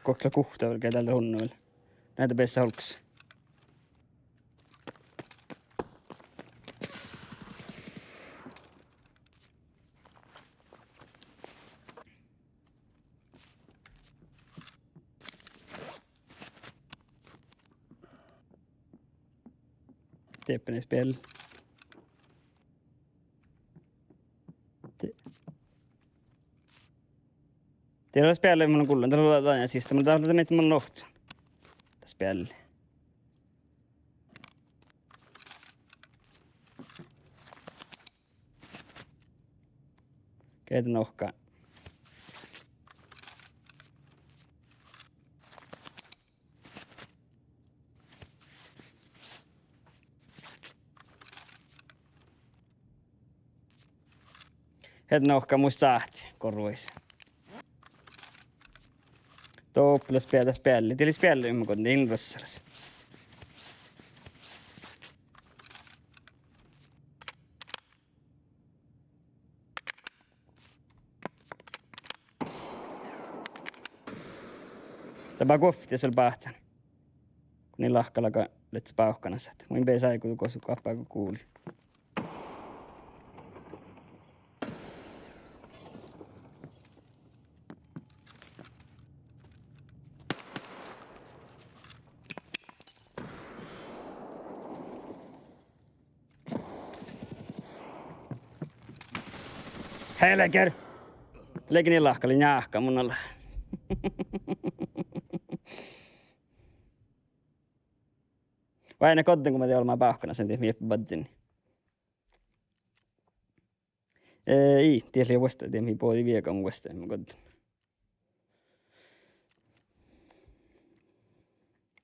Kokla kuhta väl käy tältä hunnuilla. Näitä peissä holks. Teeppinen spel. Teillä spelli mun kullan, täällä on ja sista, mutta täällä meitä mun lohtsan. Spelli. Keitä nohkaa. Heitä nohkaa muista saahti, korruis. Toppla spela spelli. Till spelli om man in rössars. Tämä kofti sul pahtsan. Kun niin lahkalaka lets pauhkanasat. Muin bei sai kun kosu kappaa kun kuuli. Helker! Legin illahkali njahka mun alla. Vai ne kodden kun mä tein olemaan pauhkana sen tiedä badsin. Ei, tiedä vasta tiedä mi puoli viekon vasta mä kodden.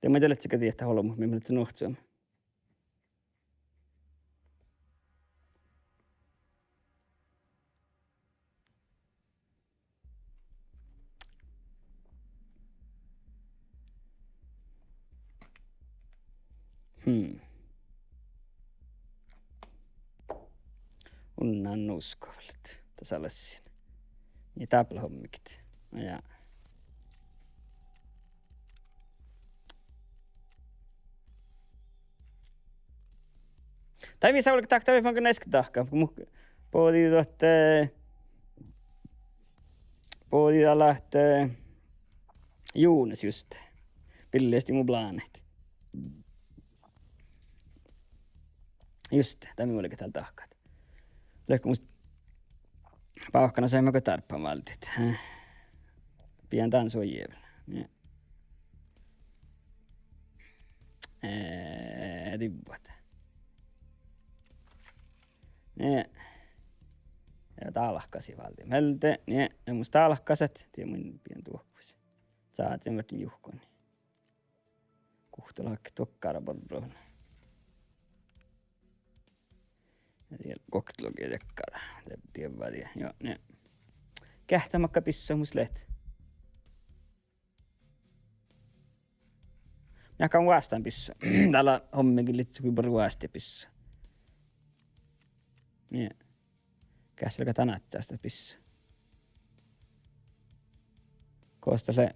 Tiedä mä tiedät sekä tiedä holomu, mä menet nuhtsuun. Unnan nuskovalit. Tässä oles siinä. Niin täpälä hommikit. No jaa. Tai viisa oliko tahtaa viifanko näiskä tahkaa. Poodi tohte... Poodi lähtee... Juunes just. Pilleesti mun plaaneet. Just, tämä minulla olikin täällä tahkaat. Löykkö musta pauhkana saimmeko tarppaan valtit. Pian tansuojia vielä. Tibbuat. Ja taalahkasi valti. Melte, ne musta taalahkaset. Tiedä mun pian tuokkuisi. Saatiin vertin juhkoni. Kuhtolakki tokkaara borroon. Ja koktelukin tekkara. Tiedä vaatia. Joo, ne. Kähtämakka pissua mus lehet. Minäkään vastaan pissua. Täällä hommekin liittyy kuin ruoasti pissua. Niin. Kässelkä tänättää sitä pissua. Koosta se...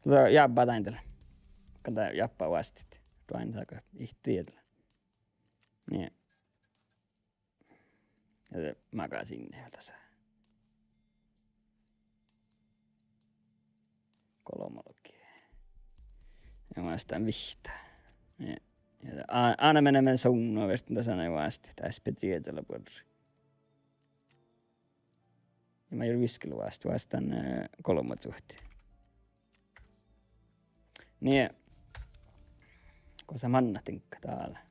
Tulee jabbaa taintella. Kantaa jabbaa vastit. Tuain saako ihtiedellä. Niin. Ja se makaa sinne vielä tässä. Kolmologia. Ja mä sitä vihtää. Niin. Ja aina menemme suunnoa vertin tässä näin vasti. Tää spetietellä puolella. Ja mä juuri viskelu vastaan kolmat suhteen. Niin. Kun sä manna tinkka täällä.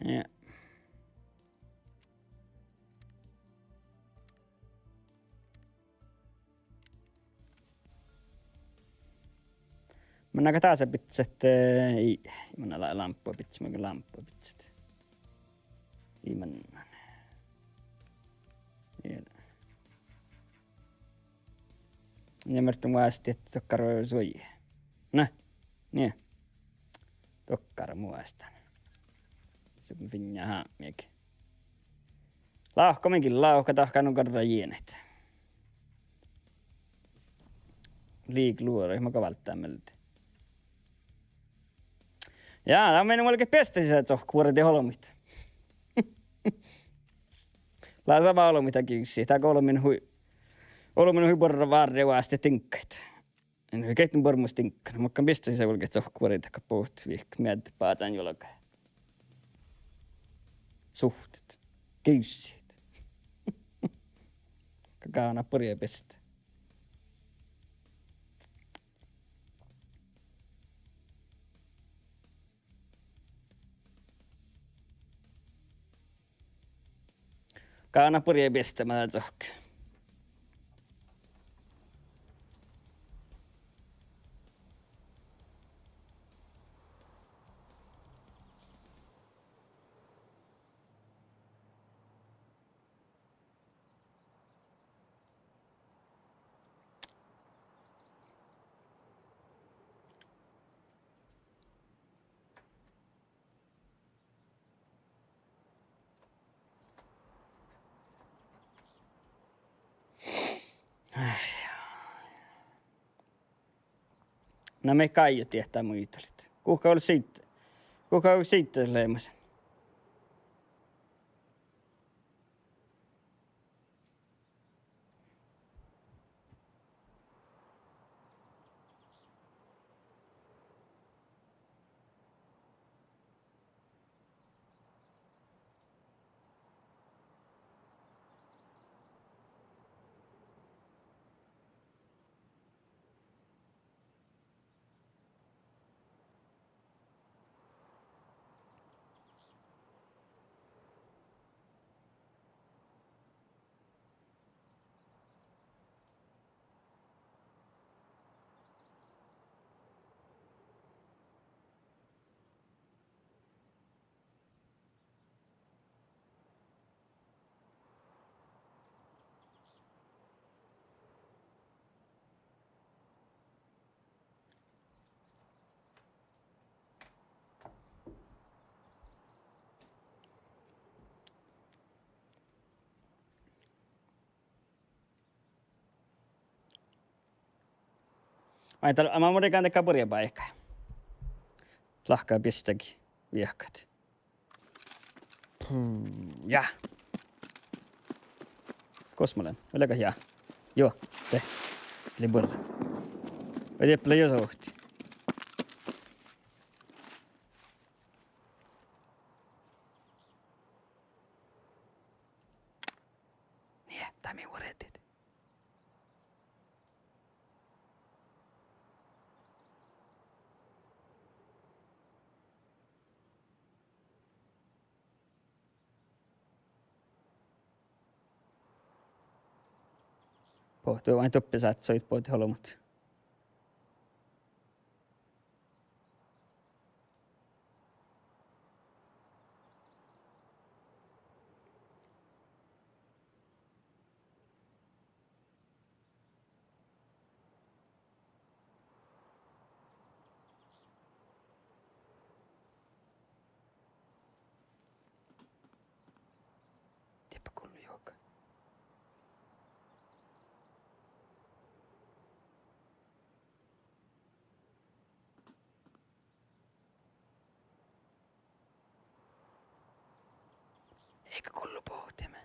Niin. Mennäänkö taas pitset? Ei. Mennään lamppua pitset. Mennäänkö lamppua pitset? Ei mennään. Ja märtän muasti, että tokkaro on suojia. Näh. Niin. Tokkaro muastan. Se kun finjaa haamiakin. Lauhka minkin lauhka tahkanut karra jienet. Liik luoro, ei mä välttää melti. Jaa, tää on mennyt muillekin pestä sisään tsohkuuret ja holmit. Lää sama holmitakin yksi. Tää kolmin hui porra vaarre vaasti tinkkait. En hui keittin pormus tinkkana. Mä kan pestä sisään muillekin tsohkuuret ja puhut viikko. Miettä paataan jolkai. Suhtet. Kyyssiet. Kakaana purje pestä. Kaana purje pestä mä tää tsohka. No me kai tietää muitalit. Kuka oli siitä? Kuka oli siitä leimasen? Mä murikaan te kapuria paikkaa. Lahkaa pistäkin viehkat. Ja. Kosmolen. Olega hea. Joo, te. Eli burra. Vai teppä jo sohti. Niin, tää me uoretit. Pohtuu vain toppisä, että soit poiti holomut. Tippä kullu joka. Eikä kullu pohtimme.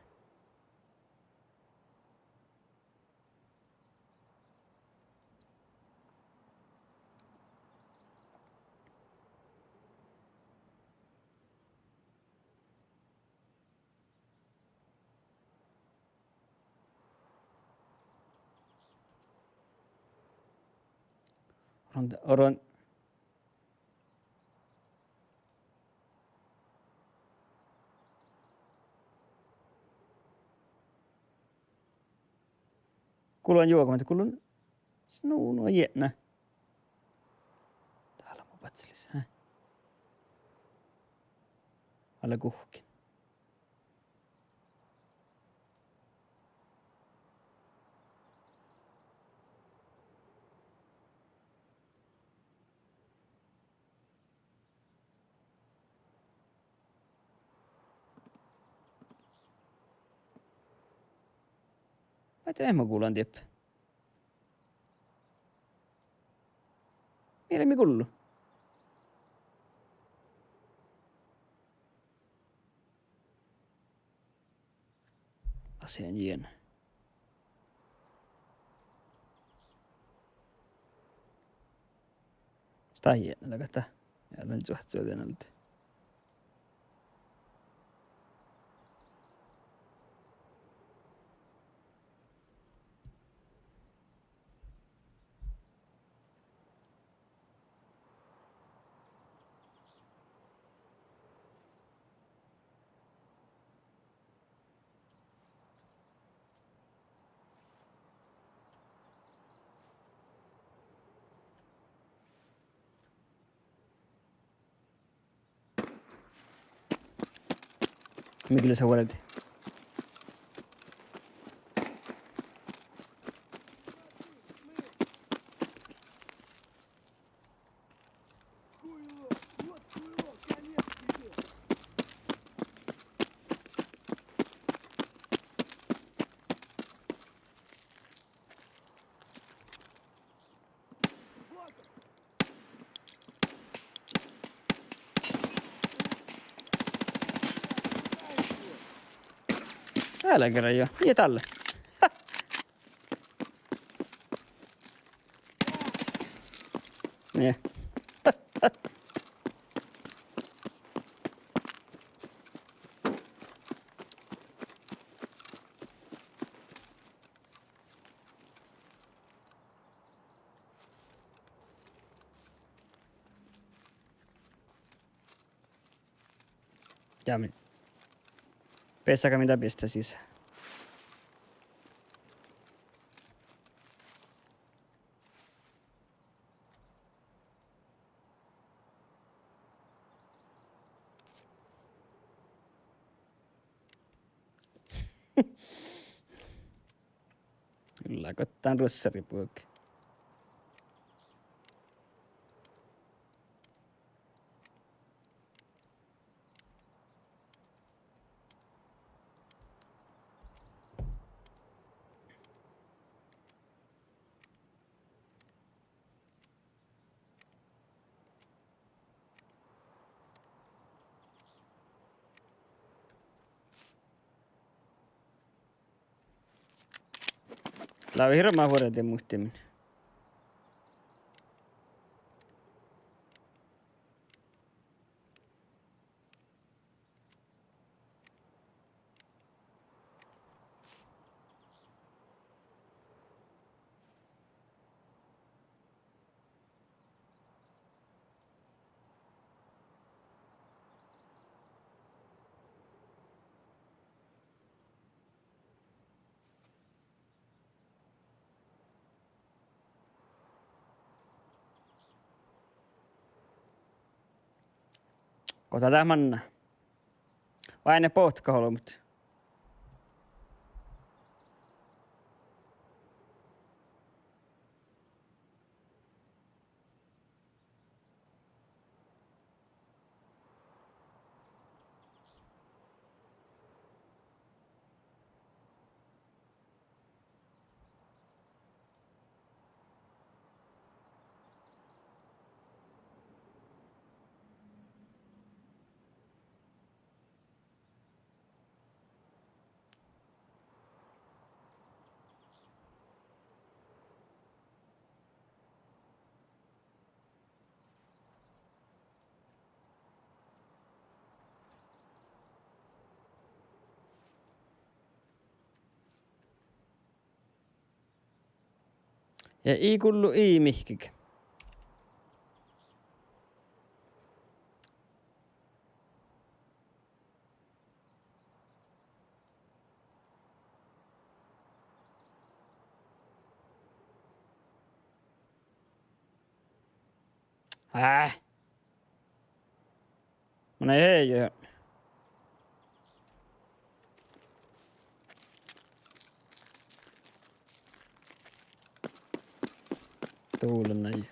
Oron. Kulun juokomatta, kulun snuunua jännä. Täällä mun patselis, hä? Alle kuhkin. Vai teemme mä kuulan tippä? Mielemi kullu. Aseen jien. Sitä jien, lagata. Jälleen suhtsuuteen alta. Mikille sä huolet? Хуйло! Вот хуйло! Конец тебе! Вот он! Täällä kerran jo. Niin tälle. Niin. Ja Pessakaan mitä pistä sisään. Kyllä, kottaan russaripuokki. La hirma fuera de muhtimin. Kota tää manna. Vai ne potkaholmut? Ja ei kullu ei mihkik. No ei joo. Tuulen näin.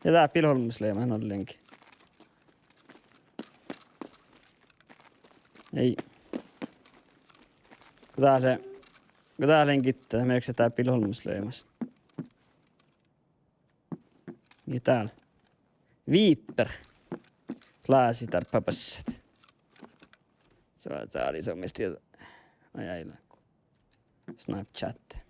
Ja tää pilholmisleemahan on lenki. Ei. Kun tää lenkittää, meneekö tää pilholmisleemas? Niin täällä. Viipper. Laasitar papasset. Se oli isommista tieto. Ajailla. Snapchat.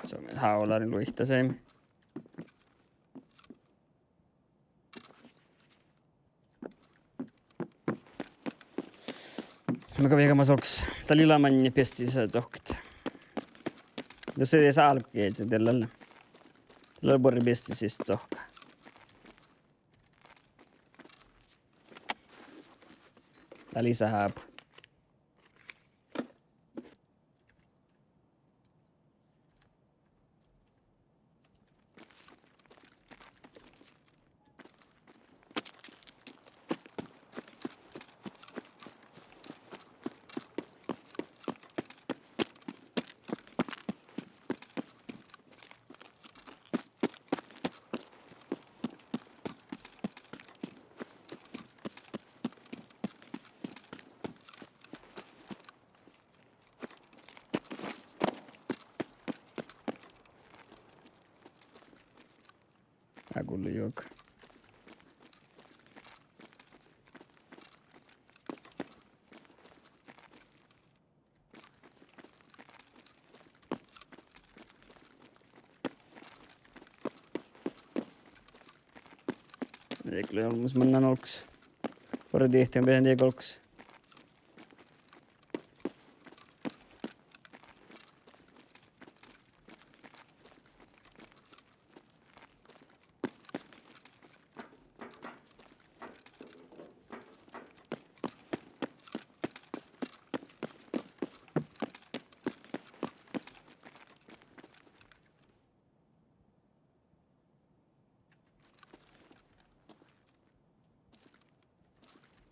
Se on haularin luihtaseen. Mä kävin masoks. Tää lilamanni pesti sä tohkit. Jos ei saa alkukeitsi tällä. Tällä borri pesti siis tohka. Tää lisähaapu. Agulli joka. Ei kyllä ollut mennään olks. Pari tihtiin meidän tiekolks.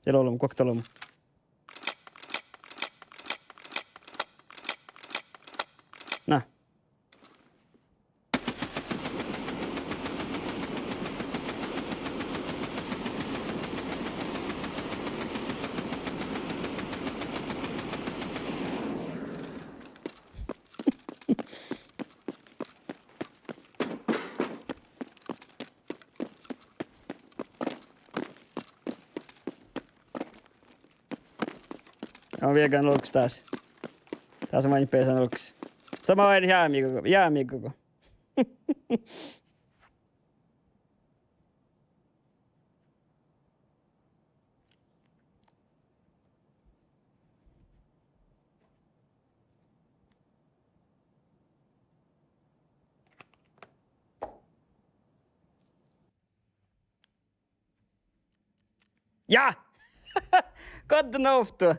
Siellä on kokta lomu. Nää. On vieläkään nolks taas. Taas on vain peesä nolks. Sama vain jäämiikoko. Ja! Katso nouhtua.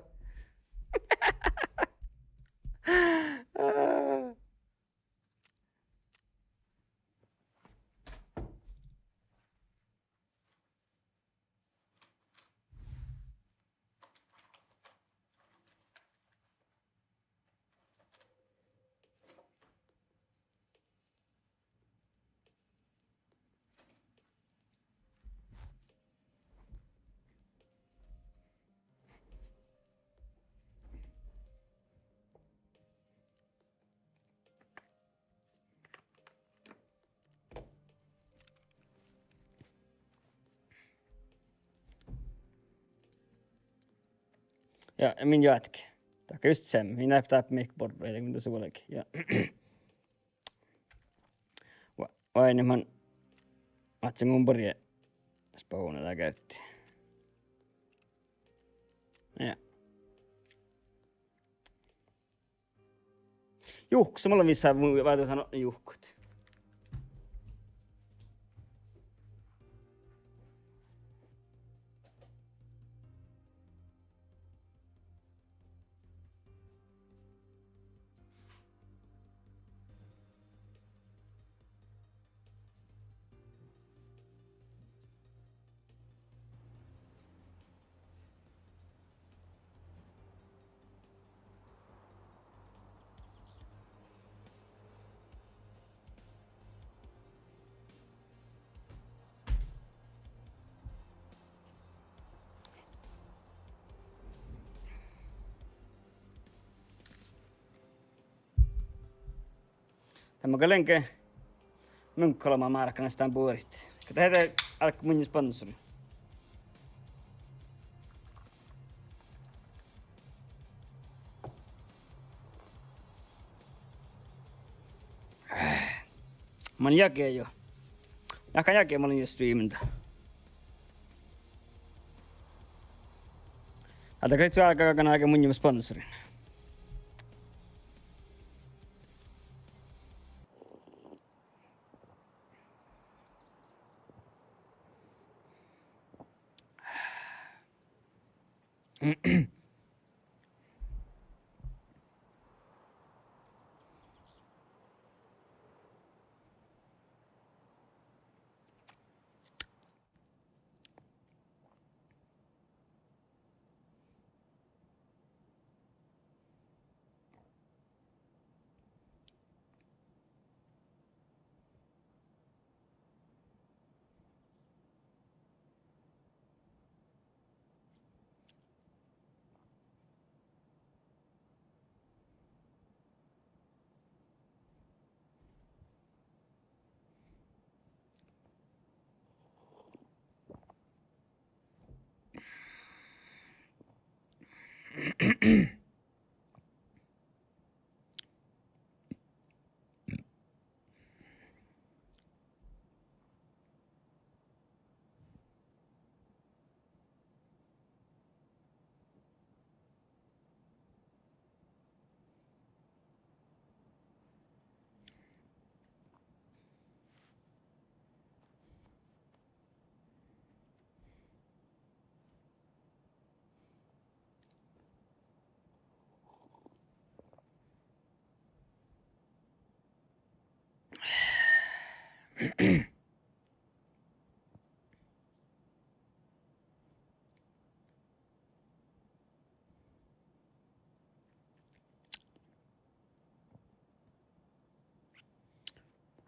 Ja min jatke. Taikka just sen. Minä näyttää mic-bordeille, mitä se olikin. Ja vain man atse mun borje spawnata käytti. Ja. Juhksa, mulla missään vaatutaan juhkut. Tämä kalenke munkkalama markkana sitä puorit. Tätä heitä alkoi mun sponsori. Mä olin jakeen jo. Jahkan jakeen mä olin jo streaminta. Alta kaikki alkaa kakana aika mun sponsorin.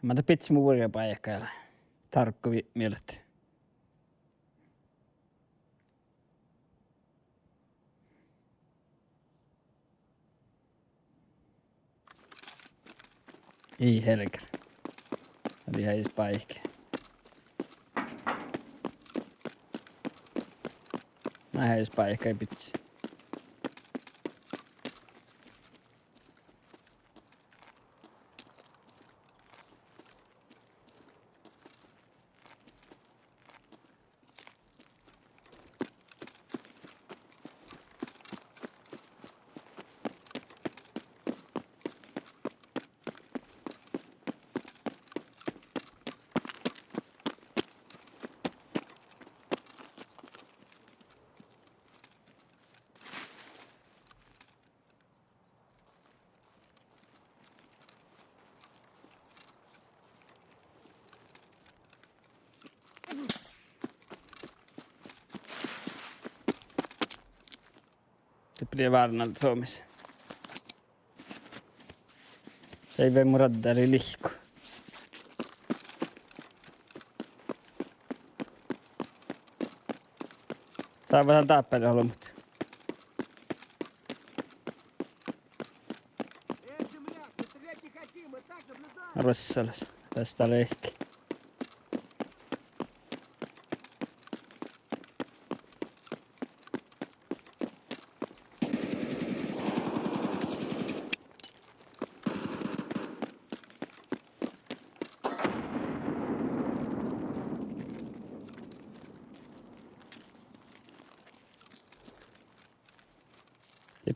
Mä te pitsi muuria paikkailla. Tarkko mielet. Ei helkär. Oli häis paikka. Mä häis paikka ei pitsi. Se pidä Varnalta Suomessa. Se ei vei mun raddari lihku. Saa vähän tappele holmut. Эй, земляк, мы стрелять не хотим, мы так наблюдаем. Rassalas. Tästä lehki.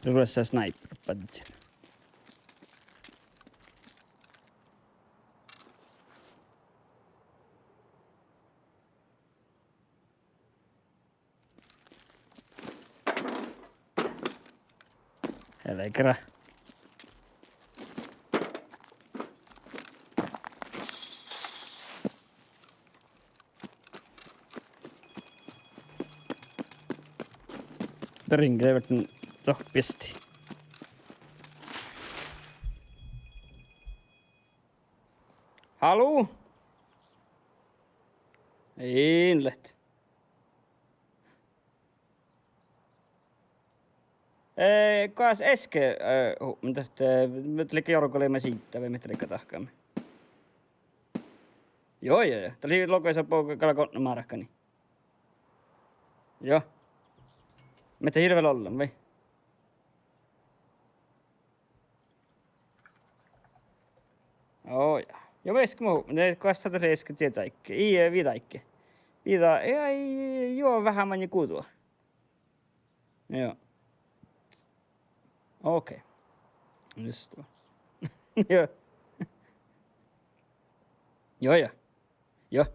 Det blir så sniper på det. Helkra. Ringe eivät sohpisti. Haluu? Inlet. Kas äsken, mitä te jorkolimme siitä vai mitä te tahkaamme? Joo. Tämä oli lokoisa poukalla konnamarkkani. Joo. Mitä hirveellä ollaan, vai? Ja veski muu, ne kastat reisket sieltä kaikki. Ei vidaikki. Ei juo vähän mani kutua. Joo. Okei. Just det. Joo. Joo.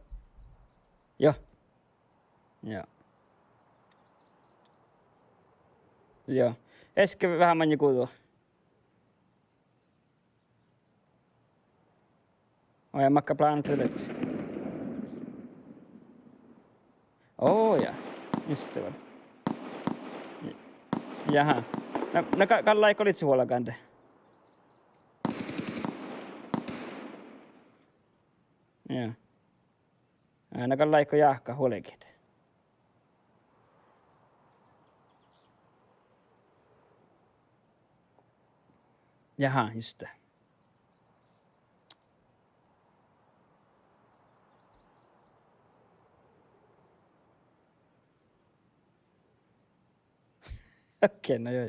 Joo. Äsken vähän mani kutua. Ja makka planet ylitse. Ja. Just det. Jaha. No kalla ei kolitsi huolakaan te. Joo. No kalla ei jahka huolikit. Jaha, just det. Okei, no joo.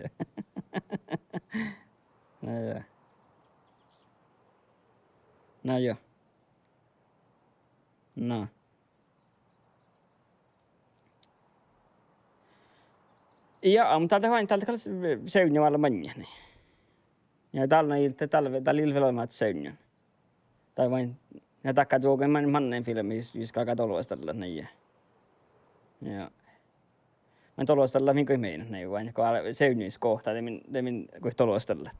No. Ja, mutta täältä kallis seunjavalla manjani. Ja tällä ilveloimaat seunjan. Tai vain, ja takka tuoken mannen filmi, jos kakaa tolostella näin. Ja. Mä tolostella minkä meidän näin vain, kun seunjuis kohtaa, temin kun tolostella.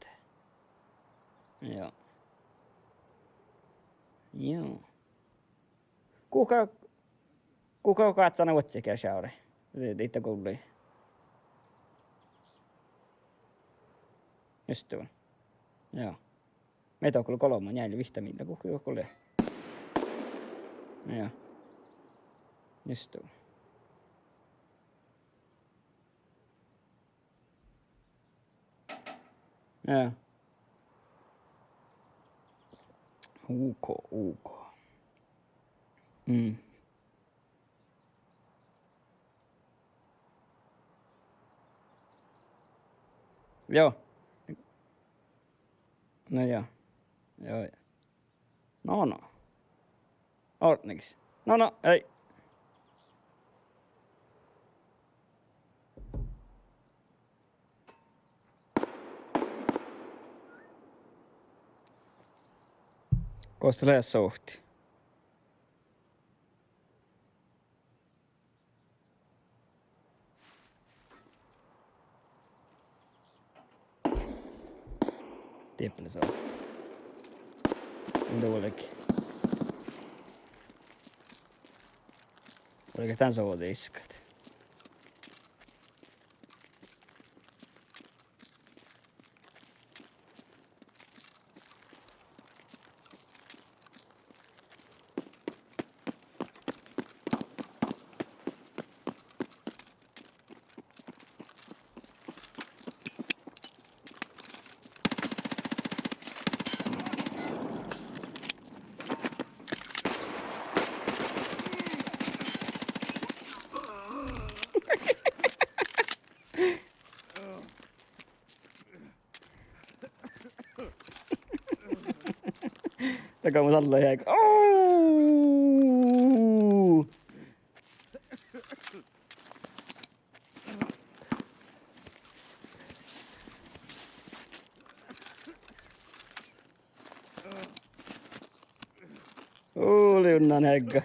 Joo. Kuka katsana otsikää shaure? Itse kuului. Just det. Joo. Meitä on kyllä kolman jäljellä vihtamilla, kuka kuulee. Ja. Just det. Ja. OK. Mm. Joo. No joo. Joo. No. Ordnings. No, ei. Kostelee sohti. Tippele sohti. Mitä olikin? Oliko tän sohti iskat? Taka mun alla jäi. Liunnan hägga.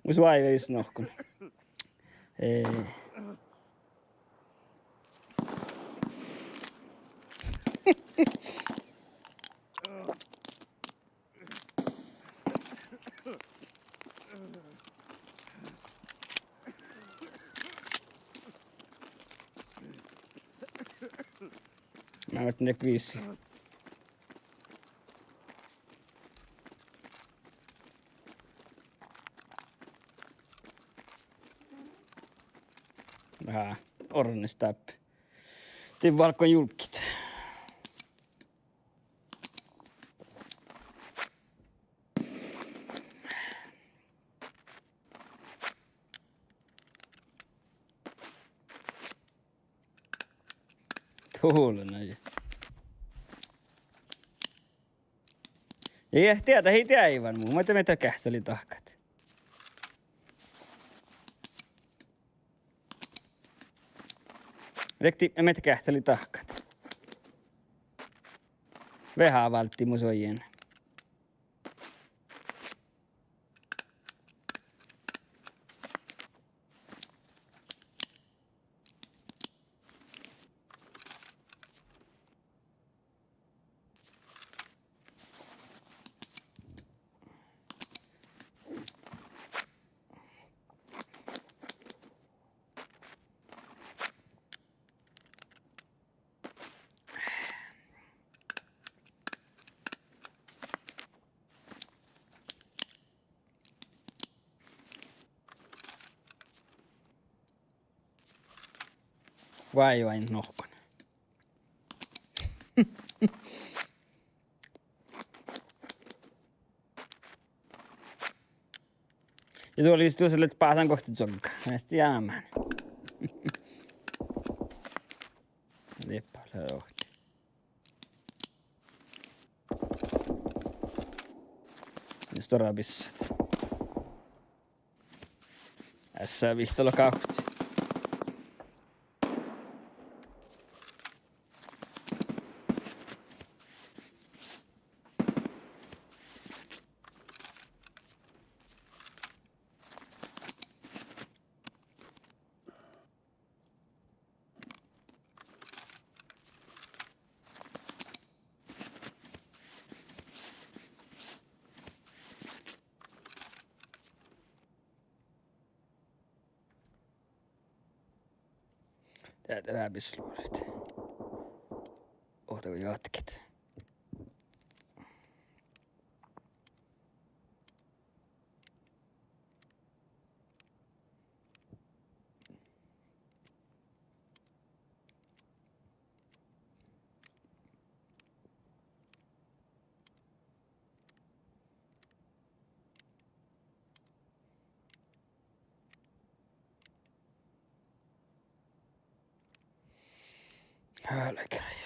Mus vaive just nohkun. Ei. Mä otin ne kviisi. Vähän ornistäppi. Tiin valkon julkit. Tuolla näin. Ja tietä hei aivan muu. Mä meitä kähtseli tahkat. Rekti meitä kähtseli tahkat. Vähän valtti mun sojen. Vai vain nohkon. Ja tuolla just tuossa, että päätän kohti zoggaa. Näistä jäämään. Lieppa, löyhti. Ja storabissat. Tässä vihtolo kauhti. Täältä vähän pisluudet. Ota vittu jotkit. Hölkärä.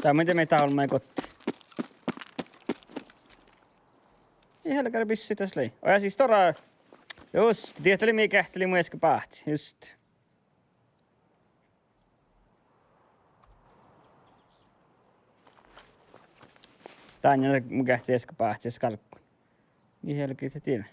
Tää miten meitä on meidän kotti. Ihan käydä pissi tässä lei. Ja siis tora. Just, tietysti mikä kähteli mun äsken pahti. Just. Tää on mun kähteli äsken pahti, skalkku. Ihan kyllä tiedä.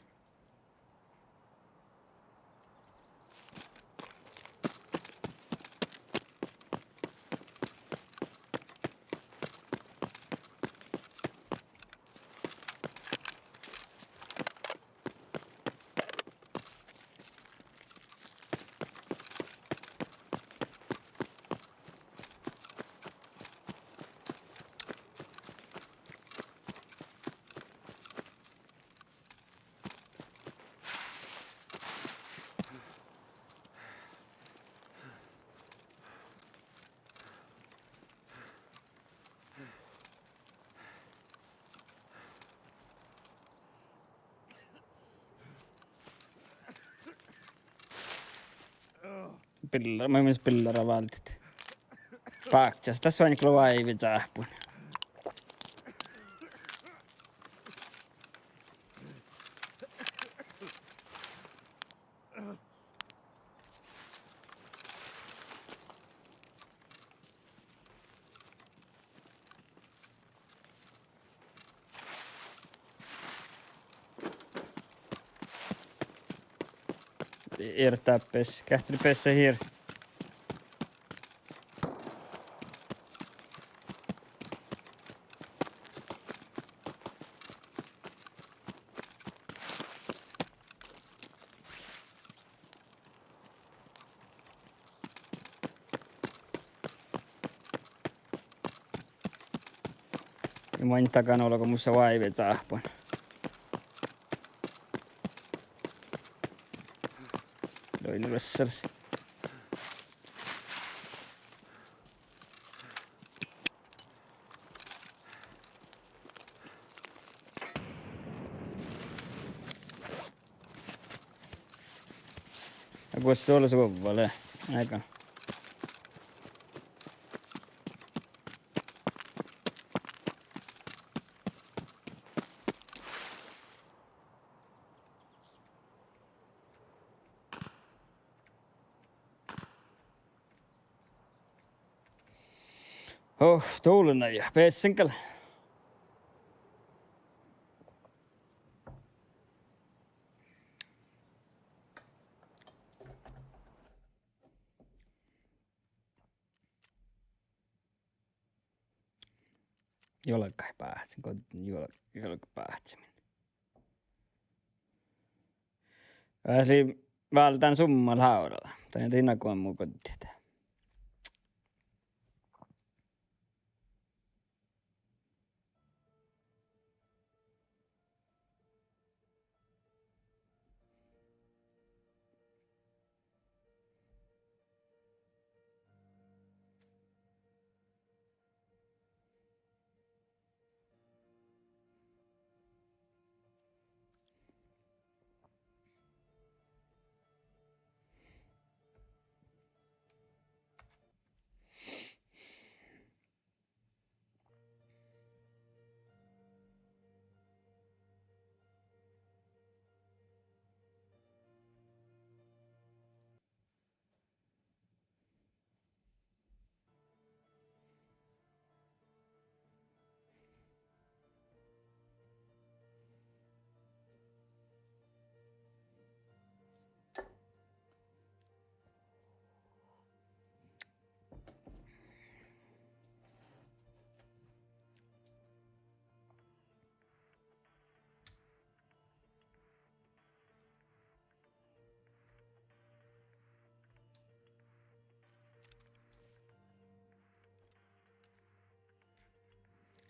Mä myös pillara valtit. Paktsas, tässä on kyllä vaivit saapun. Irtaa pes, kähteli pessä hier. Ja mun takana olko musta vaivit saapun. Loin vessels. Ja kun se oli suvvalle aika. Tuulena ja pessenkälä. Jolkai päähtsin, jolkai päähtsiminen. Pääsi vältään summan haudalla. Tai tinnakuan muu kotietään.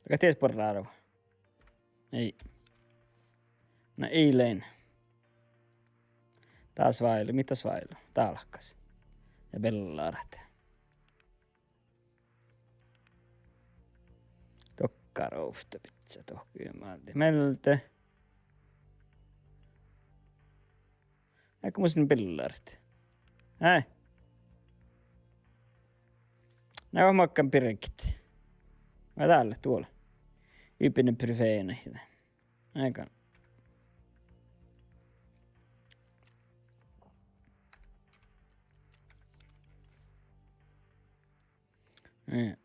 Mikä ties porraaro? Ei. No eilen. Taas vailu. Mitä vailu? Talkas. Ja bellaarat. Tokkarousta pizza tohkyymälti. Melte. Eikö mun sinne bellaarat? Nää on makkan pirkit. Mä täällä tuolla. Ypinen priveenä. Aika.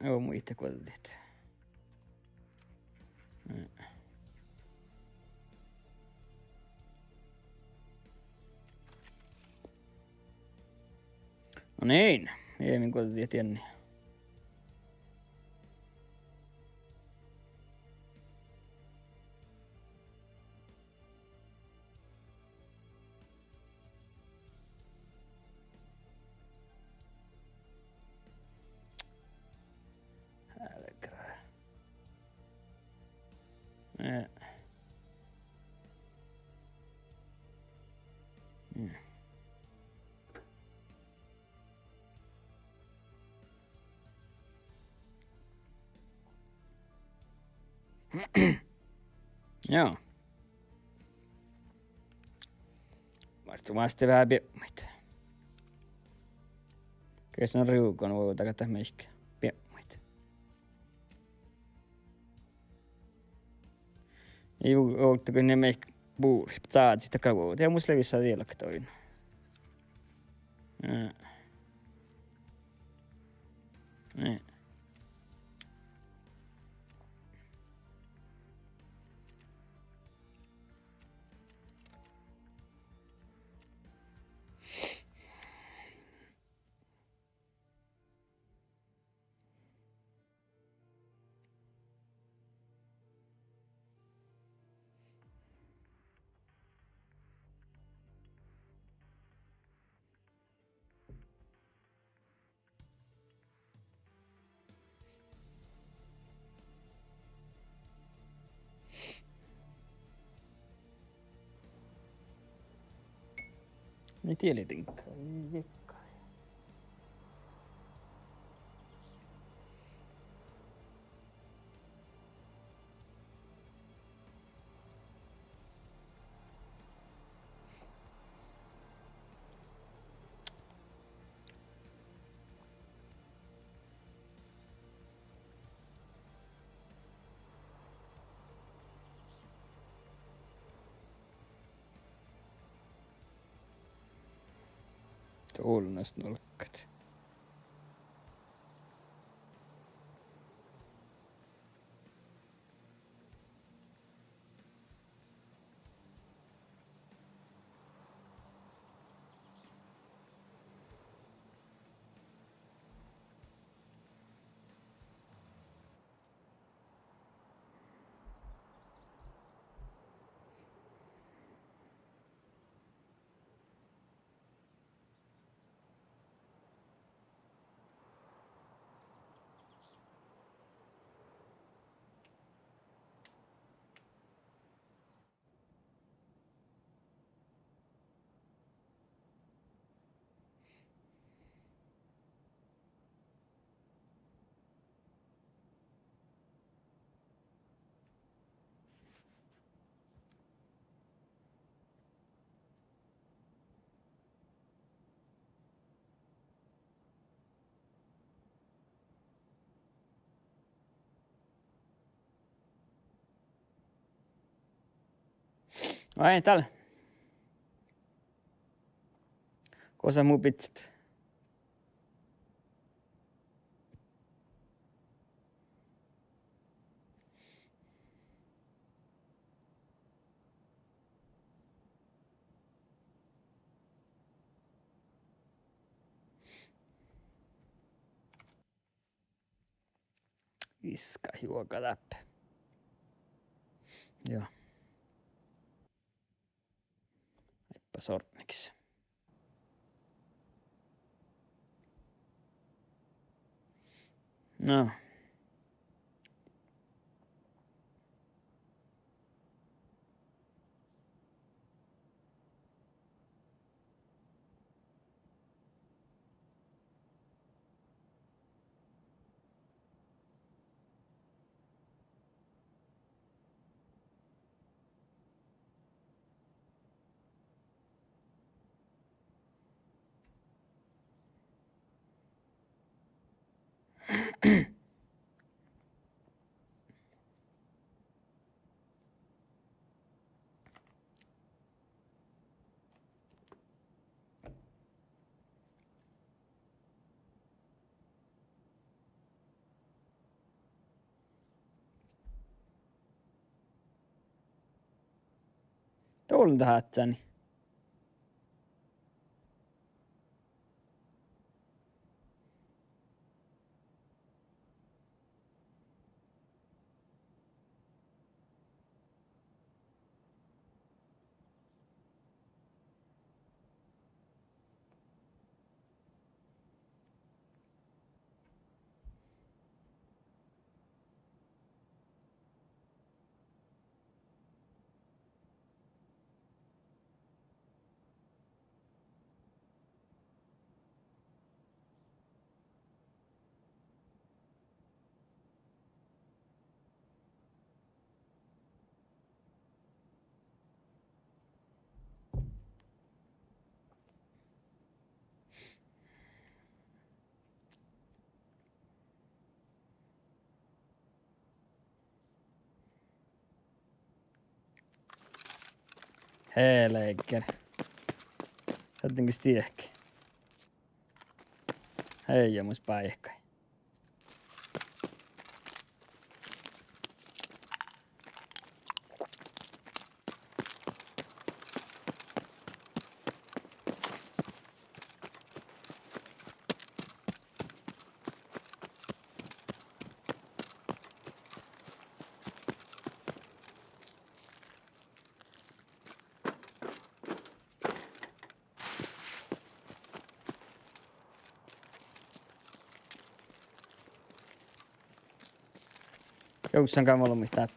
Joo, mun itse kotelit. No niin, Eemin kotelit Jenni. Älkää. Joo. Varmasti vähän piemmit. Kyllä se on riukon voi takata meikkä. Piemmit. Ei oottako ne meikkä puuris. Saat sitä kauan. Ei musta levissä vieläkö toinen. Niin. Niin tielitinkka. Tuulnas nolkkat. Ai täällä. Kosa muu pizzat. Iska juoka läppä. Joo. Heippa sormiksi. No. Tuulin hätsäni. Helekeri. Jotenkin stiehki. Hei ja mus päihkäi. Joussan kamalla mitään.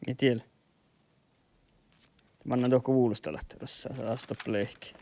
Ei tiedä. Mä annan tuohon kuulosta lähteä tässä astopleikki.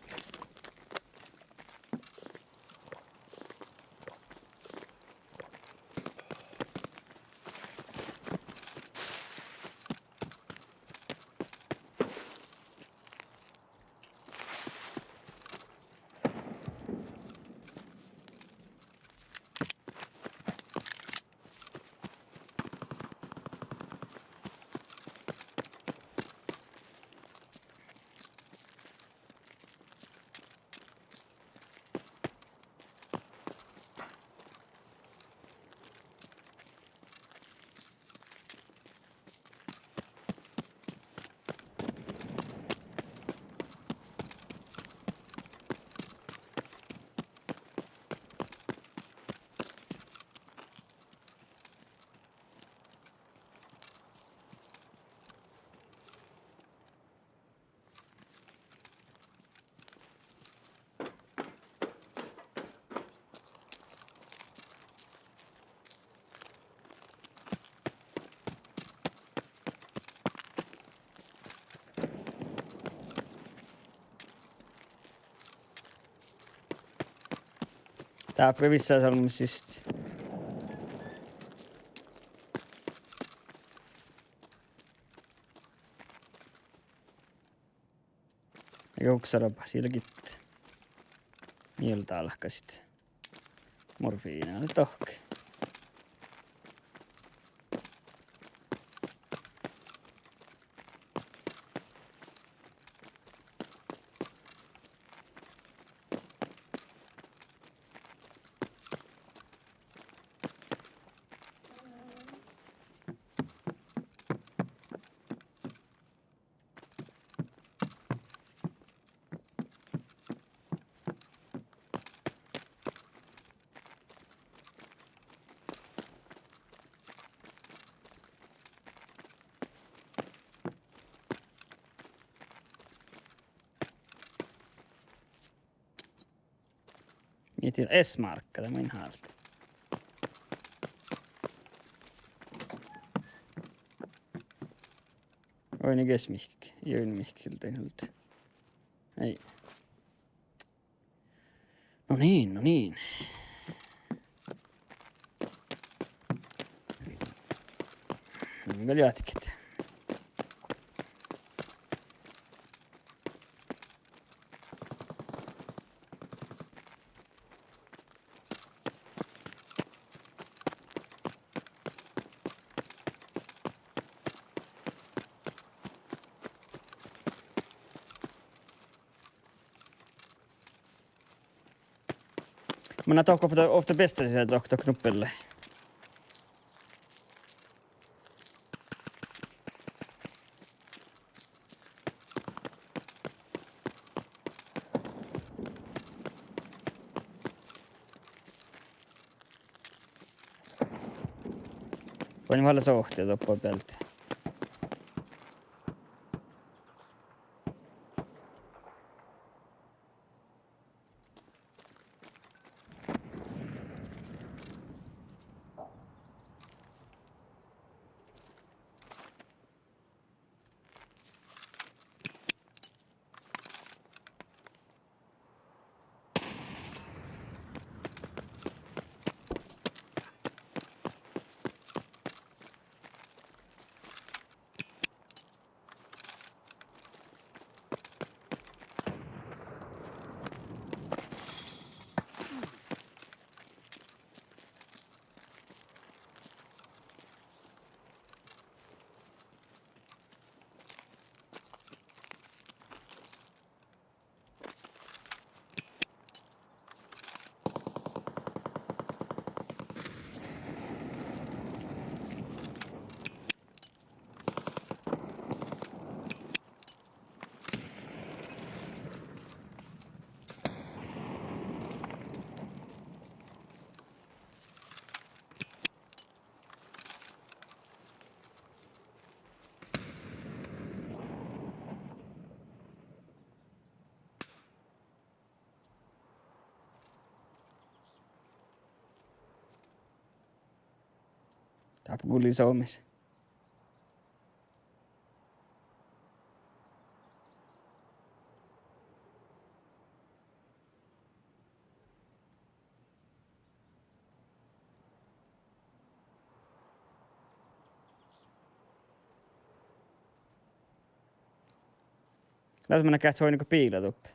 Tää pevissään salmisista. Eikä uksarapa silkit. Miltä alkasit. Morfiina oli tohke. inget till. S-markade min halta. Oi, niin kes mihki. Join mihkiltä yhdeltä. Ei. No niin, no niin. Vielä jatket. Men att åka på ofta bästa sätt att åka knuppelle. Voin hålla så ohti på pealt. Tapguli Suomessa. Lähes mä näkään, että se on niinku piilotuppi.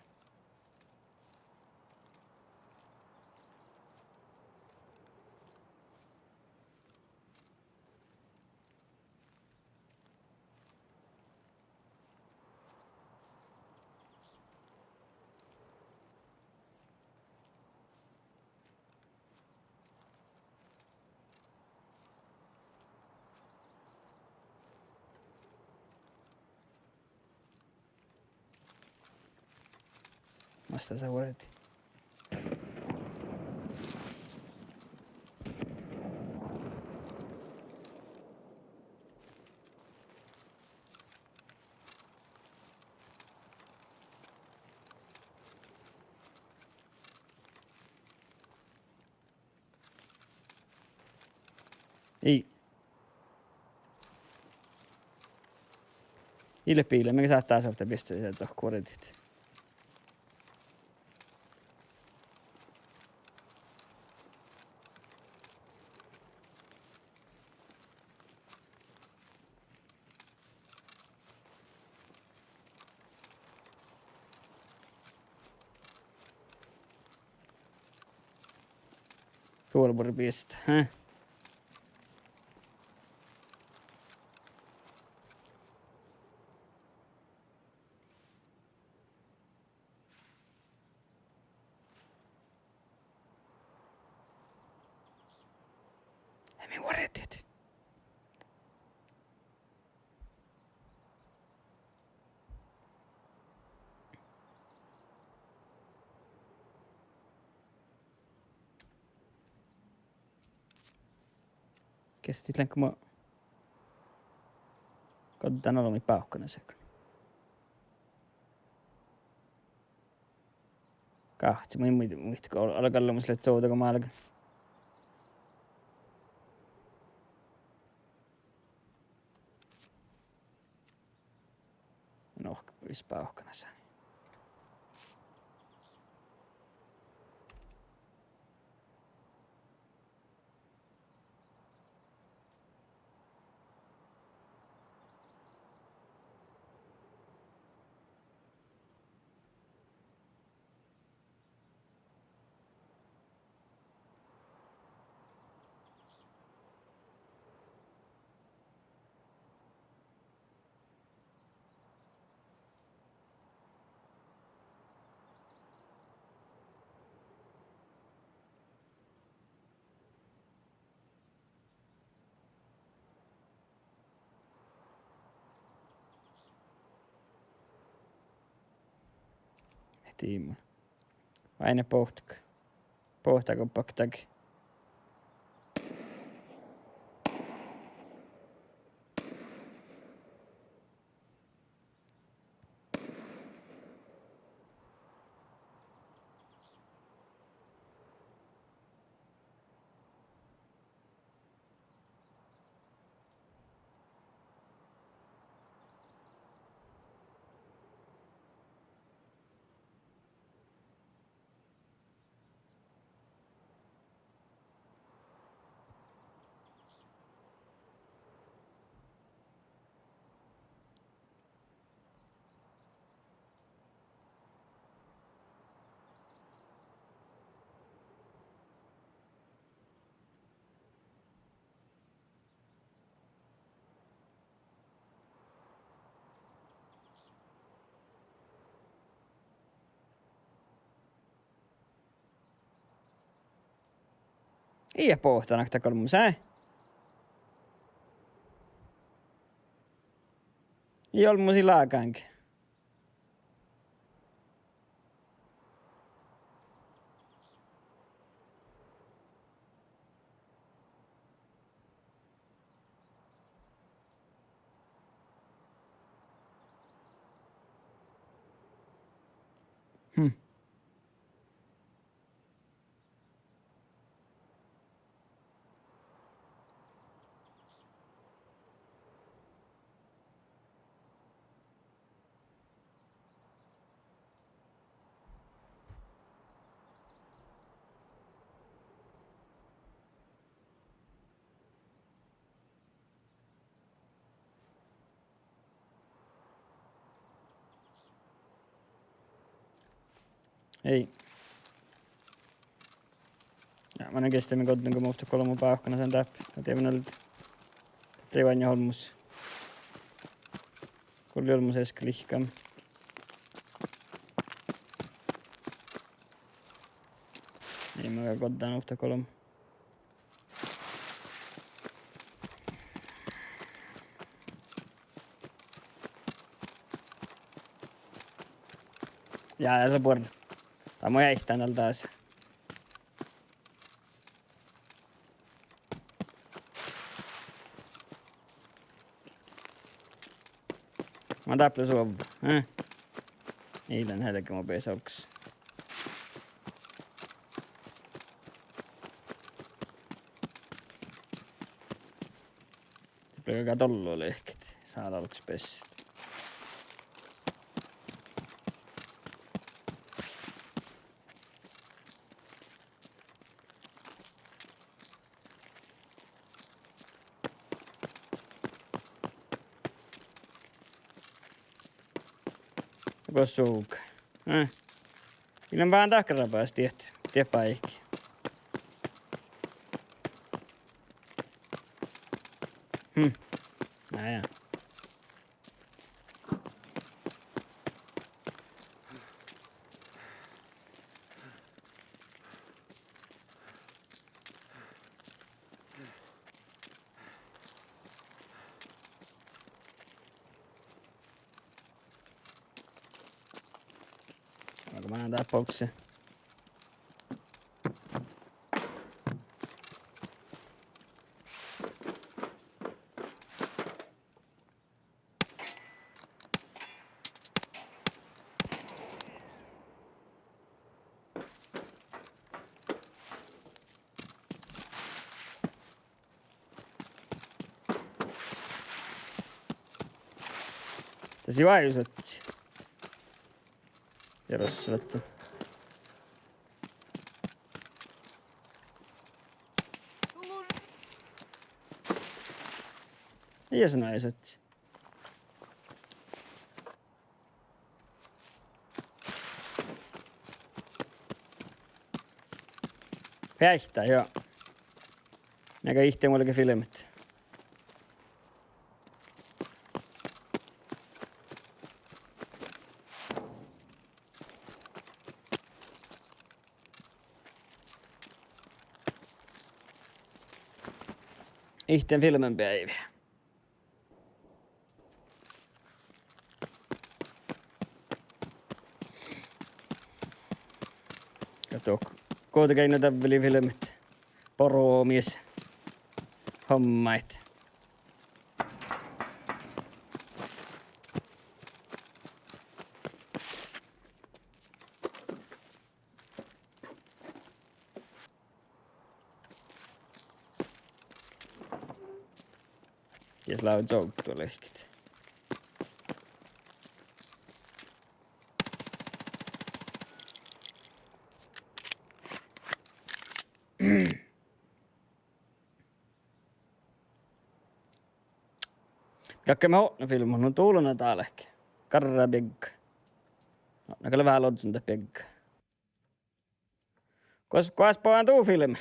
Vasta sä vuodet. Ei. Ilpiile, mikä saattaa saada pisteeseen kuoretit. Tuolpuri pistä, hä? Emi vuoretit. Kestillänkö mä... Katsotaan olemi paukkana sekon. Kahti, ma ei muista, kun alkaa olla sille souta, kun mä alkan. Nohka pyys pauhkana sen. Tiimma. Aina pohtak. Pohtako paktak. Ei pohtanak ta kolmu sää. Ei ollut musi laakankin. Ei. Ja mä kestämme kotiin, kun muusta kolmu pauhkana sen täppi. Tiedän ollut rivanja holmus. Kulli holmus esk lihkam. Ei mä kotiin uutta kolmu. Ja se puolella. Tää mun heittää täällä taas. Mä täppä suovu. Eilen helkä mun pesauks. Täppä tollu oli ehkit. Saat aluksi pessit. Kosuuka. Ilman vähän takara pääsi tiepä ehkä. Näin. Onko mä näen tää boksi? Tässä juojusotsi. Ja rossavattu. Ja se naisotsi. Päihtää, joo. Näkö ihte mullekin filmit. Ihten filmen päivä. Kato, kuitenkin noita filmit. Poromies. Hommait. Ja sillä on joukkuelehkit. Kaikki me on filmun, on tuuluna täälläkin. Karra pegga. No kyllä vähän lodsunta pegga. Kuas poan tuu filmi?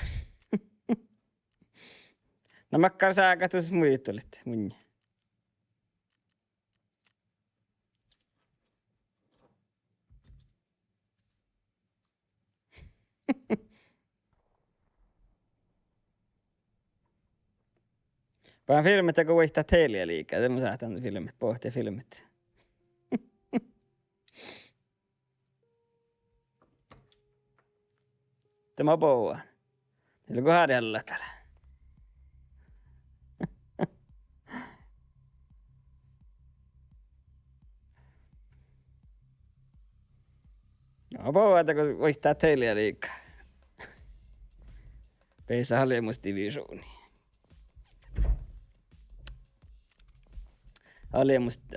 No makkar sääkätus muistelit, munni. Vaan filmit, kun vaihtaa teiliä liikaa. Tämä säätän filmit, pohtia filmit. Tämä poua. Niillä kun haadella täällä. No poua, kun vaihtaa teiliä liikaa. Peisa haljemusdivisiooni.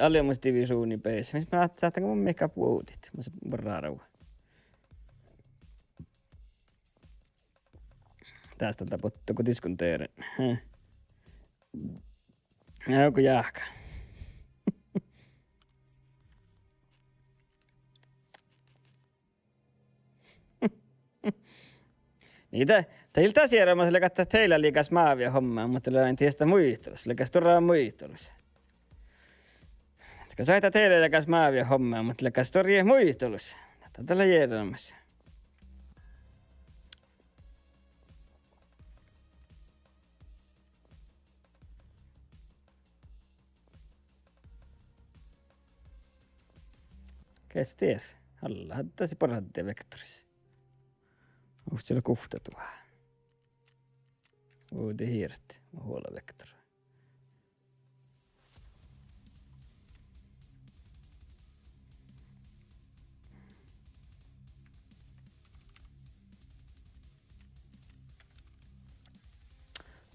Aliemusdivisiooni peis. Mistä mä ajattelin, mun mikä puhutit? Mä se vararau. Tästä taputtu kun diskonteeren. Ja joku jahka. Niitä teiltä sierrämä sille kattaa teillä liikas maavia hommaa, mutta en tiedä muistelus. Liikas turraa muistelus. Kun soita teille liikas maavia hommaa, mutta liikas turraa muistelus. Tätä tällä järjestelmässä. Kes ties? Alla hattaisi parhaiten vektorissa. Onko siellä kuhtatua? Uudi hiiret. Mä huolla vektori.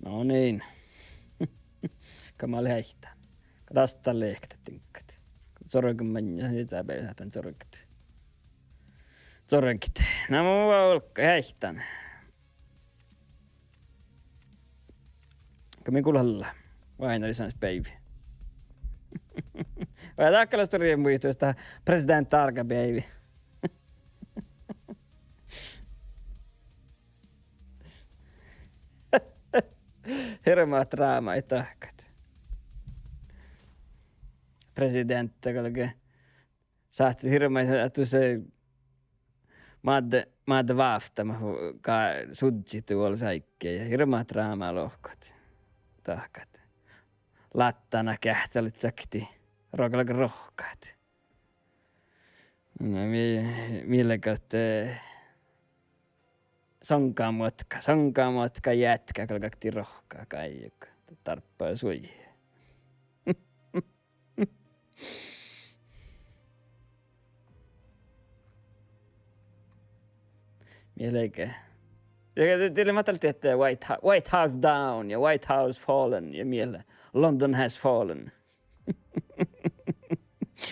No niin. Kamal heihtää. Tästä leiktä tinkkat. Sorgen mennä, niin sä pelkästään sorget. Sorgit. No mä vaan olkka heihtän. Kamin kulhalla. Vain oli sanois baby. Vai takkala storien muistuista president tarka baby. Hirmaa draama ei tahkat. Presidentti kalke saatti hirmaisen että se maad vaaftama ka sudsi tuolla säikkeen ja hirmaa draama lohkot. Tahkat. Lattana kähtsälit sakti. Rokalaka rohkaat. No millä kautta sonkamotka jätkä kalkakti rohkaa kaikki. Tarppaa suojia. Mieleikä. Teille mä ajattelin, että White House down ja White House fallen ja miele London has fallen.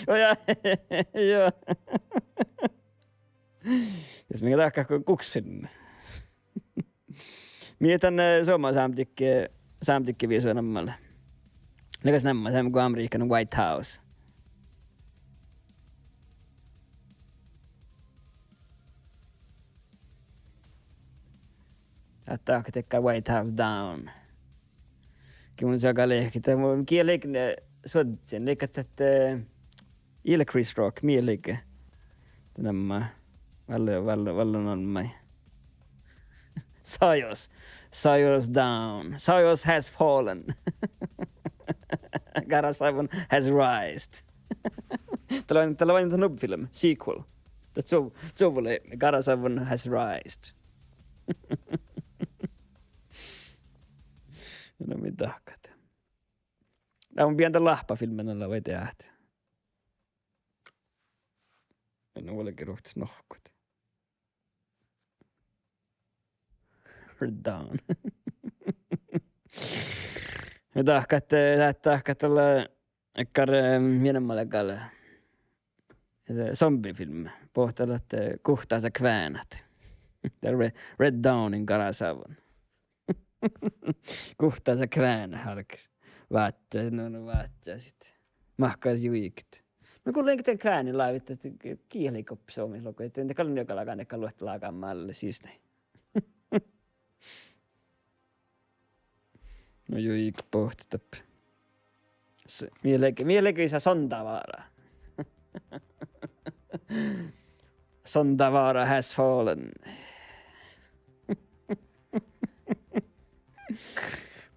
Ja, joo. Tässä minkä takia kuksfilm. Mietän Suomen samtykke viisua nammalle. Läkäs nämä, se on kuin Amerikan White House. Että tekee White House down. Kun se on lehkitä, mun kielikin suotsin liikat, että illa Chris Rock, mielikä. Nämä vallan on mai. Soyuz down. Soyuz has fallen. Garasavun has rised. Tällä vain tämän film, sequel. Tsovule, Garasavun has rised. No mitä tahkat. Tämä on pientä lahpafilmen alla voi tehdä. En ole olikin ruhtis nohkut. Down. Ja tahkat tällä ekkar mienemmälle kalle. Zombifilm. Pohtella, että kuhtaansa kväänät. Red Dawnin Garasavun. Kuhtaansa kväänä halkir. Vaattaa sitten. Mahkaas juikit. No kun lenkin tämän kväänin laivit, että kiilikoppi suomisloko. Että entä kallin joka lakaan, että luotta laakaan maalle siis näin. No juik pohtitap. Mielekö isä Sontavaara. Sontavaara has fallen.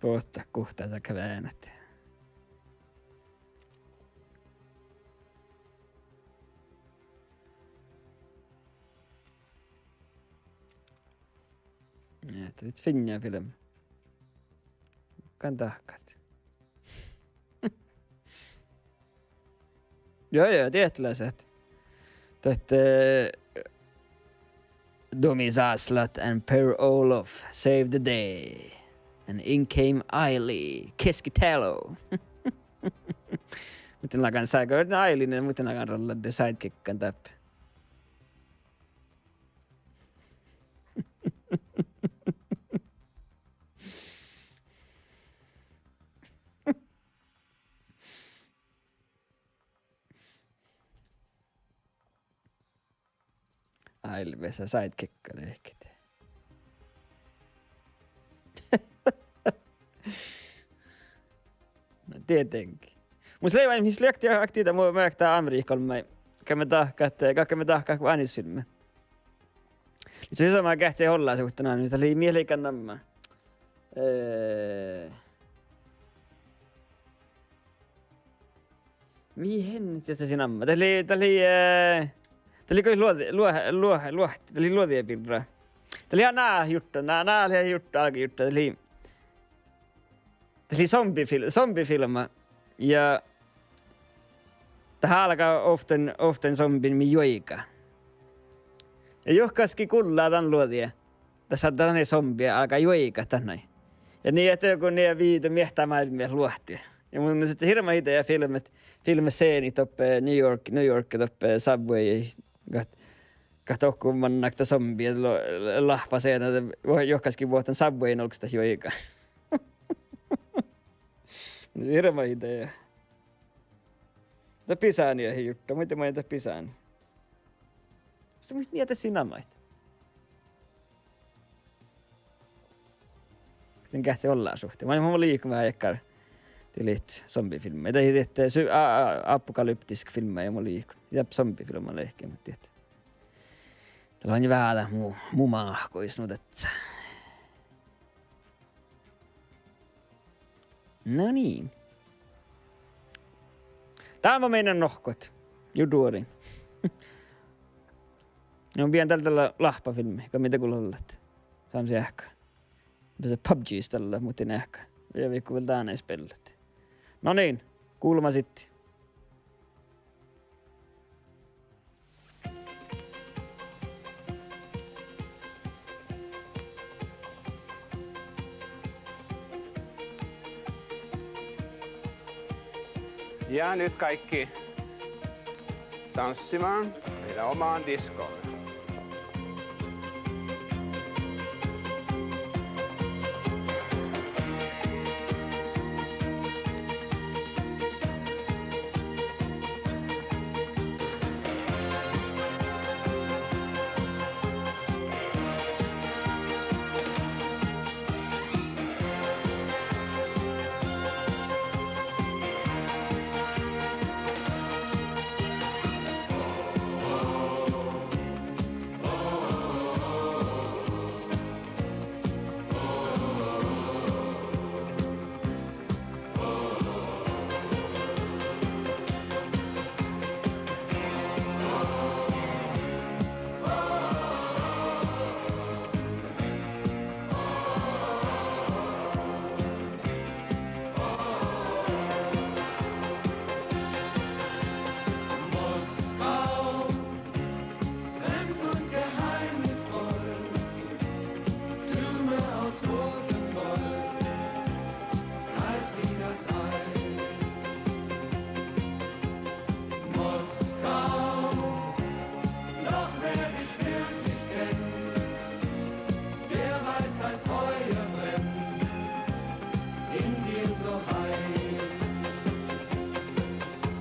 Pohta kuhtaansa kväänät. Ja, det är ett finja film. Kan tahkat. Joo, tietläiset. Tätä Domis Aslat and Per Olof saved the day. And in came Aili Keskitalo. Miten lagan saiko Ailinen, miten lagan rolla the sidekickan täppä. Ailvesa sidekicka lehkit. No tietenkin. Mutta leivan mihin släkti aktiivita mua märktää Amerikalmai. Kämme tahkaa kuin anisfilme. Se on sama kähtsee hollaa suhtana, niin se oli mielikan namma. Mihin tietä siinä namma? Tää oli kyllä luotia pirra. Tää oli ihan nää juttu alkujuttu. Tää oli zombifilma. Ja tähän alkaa often zombin mi joika. Ja johkaskin kullaa tän luotia. Tässä on tänne zombia alkaa joika tänne. Ja niin, että joku ne viitä miehtää maailmia luohtia. Ja mun on sitten hirma idea filmseeni toppe New York toppe Subway. Katso kun man näktä zombia lahpa seena. Johkaskin vuotan Subwayn olksta joika. Hirma idea. Tämä pisääni ei juttu. Miten mä jätä pisääni? Sä mit jätä sinä maita? Sitten kähtsi ollaan suhteen. Mä oon liikumaan aikkar tilit zombifilmejä. Tai tietää apokalyptisk filmejä mä liikun. Jäp zombifilmejä lehkeä, mutta tietää. Täällä on vähän muu maahkois nuudet. No niin. Tämä on meidän nohkot. Juduorin. Ne on pian tällä lahpafilmi, joka mitä kun ollet. Saan se ehkä. Se PUBGs tällä, mutta ehkä. Ja viikko vielä tänne spellet. No niin, kuulma sitten. Ja nyt kaikki tanssimaan meidän omaan diskoomme.